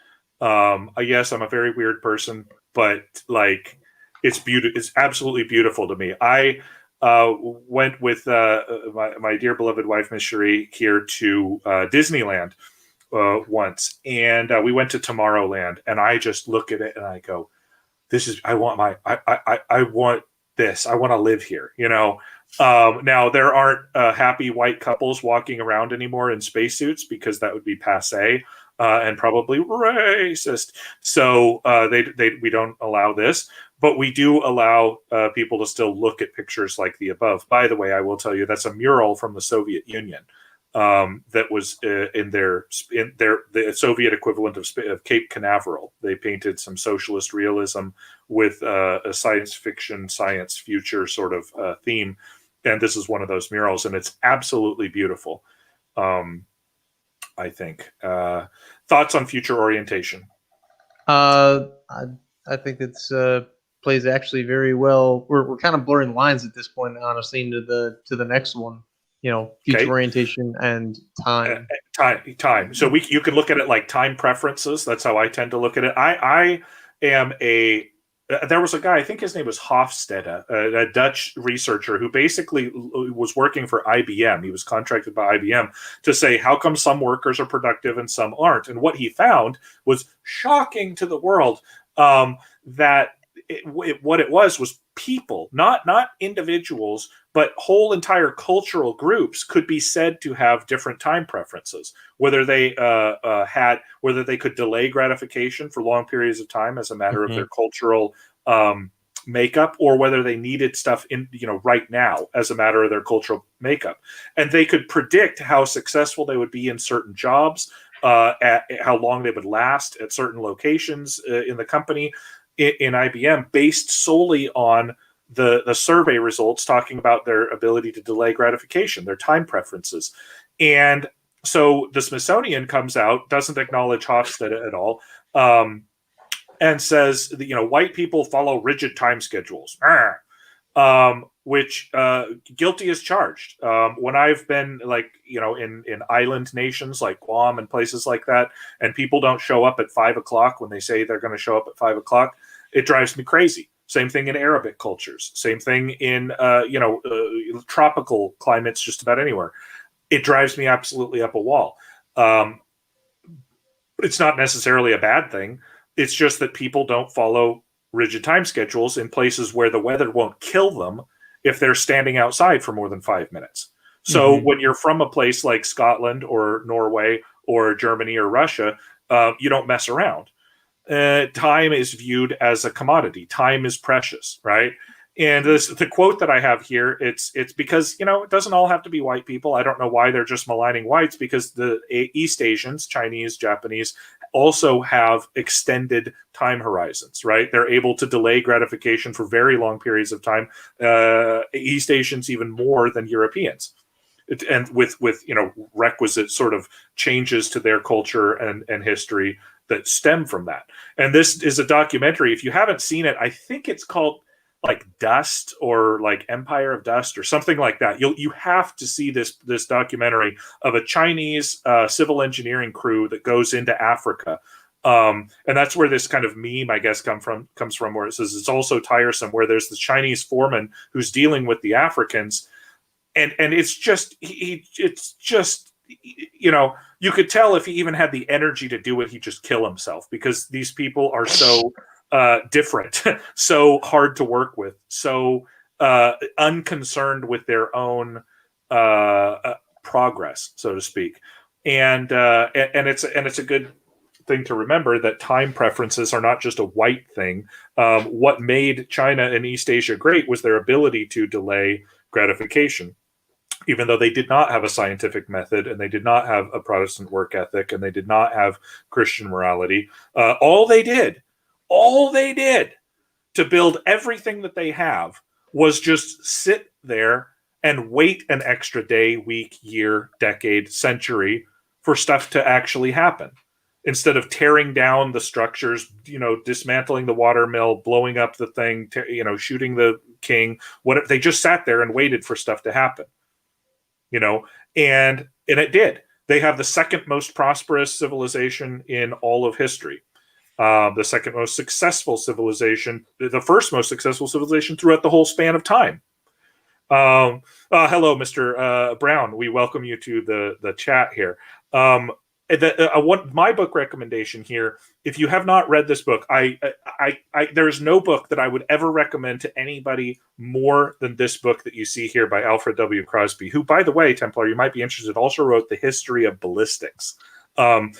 Yes, I'm a very weird person, but like, it's beautiful. It's absolutely beautiful to me. I went with my dear beloved wife, Miss Cherie, here to Disneyland once, and we went to Tomorrowland, and I just look at it and I go, "This is. I want my. I want this. I want to live here." You know. Now there aren't happy white couples walking around anymore in spacesuits because that would be passé and probably racist. So we don't allow this, but we do allow people to still look at pictures like the above. By the way, I will tell you that's a mural from the Soviet Union that was in the Soviet equivalent of Cape Canaveral. They painted some socialist realism with a science fiction, science future sort of theme. And this is one of those murals, and it's absolutely beautiful. I think. Thoughts on future orientation? I think it's plays actually very well. We're kind of blurring lines at this point, honestly, into the next one. You know, future orientation and time. Time. So you can look at it like time preferences. That's how I tend to look at it. I am a. There was a guy, I think his name was Hofstede, a Dutch researcher who basically was working for IBM. He was contracted by IBM to say, how come some workers are productive and some aren't? And what he found was shocking to the world, that what it was people, not individuals, but whole entire cultural groups could be said to have different time preferences, whether they whether they could delay gratification for long periods of time as a matter of their cultural makeup, or whether they needed stuff right now as a matter of their cultural makeup. And they could predict how successful they would be in certain jobs, at how long they would last at certain locations in the company, in IBM, based solely on the survey results talking about their ability to delay gratification, their time preferences. And so the Smithsonian comes out, doesn't acknowledge Hofstede at all, and says that, white people follow rigid time schedules, which guilty as charged. When I've been in island nations like Guam and places like that, and people don't show up at 5 o'clock when they say they're going to show up at 5 o'clock, it drives me crazy. Same thing in Arabic cultures. Same thing in tropical climates, just about anywhere. It drives me absolutely up a wall. It's not necessarily a bad thing. It's just that people don't follow rigid time schedules in places where the weather won't kill them if they're standing outside for more than 5 minutes. So when you're from a place like Scotland or Norway or Germany or Russia, you don't mess around. Time is viewed as a commodity. Time is precious, right? And the quote that I have here, it's because, it doesn't all have to be white people. I don't know why they're just maligning whites, because the East Asians, Chinese, Japanese, also have extended time horizons, right? They're able to delay gratification for very long periods of time. East Asians even more than Europeans. And with requisite sort of changes to their culture and history that stem from that. And this is a documentary. If you haven't seen it, I think it's called like Dust, or like Empire of Dust, or something like that. You have to see this documentary of a Chinese civil engineering crew that goes into Africa. And that's where this kind of meme, I guess, comes from, where it says it's also tiresome, where there's the Chinese foreman who's dealing with the Africans. And it's just, you could tell if he even had the energy to do it, he'd just kill himself, because these people are so different, so hard to work with, so unconcerned with their own progress, so to speak. And it's a good thing to remember that time preferences are not just a white thing. What made China and East Asia great was their ability to delay gratification, even though they did not have a scientific method, and they did not have a Protestant work ethic, and they did not have Christian morality. All they did to build everything that they have was just sit there and wait an extra day, week, year, decade, century for stuff to actually happen. Instead of tearing down the structures, dismantling the water mill, blowing up the thing, shooting the king, what they just sat there and waited for stuff to happen, and it did. They have the second most prosperous civilization in all of history. The second most successful civilization, the first most successful civilization throughout the whole span of time. Hello, Mr. Brown. We welcome you to the chat here. My book recommendation here, if you have not read this book, there's no book that I would ever recommend to anybody more than this book that you see here by Alfred W. Crosby, who, by the way, Templar, you might be interested, also wrote The History of Ballistics. You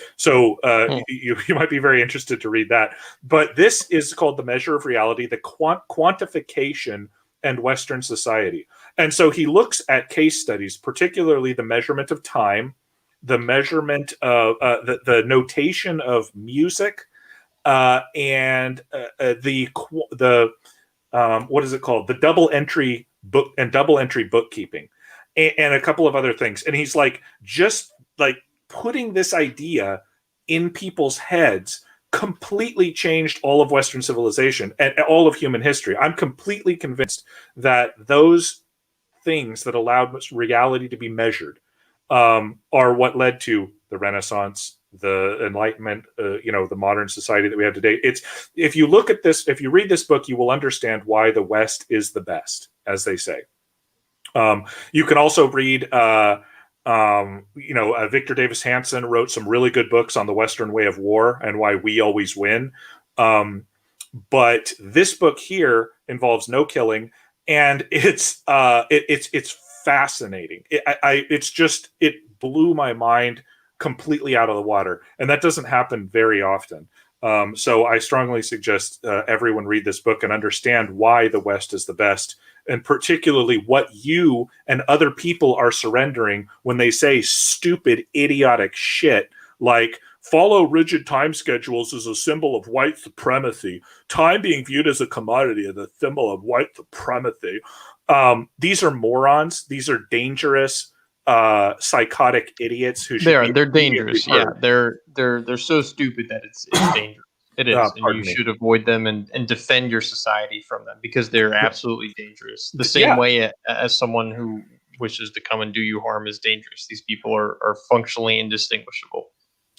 might be very interested to read that. But this is called The Measure of Reality, the Quantification and Western Society. And so he looks at case studies, particularly the measurement of time, the measurement of the notation of music, and the what is it called? The double entry book and double entry bookkeeping, and a couple of other things. And he's just putting this idea in people's heads completely changed all of Western civilization and all of human history. I'm completely convinced that those things that allowed reality to be measured are what led to the Renaissance, the Enlightenment, the modern society that we have today. If you look at this, if you read this book, you will understand why the West is the best, as they say. You can also read, Victor Davis Hanson wrote some really good books on the Western way of war and why we always win. But this book here involves no killing, and it's fascinating. It blew my mind completely out of the water, and that doesn't happen very often. So I strongly suggest everyone read this book and understand why the West is the best, and particularly what you and other people are surrendering when they say stupid, idiotic shit like follow rigid time schedules is a symbol of white supremacy. Time being viewed as a commodity is a symbol of white supremacy. These are morons. These are dangerous, psychotic idiots who should. They're dangerous. Yeah, they're so stupid that it's dangerous. It is, and you should avoid them and defend your society from them because they're absolutely dangerous. The same way as someone who wishes to come and do you harm is dangerous. These people are functionally indistinguishable.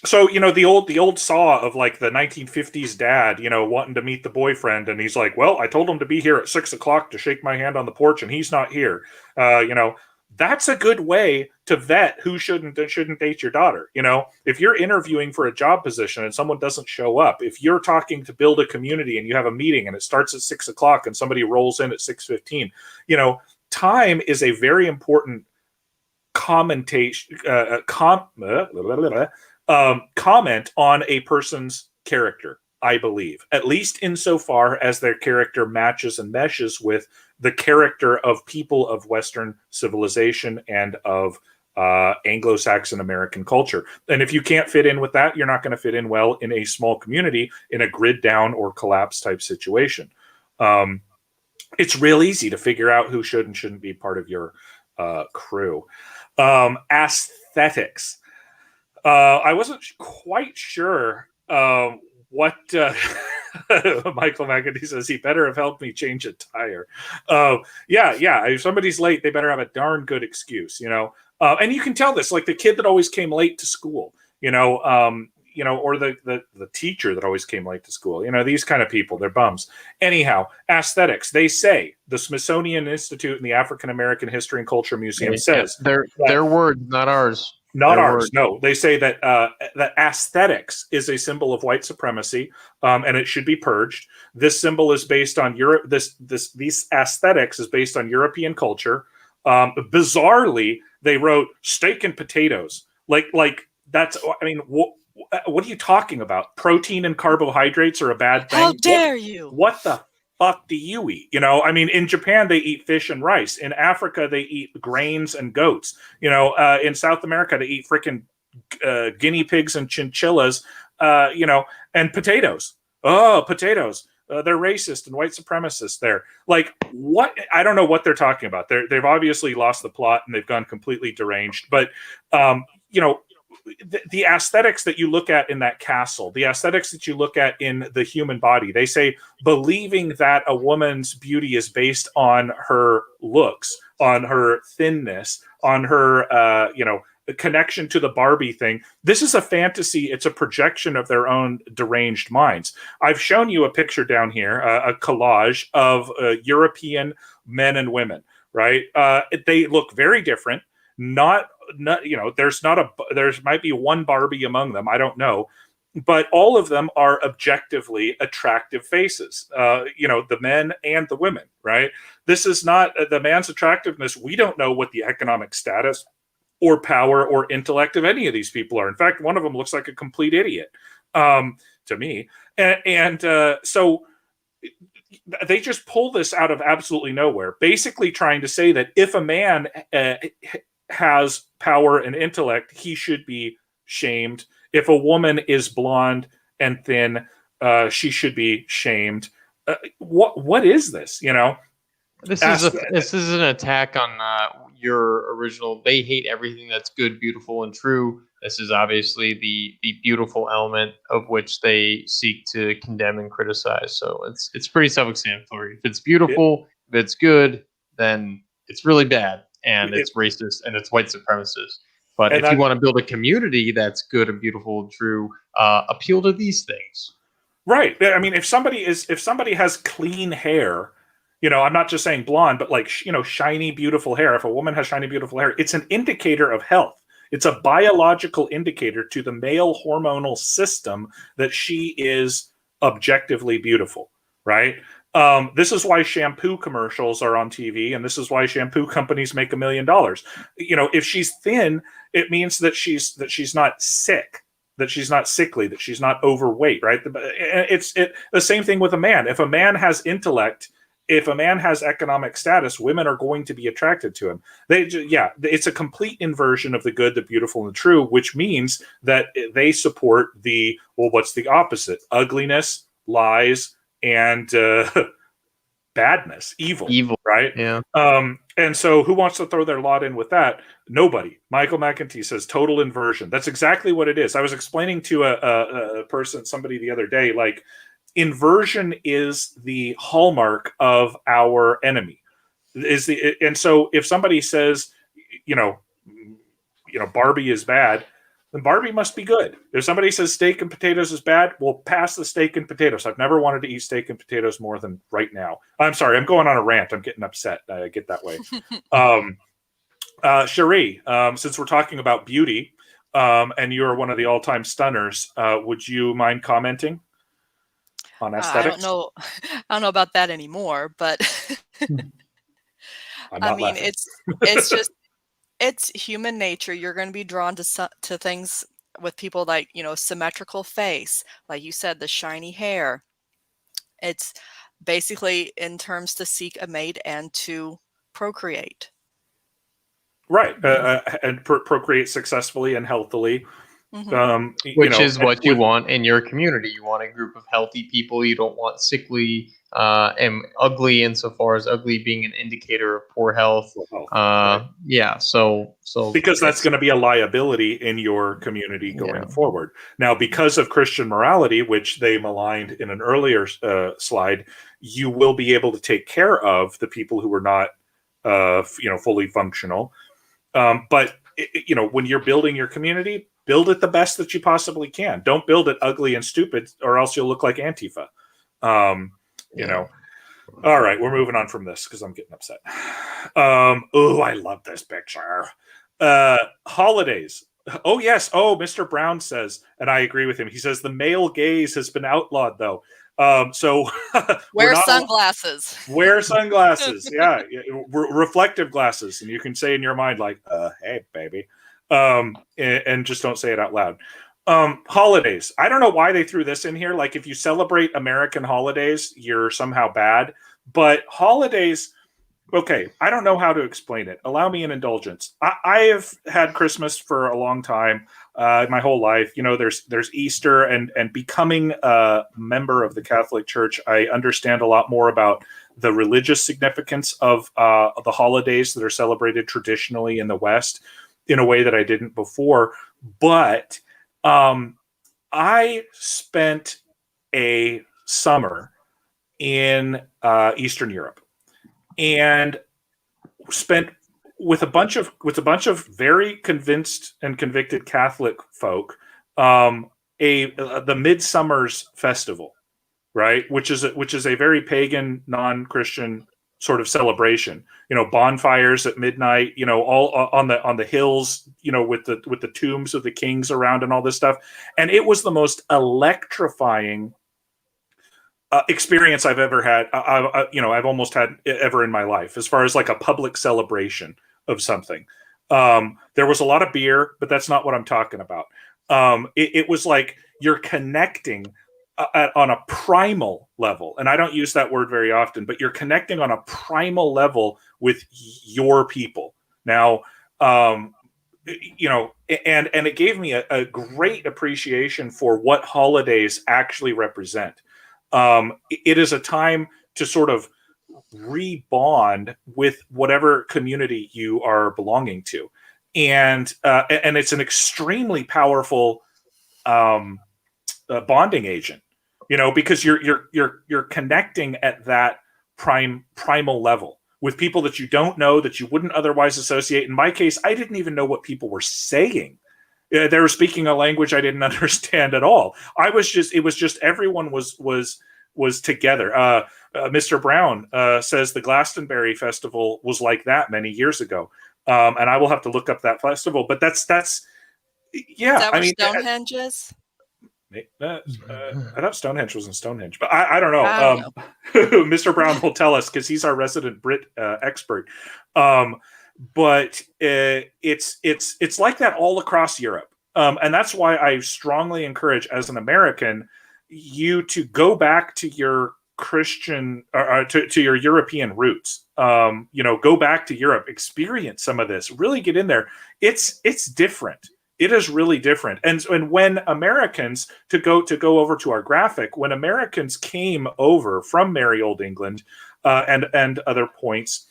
So, the old saw of the 1950s dad, wanting to meet the boyfriend, and he's like, well, I told him to be here at 6:00 to shake my hand on the porch, and he's not here. That's a good way to vet who shouldn't date your daughter. If you're interviewing for a job position and someone doesn't show up, if you're talking to build a community and you have a meeting and it starts at 6:00 and somebody rolls in at 6:15, time is a very important comment on a person's character, I believe, at least insofar as their character matches and meshes with the character of people of Western civilization and of Anglo-Saxon American culture. And if you can't fit in with that, you're not going to fit in well in a small community in a grid down or collapse type situation. It's real easy to figure out who should and shouldn't be part of your crew. Aesthetics. I wasn't quite sure what Michael McAdee says. He better have helped me change a tire. Yeah. If somebody's late, they better have a darn good excuse, and you can tell this, like the kid that always came late to school, or the teacher that always came late to school, these kind of people, they're bums. Anyhow, aesthetics. They say the Smithsonian Institute and the African American History and Culture Museum says their words, not ours. Not ours. No, they say that that aesthetics is a symbol of white supremacy, and it should be purged. This symbol is based on Europe. These aesthetics is based on European culture. Bizarrely, they wrote steak and potatoes. Like that's. I mean, what are you talking about? Protein and carbohydrates are a bad thing. How dare you? What the fuck do you eat? I mean, in Japan, they eat fish and rice. In Africa, they eat grains and goats. In South America, they eat freaking guinea pigs and chinchillas, and potatoes. Oh, potatoes. they're racist and white supremacists there. Like, what? I don't know what they're talking about. They've obviously lost the plot and they've gone completely deranged. But, the aesthetics that you look at in that castle, the aesthetics that you look at in the human body, they say believing that a woman's beauty is based on her looks, on her thinness, on her, the connection to the Barbie thing. This is a fantasy. It's a projection of their own deranged minds. I've shown you a picture down here, a collage of European men and women, right? They look very different. Not there might be one Barbie among them. I don't know. But all of them are objectively attractive faces, the men and the women, right? This is not the man's attractiveness. We don't know what the economic status or power or intellect of any of these people are. In fact, one of them looks like a complete idiot to me. So they just pull this out of absolutely nowhere, basically trying to say that if a man has power and intellect, he should be shamed. If a woman is blonde and thin, she should be shamed. What is this? This is an attack on your original. They hate everything that's good, beautiful, and true. This is obviously the beautiful element of which they seek to condemn and criticize. So it's pretty self-explanatory. If it's beautiful, if it's good, then it's really bad, and it's racist, and it's white supremacist. But if you want to build a community that's good and beautiful and true, appeal to these things. Right. I mean, if somebody has clean hair, I'm not just saying blonde, but like, shiny, beautiful hair. If a woman has shiny, beautiful hair, it's an indicator of health. It's a biological indicator to the male hormonal system that she is objectively beautiful, right? This is why shampoo commercials are on TV, and this is why shampoo companies make $1 million. If she's thin, it means that she's not sick, that she's not sickly, that she's not overweight, right? It's the same thing with a man. If a man has intellect, if a man has economic status, women are going to be attracted to him. It's a complete inversion of the good, the beautiful, and the true, which means that they support what's the opposite? Ugliness, lies, and badness, evil, right? Yeah. And so who wants to throw their lot in with that? Nobody. Michael McEntee says total inversion. That's exactly what it is. I was explaining to a person, somebody the other day, like, inversion is the hallmark of our enemy. And so if somebody says, Barbie is bad, then Barbie must be good. If somebody says steak and potatoes is bad, we'll pass the steak and potatoes. I've never wanted to eat steak and potatoes more than right now. I'm sorry, I'm going on a rant. I'm getting upset. I get that way. Cherie, since we're talking about beauty, and you're one of the all-time stunners, would you mind commenting on aesthetics? I don't know about that anymore, but I mean, laughing. it's just, it's human nature. You're going to be drawn to things with people like, symmetrical face, like you said, the shiny hair. It's basically in terms to seek a mate and to procreate. Right. And procreate successfully and healthily. Mm-hmm. Which is what you want in your community. You want a group of healthy people. You don't want sickly and ugly, insofar as ugly being an indicator of poor health. Right. Yeah. So because that's going to be a liability in your community going forward. Now, because of Christian morality, which they maligned in an earlier slide, you will be able to take care of the people who are not, fully functional. But when you're building your community, build it the best that you possibly can. Don't build it ugly and stupid, or else you'll look like Antifa. All right, we're moving on from this because I'm getting upset. I love this picture. Holidays. Oh, yes. Oh, Mr. Brown says, and I agree with him. He says the male gaze has been outlawed, though. So wear sunglasses. Wear sunglasses. Yeah. Reflective glasses. And you can say in your mind, like, hey, baby. And just don't say it out loud. Holidays. I don't know why they threw this in here. Like, if you celebrate American holidays, you're somehow bad. But holidays, okay, I don't know how to explain it. Allow me an indulgence. I have had Christmas for a long time. my whole life. There's Easter, and becoming a member of the Catholic Church, I understand a lot more about the religious significance of the holidays that are celebrated traditionally in the West in a way that I didn't before. But I spent a summer in Eastern Europe, and spent with a bunch of very convinced and convicted Catholic folk, the Midsummer's Festival, right? Which is a very pagan, non-Christian sort of celebration. Bonfires at midnight. All on the hills. With the tombs of the kings around and all this stuff. And it was the most electrifying experience I've ever had. I've almost had ever in my life, as far as like a public celebration of something. There was a lot of beer, but that's not what I'm talking about. It was like you're connecting on a primal level, and I don't use that word very often, but you're connecting on a primal level with your people. Now, and it gave me a great appreciation for what holidays actually represent. It is a time to sort of rebond with whatever community you are belonging to, and it's an extremely powerful bonding agent. Because you're connecting at that primal level with people that you don't know, that you wouldn't otherwise associate. In my case, I didn't even know what people were saying. They were speaking a language I didn't understand at all. It was just everyone was together. Mr. Brown says the Glastonbury Festival was like that many years ago. And I will have to look up that festival, but that's yeah. Is that where Stonehenge is? I thought Stonehenge was in Stonehenge, but I don't know. I don't know. Mr. Brown will tell us, because he's our resident Brit expert. But it's like that all across Europe, and that's why I strongly encourage, as an American, you to go back to your Christian to your European roots. Go back to Europe, experience some of this, really get in there. It's different. It is really different. And when Americans, to go over to our graphic, when Americans came over from merry old England and other points,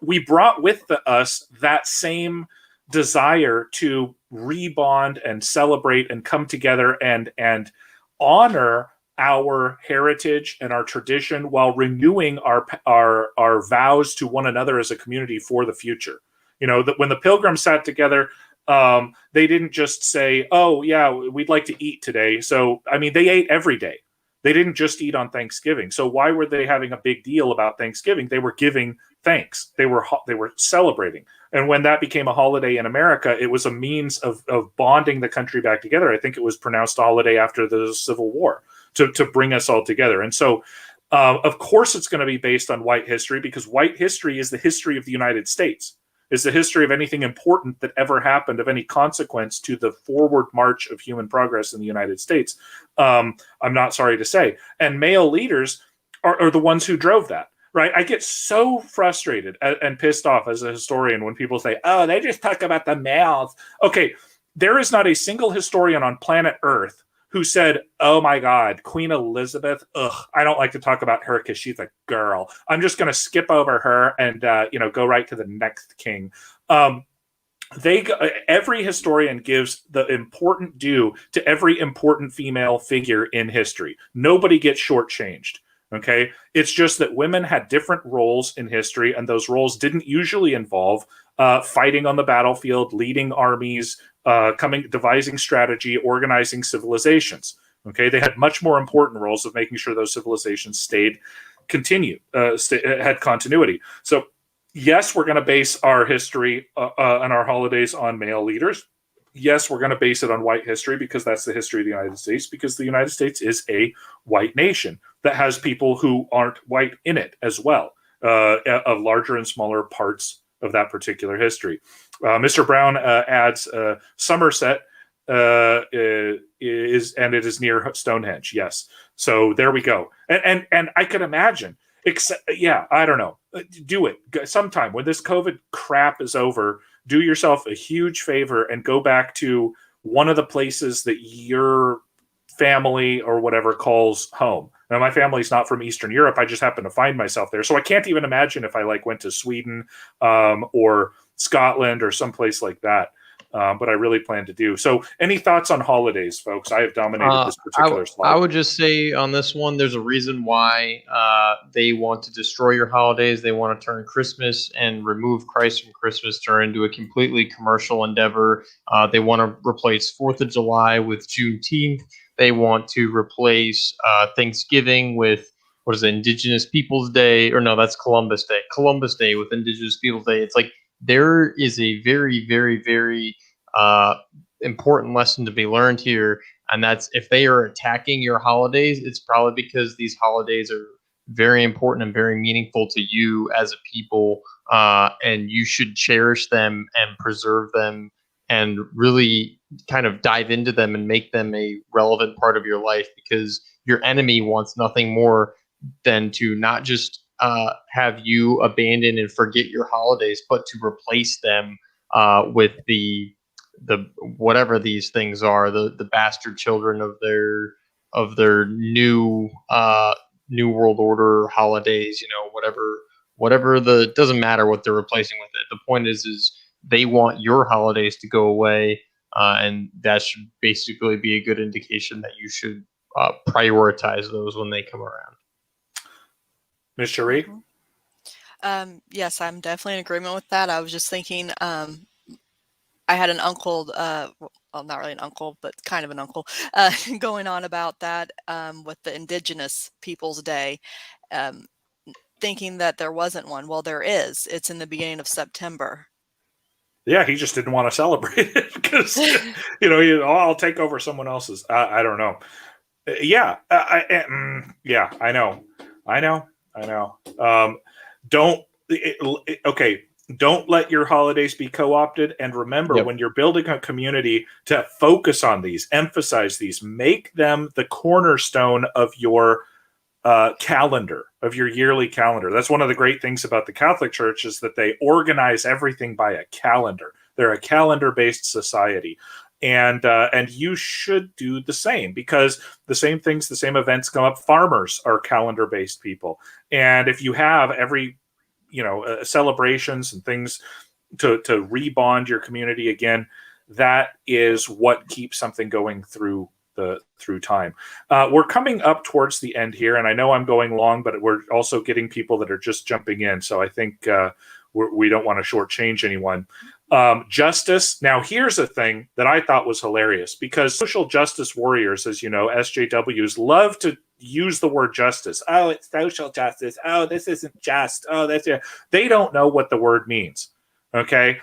we brought with us that same desire to rebond and celebrate and come together and honor our heritage and our tradition, while renewing our vows to one another as a community for the future. That when the Pilgrims sat together, they didn't just say, "Oh yeah, we'd like to eat today." So they ate every day. They didn't just eat on Thanksgiving. So why were they having a big deal about Thanksgiving? They were giving thanks. They were celebrating. And when that became a holiday in America, it was a means of bonding the country back together. I think it was pronounced a holiday after the Civil War to bring us all together. And so, of course, it's going to be based on white history, because white history is the history of the United States. Is the history of anything important that ever happened of any consequence to the forward march of human progress in the United States. I'm not sorry to say. And male leaders are the ones who drove that, right? I get so frustrated and pissed off as a historian when people say, "Oh, they just talk about the males." Okay, there is not a single historian on planet Earth who said, "Oh my God, Queen Elizabeth, I don't like to talk about her because she's a girl. I'm just going to skip over her and go right to the next king." Every historian gives the important due to every important female figure in history. Nobody gets shortchanged. Okay, it's just that women had different roles in history, and those roles didn't usually involve fighting on the battlefield, leading armies, devising strategy, organizing civilizations. Okay, they had much more important roles of making sure those civilizations had continuity. So, yes, we're going to base our history and our holidays on male leaders. Yes, we're going to base it on white history, because that's the history of the United States, because the United States is a white nation that has people who aren't white in it as well, of larger and smaller parts of that particular history. Mr. Brown adds Somerset it is near Stonehenge. Yes. So there we go. And I could imagine, I don't know. Do it sometime when this COVID crap is over. Do yourself a huge favor and go back to one of the places that your family or whatever calls home. Now, my family's not from Eastern Europe. I just happen to find myself there. So I can't even imagine if I like went to Sweden or Scotland or someplace like that. But I really plan to do. So any thoughts on holidays, folks? I have dominated this particular slide. I would just say on this one, there's a reason why they want to destroy your holidays. They want to turn Christmas and remove Christ from Christmas, turn into a completely commercial endeavor. They want to replace 4th of July with Juneteenth. They want to replace Thanksgiving with, what is it, Indigenous Peoples Day? Or no, that's Columbus Day. Columbus Day with Indigenous Peoples Day. It's like there is a very, very, very important lesson to be learned here. And that's, if they are attacking your holidays, it's probably because these holidays are very important and very meaningful to you as a people. And you should cherish them and preserve them and really kind of dive into them and make them a relevant part of your life, because your enemy wants nothing more than to not just have you abandon and forget your holidays, but to replace them with the whatever these things are, the bastard children of their new world order holidays, whatever doesn't matter what they're replacing with it. The point is they want your holidays to go away, and that should basically be a good indication that you should prioritize those when they come around. Ms. Cherie? Yes, I'm definitely in agreement with that. I was just thinking, I had an uncle, well, not really an uncle, but kind of an uncle, going on about that with the Indigenous Peoples Day, thinking that there wasn't one. Well, there is. It's in the beginning of September. Yeah, he just didn't want to celebrate it because, I'll take over someone else's. I don't know. Yeah, I know. Don't let your holidays be co-opted. And remember, when you're building a community, to focus on these, emphasize these, make them the cornerstone of your calendar, of your yearly calendar. That's one of the great things about the Catholic Church, is that they organize everything by a calendar. They're a calendar-based society. And you should do the same, because the same things, the same events come up. Farmers are calendar-based people. And if you have every celebrations and things to rebond your community again, that is what keeps something going through time. We're coming up towards the end here, and I know I'm going long, but we're also getting people that are just jumping in, so I think we don't want to shortchange anyone. Justice. Now, here's a thing that I thought was hilarious, because social justice warriors, as you know, SJWs, love to use the word justice. Oh, it's social justice. Oh, this isn't just. Oh, that's it. They don't know what the word means. Okay.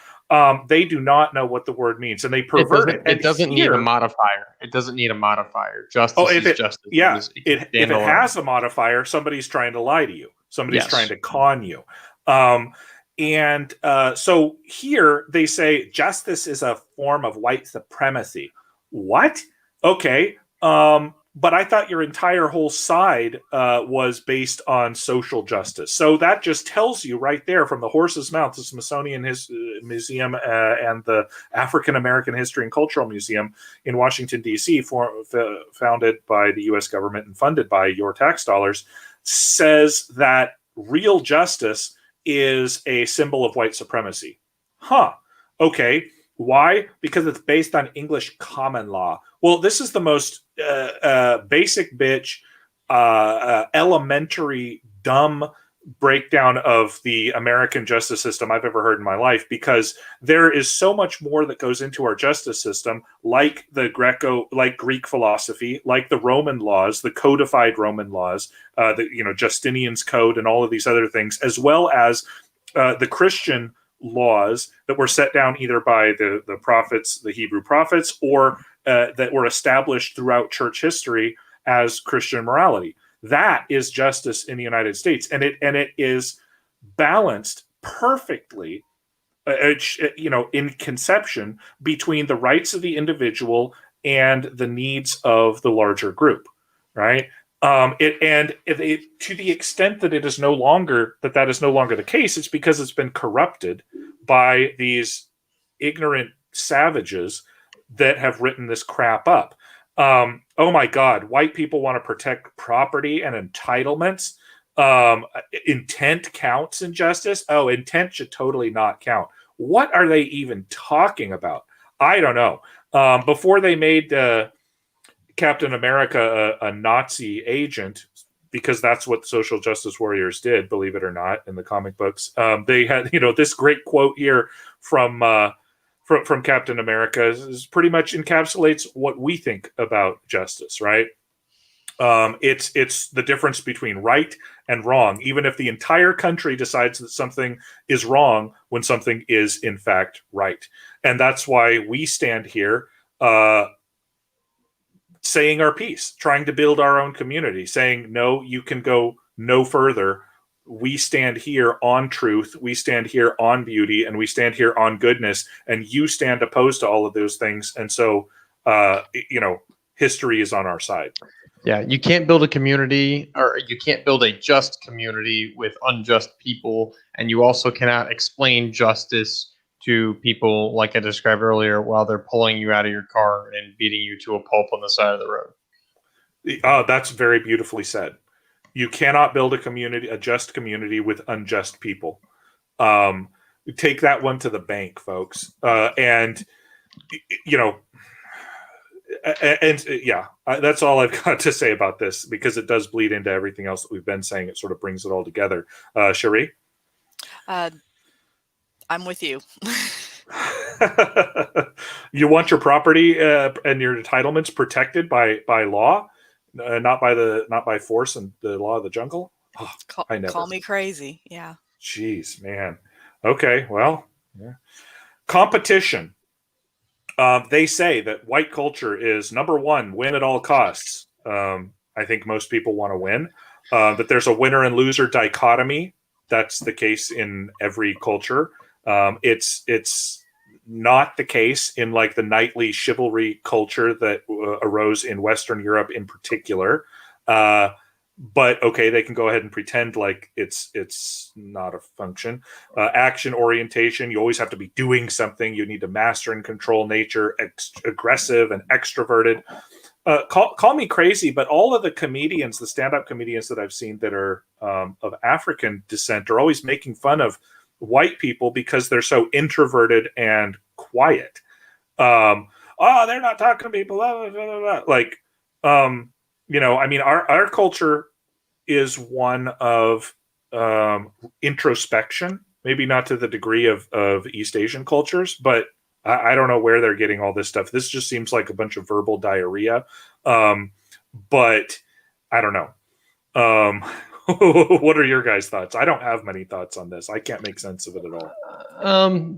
They do not know what the word means, and they pervert it. It doesn't need a modifier. It doesn't need a modifier. Justice is justice. Yeah. If it has a modifier, somebody's trying to lie to you. Somebody's trying to con you. So here they say justice is a form of white supremacy. What? Okay. But I thought your entire whole side was based on social justice. So that just tells you right there, from the horse's mouth, the Smithsonian Museum and the African American History and Cultural Museum in Washington, D.C., founded by the U.S. government and funded by your tax dollars, says that real justice is a symbol of white supremacy. Huh. Okay. Why? Because it's based on English common law. Well, this is the most basic bitch, elementary, dumb breakdown of the American justice system I've ever heard in my life, because there is so much more that goes into our justice system, like Greek philosophy, like the Roman laws, the codified Roman laws, Justinian's Code and all of these other things, as well as the Christian laws that were set down either by the prophets, the Hebrew prophets, or that were established throughout church history as Christian morality. That is justice in the United States, and it is balanced perfectly, in conception, between the rights of the individual and the needs of the larger group, right? To the extent that that is no longer the case, it's because it's been corrupted by these ignorant savages that have written this crap up. Oh my God, white people want to protect property and entitlements. Intent counts in justice. Oh, intent should totally not count. What are they even talking about? I don't know. Before they made Captain America a Nazi agent, because that's what social justice warriors did, believe it or not, in the comic books. They had, this great quote here from Captain America is pretty much encapsulates what we think about justice, right? It's the difference between right and wrong, even if the entire country decides that something is wrong when something is in fact right. And that's why we stand here saying our piece, trying to build our own community, saying, no, you can go no further. We stand here on truth, we stand here on beauty, and we stand here on goodness, and you stand opposed to all of those things. And so, history is on our side. Yeah, you can't build a community, or you can't build a just community with unjust people, and you also cannot explain justice to people, like I described earlier, while they're pulling you out of your car and beating you to a pulp on the side of the road. That's very beautifully said. You cannot build a just community with unjust people. Take that one to the bank, folks. That's all I've got to say about this, because it does bleed into everything else that we've been saying. It sort of brings it all together. Cherie? I'm with you. You want your property and your entitlements protected by law, not by force and the law of the jungle. Oh, call me crazy. Yeah. Jeez, man. Okay, well, yeah. Competition. They say that white culture is number one, win at all costs. I think most people want to win. That there's a winner and loser dichotomy. That's the case in every culture. It's not the case in like the knightly chivalry culture that arose in Western Europe in particular. But okay, they can go ahead and pretend like it's not a function. Action orientation, you always have to be doing something. You need to master and control nature, aggressive and extroverted. Call me crazy, but all of the comedians, the stand-up comedians that I've seen that are of African descent are always making fun of white people because they're so introverted and quiet. They're not talking to people, blah, blah, blah, blah. Like, our culture is one of introspection, maybe not to the degree of East Asian cultures, but I don't know where they're getting all this stuff. This just seems like a bunch of verbal diarrhea. But I don't know. What are your guys' thoughts? I don't have many thoughts on this. I can't make sense of it at all.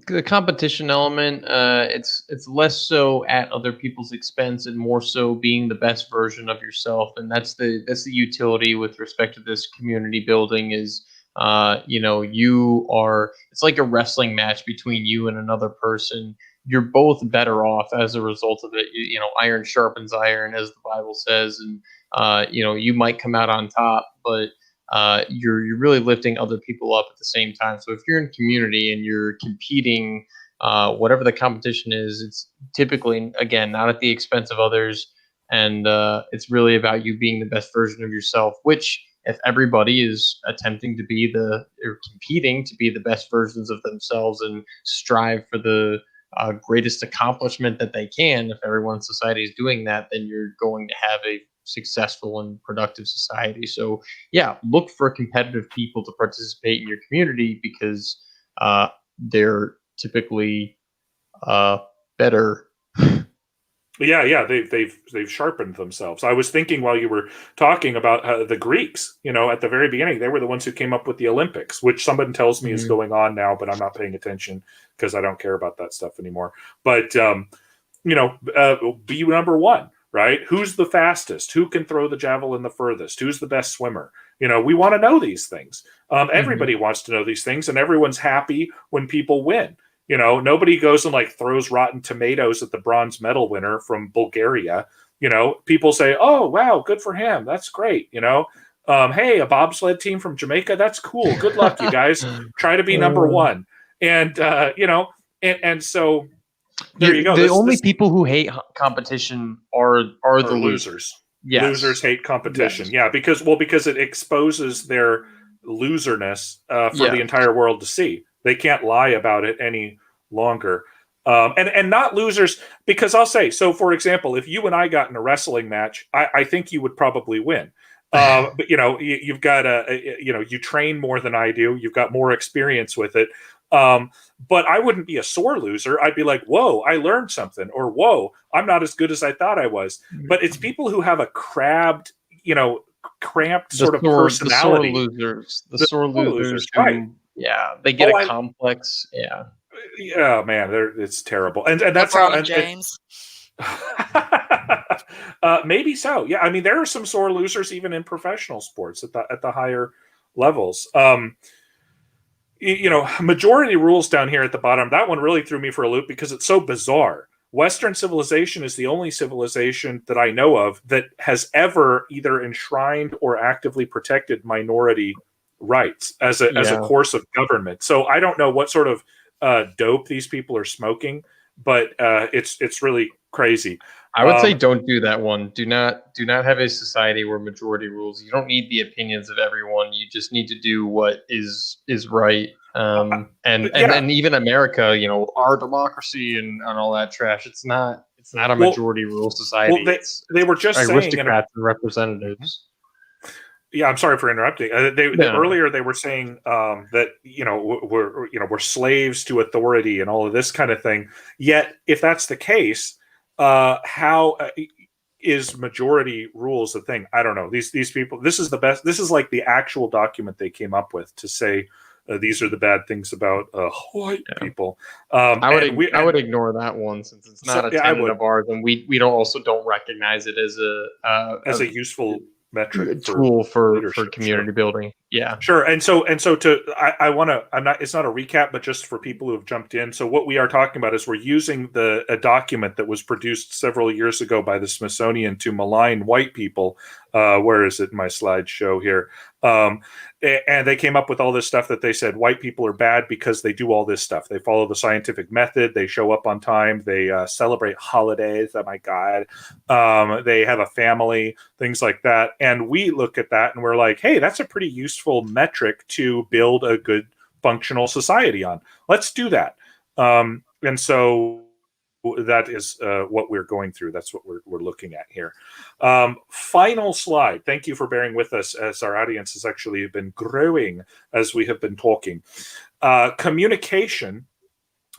The competition element, it's less so at other people's expense and more so being the best version of yourself. And that's the utility with respect to this community building is, it's like a wrestling match between you and another person. You're both better off as a result of it. Iron sharpens iron, as the Bible says, and you might come out on top, but you're really lifting other people up at the same time. So if you're in community and you're competing, whatever the competition is, it's typically, again, not at the expense of others. And it's really about you being the best version of yourself, which if everybody is attempting to be or competing to be the best versions of themselves and strive for the greatest accomplishment that they can, if everyone in society is doing that, then you're going to have a successful and productive society. So yeah, look for competitive people to participate in your community because they're typically better. Yeah, they've sharpened themselves. I was thinking while you were talking about the Greeks, at the very beginning, they were the ones who came up with the Olympics, which someone tells me is going on now, but I'm not paying attention because I don't care about that stuff anymore. But be number one. Right? Who's the fastest? Who can throw the javelin the furthest? Who's the best swimmer? We want to know these things. Everybody wants to know these things, and everyone's happy when people win. Nobody goes and like throws rotten tomatoes at the bronze medal winner from Bulgaria. People say, "Oh, wow, good for him. That's great." Hey, a bobsled team from Jamaica. That's cool. Good luck, you guys. Try to be number one. And and so there you go. The only people who hate competition are the losers. Yes. Losers hate competition. Yes. Yeah, because it exposes their loserness for the entire world to see. They can't lie about it any longer. And not losers, because I'll say, so for example, if you and I got in a wrestling match, I think you would probably win. But you've got you train more than I do. You've got more experience with it. But I wouldn't be a sore loser. I'd be like, whoa, I learned something, or whoa, I'm not as good as I thought I was. But it's people who have a cramped sort of personality. The sore losers who, right? Yeah, they get a complex. Yeah. Yeah, man, it's terrible, and that's how. And James. Maybe so. Yeah, I mean, there are some sore losers even in professional sports at the higher levels. Majority rules down here at the bottom. That one really threw me for a loop because it's so bizarre. Western civilization is the only civilization that I know of that has ever either enshrined or actively protected minority rights as a course of government. So I don't know what sort of dope these people are smoking, but it's really crazy. I would say don't do that one. Do not have a society where majority rules. You don't need the opinions of everyone. You just need to do what is right. And even America, our democracy and all that trash. It's not a majority rule society. Well, they were just saying aristocrats and representatives. Yeah, I'm sorry for interrupting. Earlier they were saying that we're slaves to authority and all of this kind of thing. Yet, if that's the case, how is majority rules a thing? I don't know. These people. This is the best. This is like the actual document they came up with to say these are the bad things about white people. I would ignore that one since it's not a tenet of ours, and we don't recognize it as a useful metric tool for community building. Yeah, sure. And so I want to. I'm not. It's not a recap, but just for people who have jumped in. So what we are talking about is we're using a document that was produced several years ago by the Smithsonian to malign white people. Where is it in my slideshow here? And they came up with all this stuff that they said white people are bad because they do all this stuff. They follow the scientific method. They show up on time. They celebrate holidays. Oh my God. They have a family, things like that. And we look at that and we're like, hey, that's a pretty useful metric to build a good functional society on. Let's do that. And so that is what we're going through. That's what we're looking at here. Final slide. Thank you for bearing with us as our audience has actually been growing as we have been talking. Communication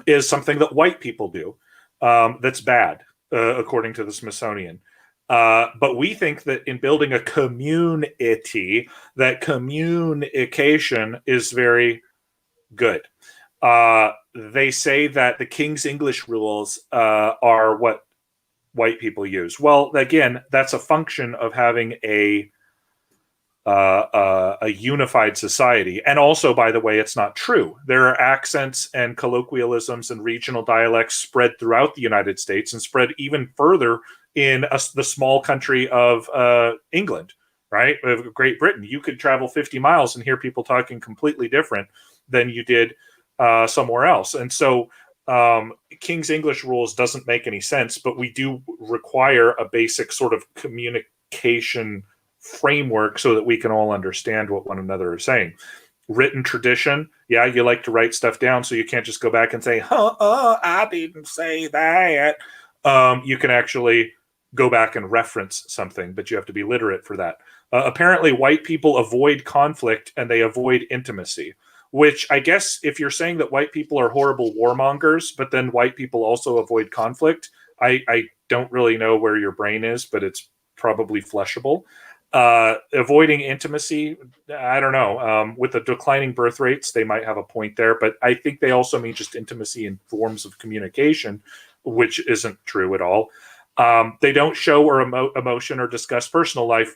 is something that white people do that's bad, according to the Smithsonian. But we think that in building a community, that communication is very good. They say that the King's English rules are what white people use. Well, again, that's a function of having a unified society. And also, by the way, it's not true. There are accents and colloquialisms and regional dialects spread throughout the United States and spread even further in the small country of England, right? Of Great Britain. You could travel 50 miles and hear people talking completely different than you did somewhere else. And so King's English rules doesn't make any sense, but we do require a basic sort of communication framework so that we can all understand what one another is saying. Written tradition, yeah, you like to write stuff down so you can't just go back and say, I didn't say that. You can actually go back and reference something, but you have to be literate for that. Apparently, white people avoid conflict and they avoid intimacy. Which I guess if you're saying that white people are horrible warmongers, but then white people also avoid conflict, I don't really know where your brain is, but it's probably flushable. Avoiding intimacy, I don't know. With the declining birth rates, they might have a point there, but I think they also mean just intimacy in forms of communication, which isn't true at all. They don't show or emotion or discuss personal life.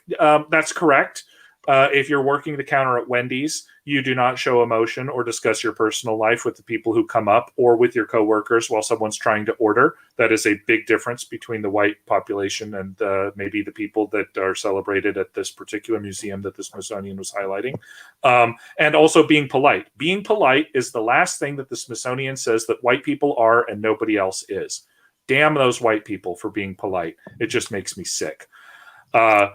That's correct. If you're working the counter at Wendy's, you do not show emotion or discuss your personal life with the people who come up or with your coworkers while someone's trying to order. That is a big difference between the white population and maybe the people that are celebrated at this particular museum that the Smithsonian was highlighting. And also being polite. Being polite is the last thing that the Smithsonian says that white people are and nobody else is. Damn those white people for being polite. It just makes me sick. You've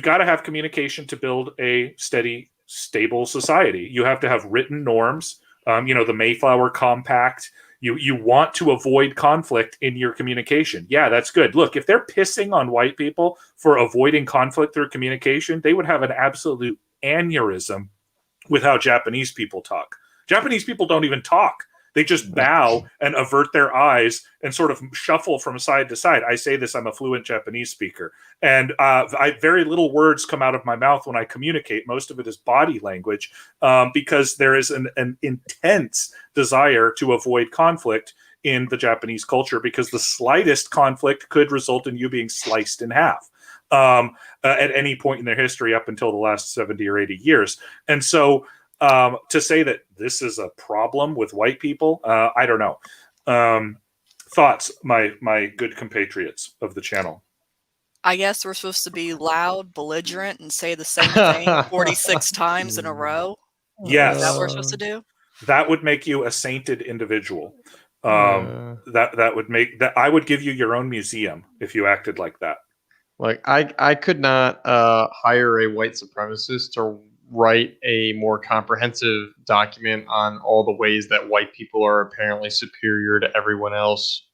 got to have communication to build a steady, stable society. You have to have written norms. The Mayflower Compact. You want to avoid conflict in your communication. Yeah, that's good. Look, if they're pissing on white people for avoiding conflict through communication, they would have an absolute aneurysm with how Japanese people talk. Japanese people don't even talk. They just bow and avert their eyes and sort of shuffle from side to side. I say this, I'm a fluent Japanese speaker. And very little words come out of my mouth when I communicate. Most of it is body language because there is an intense desire to avoid conflict in the Japanese culture because the slightest conflict could result in you being sliced in half at any point in their history up until the last 70 or 80 years. And so to say that this is a problem with white people, I don't know. Thoughts, my good compatriots of the channel? I guess we're supposed to be loud, belligerent, and say the same thing 46 times in a row. Yes. Is that what we're supposed to do? That would make you a sainted individual. That would make that I would give you your own museum if you acted like that. Like I could not hire a white supremacist to write a more comprehensive document on all the ways that white people are apparently superior to everyone else.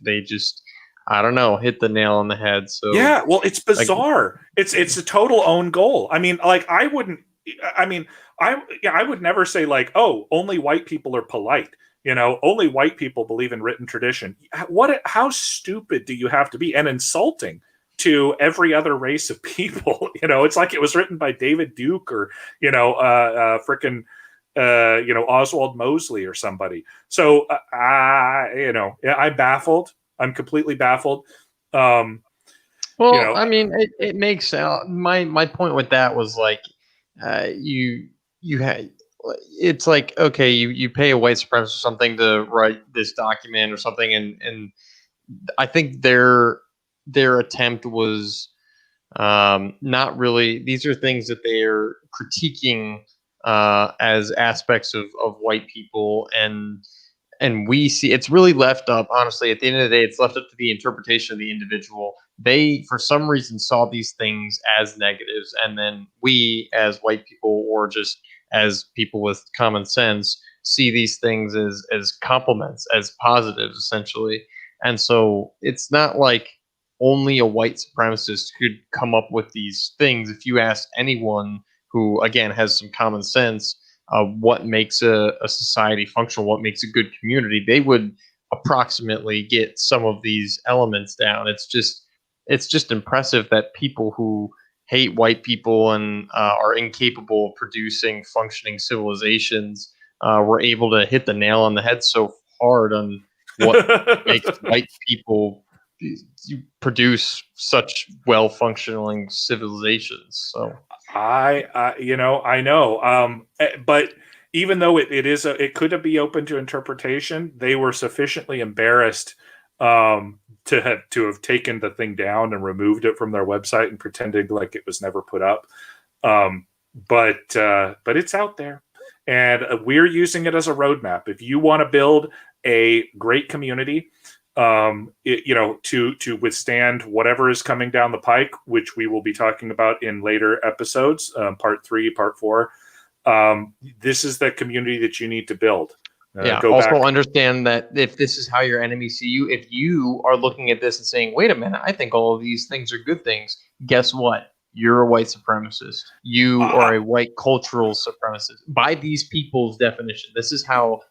They just, I don't know, hit the nail on the head. So yeah, well, it's bizarre. It's a total own goal. I mean, like I would never say like, oh, only white people are polite. Only white people believe in written tradition. How stupid do you have to be? And insulting to every other race of people. It's like it was written by David Duke or Oswald Mosley or somebody. So I'm baffled. I'm completely baffled. I mean, it makes my point with that was like you had. It's like, okay, you pay a white supremacist or something to write this document or something, and I think their attempt was not really. These are things that they are critiquing as aspects of white people, and we see it's really left up. Honestly, at the end of the day, it's left up to the interpretation of the individual. They, for some reason, saw these things as negatives, and then we, as white people, or just as people with common sense, see these things as compliments, as positives, essentially. And so it's not like only a white supremacist could come up with these things. If you ask anyone who, again, has some common sense, what makes a society functional, what makes a good community, they would approximately get some of these elements down. It's just impressive that people who hate white people and are incapable of producing functioning civilizations were able to hit the nail on the head so hard on what makes white people produce such well-functioning civilizations. So I know. But even though it could be open to interpretation, they were sufficiently embarrassed to have taken the thing down and removed it from their website and pretended like it was never put up. But it's out there, and we're using it as a roadmap. If you want to build a great community, to withstand whatever is coming down the pike, which we will be talking about in later episodes, part 3, part 4. This is the community that you need to build. Understand that if this is how your enemies see you, if you are looking at this and saying, wait a minute, I think all of these things are good things, guess what? You're a white supremacist. You are a white cultural supremacist. By these people's definition, this is how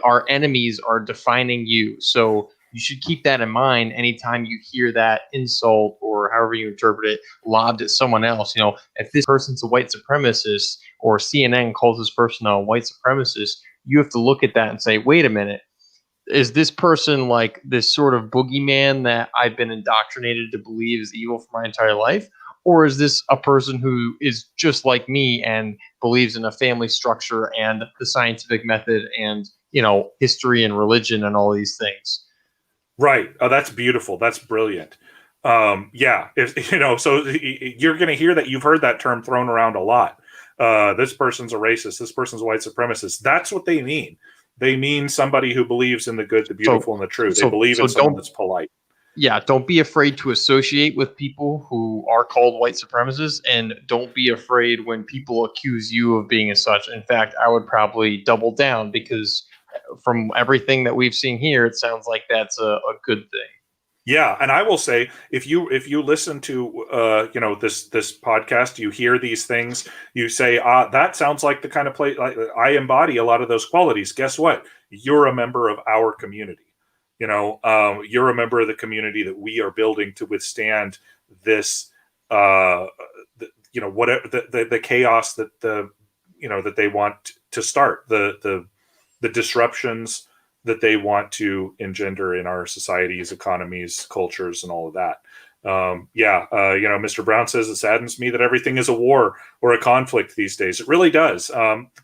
our enemies are defining you. So you should keep that in mind anytime you hear that insult or however you interpret it lobbed at someone else. If this person's a white supremacist or CNN calls this person a white supremacist, you have to look at that and say, wait a minute, is this person like this sort of boogeyman that I've been indoctrinated to believe is evil for my entire life? or is this a person who is just like me and believes in a family structure and the scientific method and, history and religion and all these things? Right. Oh, that's beautiful. That's brilliant. Yeah. If, so you're going to hear that. You've heard that term thrown around a lot. This person's a racist. This person's a white supremacist. That's what they mean. They mean somebody who believes in the good, the beautiful, and the true. They believe in someone that's polite. Yeah, don't be afraid to associate with people who are called white supremacists, and don't be afraid when people accuse you of being as such. In fact, I would probably double down, because from everything that we've seen here, it sounds like that's a good thing. Yeah, and I will say, if you listen to this podcast, you hear these things, you say, that sounds like the kind of place, like, I embody a lot of those qualities. Guess what? You're a member of our community. You're a member of the community that we are building to withstand this, whatever the chaos that that they want to start, the disruptions that they want to engender in our societies, economies, cultures, and all of that. Mr. Brown says, it saddens me that everything is a war or a conflict these days. It really does.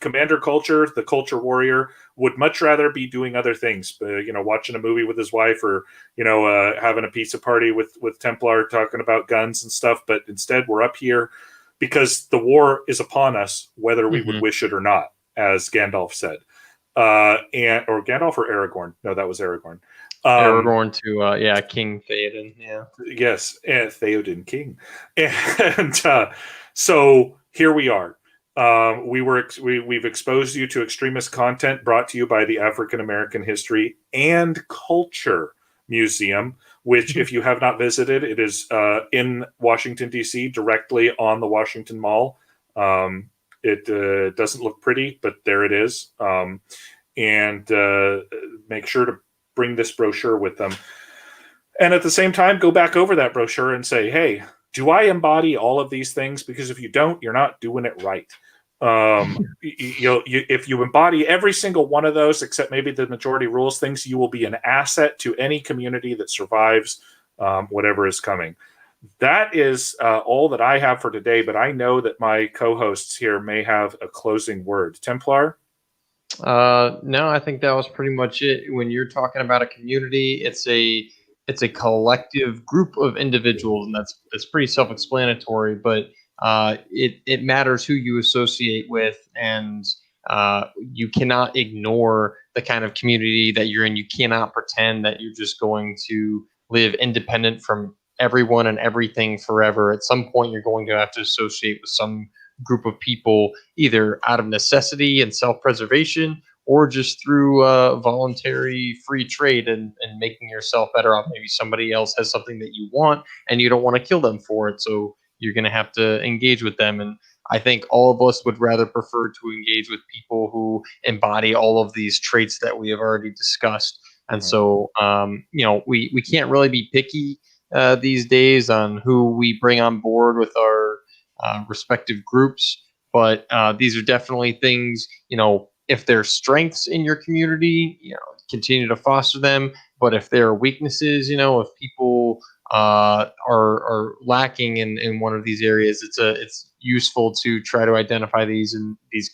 Commander culture, the culture warrior, would much rather be doing other things, watching a movie with his wife, or, having a pizza party with Templar, talking about guns and stuff. But instead, we're up here because the war is upon us, whether we would wish it or not, as Gandalf said. Or Gandalf or Aragorn? No, that was Aragorn. Aragorn to King Theoden. Yeah. Yes, Theoden King. And so here we are. We've exposed you to extremist content brought to you by the African American History and Culture Museum, which, if you have not visited, it is in Washington, D.C., directly on the Washington Mall. It doesn't look pretty, but there it is. And make sure to bring this brochure with them. And at the same time, go back over that brochure and say, hey, do I embody all of these things? Because if you don't, you're not doing it right. If you embody every single one of those, except maybe the majority rules things, you will be an asset to any community that survives whatever is coming. That is all that I have for today, but I know that my co-hosts here may have a closing word. Templar? No, I think that was pretty much it. When you're talking about a community, it's a collective group of individuals, and that's pretty self-explanatory. But it matters who you associate with, and you cannot ignore the kind of community that you're in. You cannot pretend that you're just going to live independent from everyone and everything forever. At some point, you're going to have to associate with some group of people, either out of necessity and self-preservation, or just through voluntary free trade and making yourself better off. Maybe somebody else has something that you want and you don't want to kill them for it, so you're going to have to engage with them. And I think all of us would rather prefer to engage with people who embody all of these traits that we have already discussed. And so, we can't really be picky these days on who we bring on board with our respective groups, but these are definitely things, if there are strengths in your community, continue to foster them. But if there are weaknesses, if people are lacking in one of these areas, it's useful to try to identify these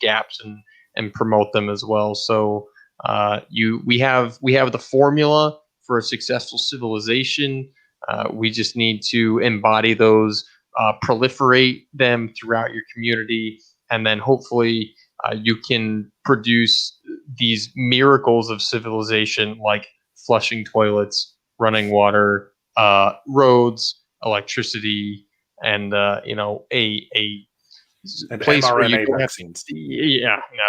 gaps and promote them as well. So we have the formula for a successful civilization. We just need to embody those, proliferate them throughout your community, and then hopefully you can produce these miracles of civilization, like flushing toilets, running water, roads, electricity, and and place where you mRNA don't vaccines.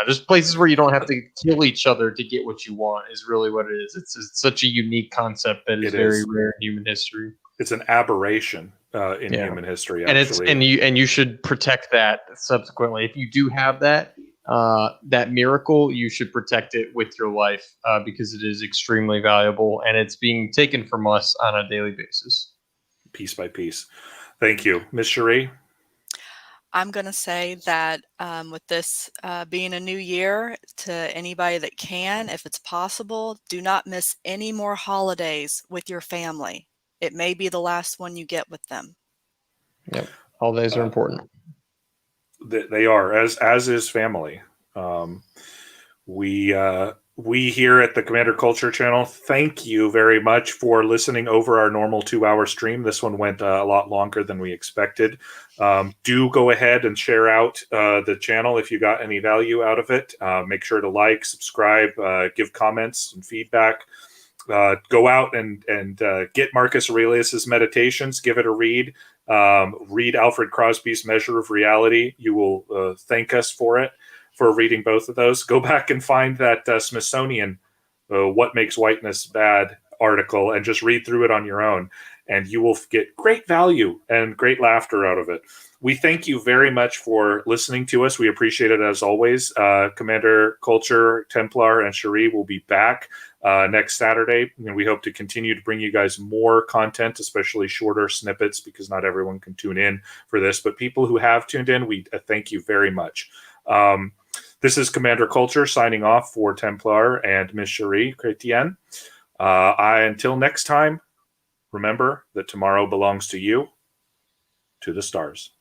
just places where you don't have to kill each other to get what you want is really what it is. It's such a unique concept that is very rare in human history. It's an aberration in human history, actually. And you should protect that subsequently. If you do have that miracle, you should protect it with your life, because it is extremely valuable and it's being taken from us on a daily basis. Piece by piece. Thank you. Ms. Cherie? I'm going to say that with this being a new year, to anybody that can, if it's possible, do not miss any more holidays with your family. It may be the last one you get with them. Yep. Holidays are important. They are, as is family. We here at the Commander Culture channel, thank you very much for listening over our normal 2-hour stream. This one went a lot longer than we expected. Do go ahead and share out the channel if you got any value out of it. Make sure to like, subscribe, give comments and feedback. Go out and get Marcus Aurelius's Meditations. Give it a read. Read Alfred Crosby's Measure of Reality. You will thank us for it, for reading both of those. Go back and find that Smithsonian What Makes Whiteness Bad article and just read through it on your own, and you will get great value and great laughter out of it. We thank you very much for listening to us. We appreciate it as always. Commander Culture, Templar, and Cherie will be back next Saturday, and we hope to continue to bring you guys more content, especially shorter snippets, because not everyone can tune in for this. But people who have tuned in, we thank you very much. This is Commander Culture signing off for Templar and Miss Cherie Chrétien. Until next time, remember that tomorrow belongs to you, to the stars.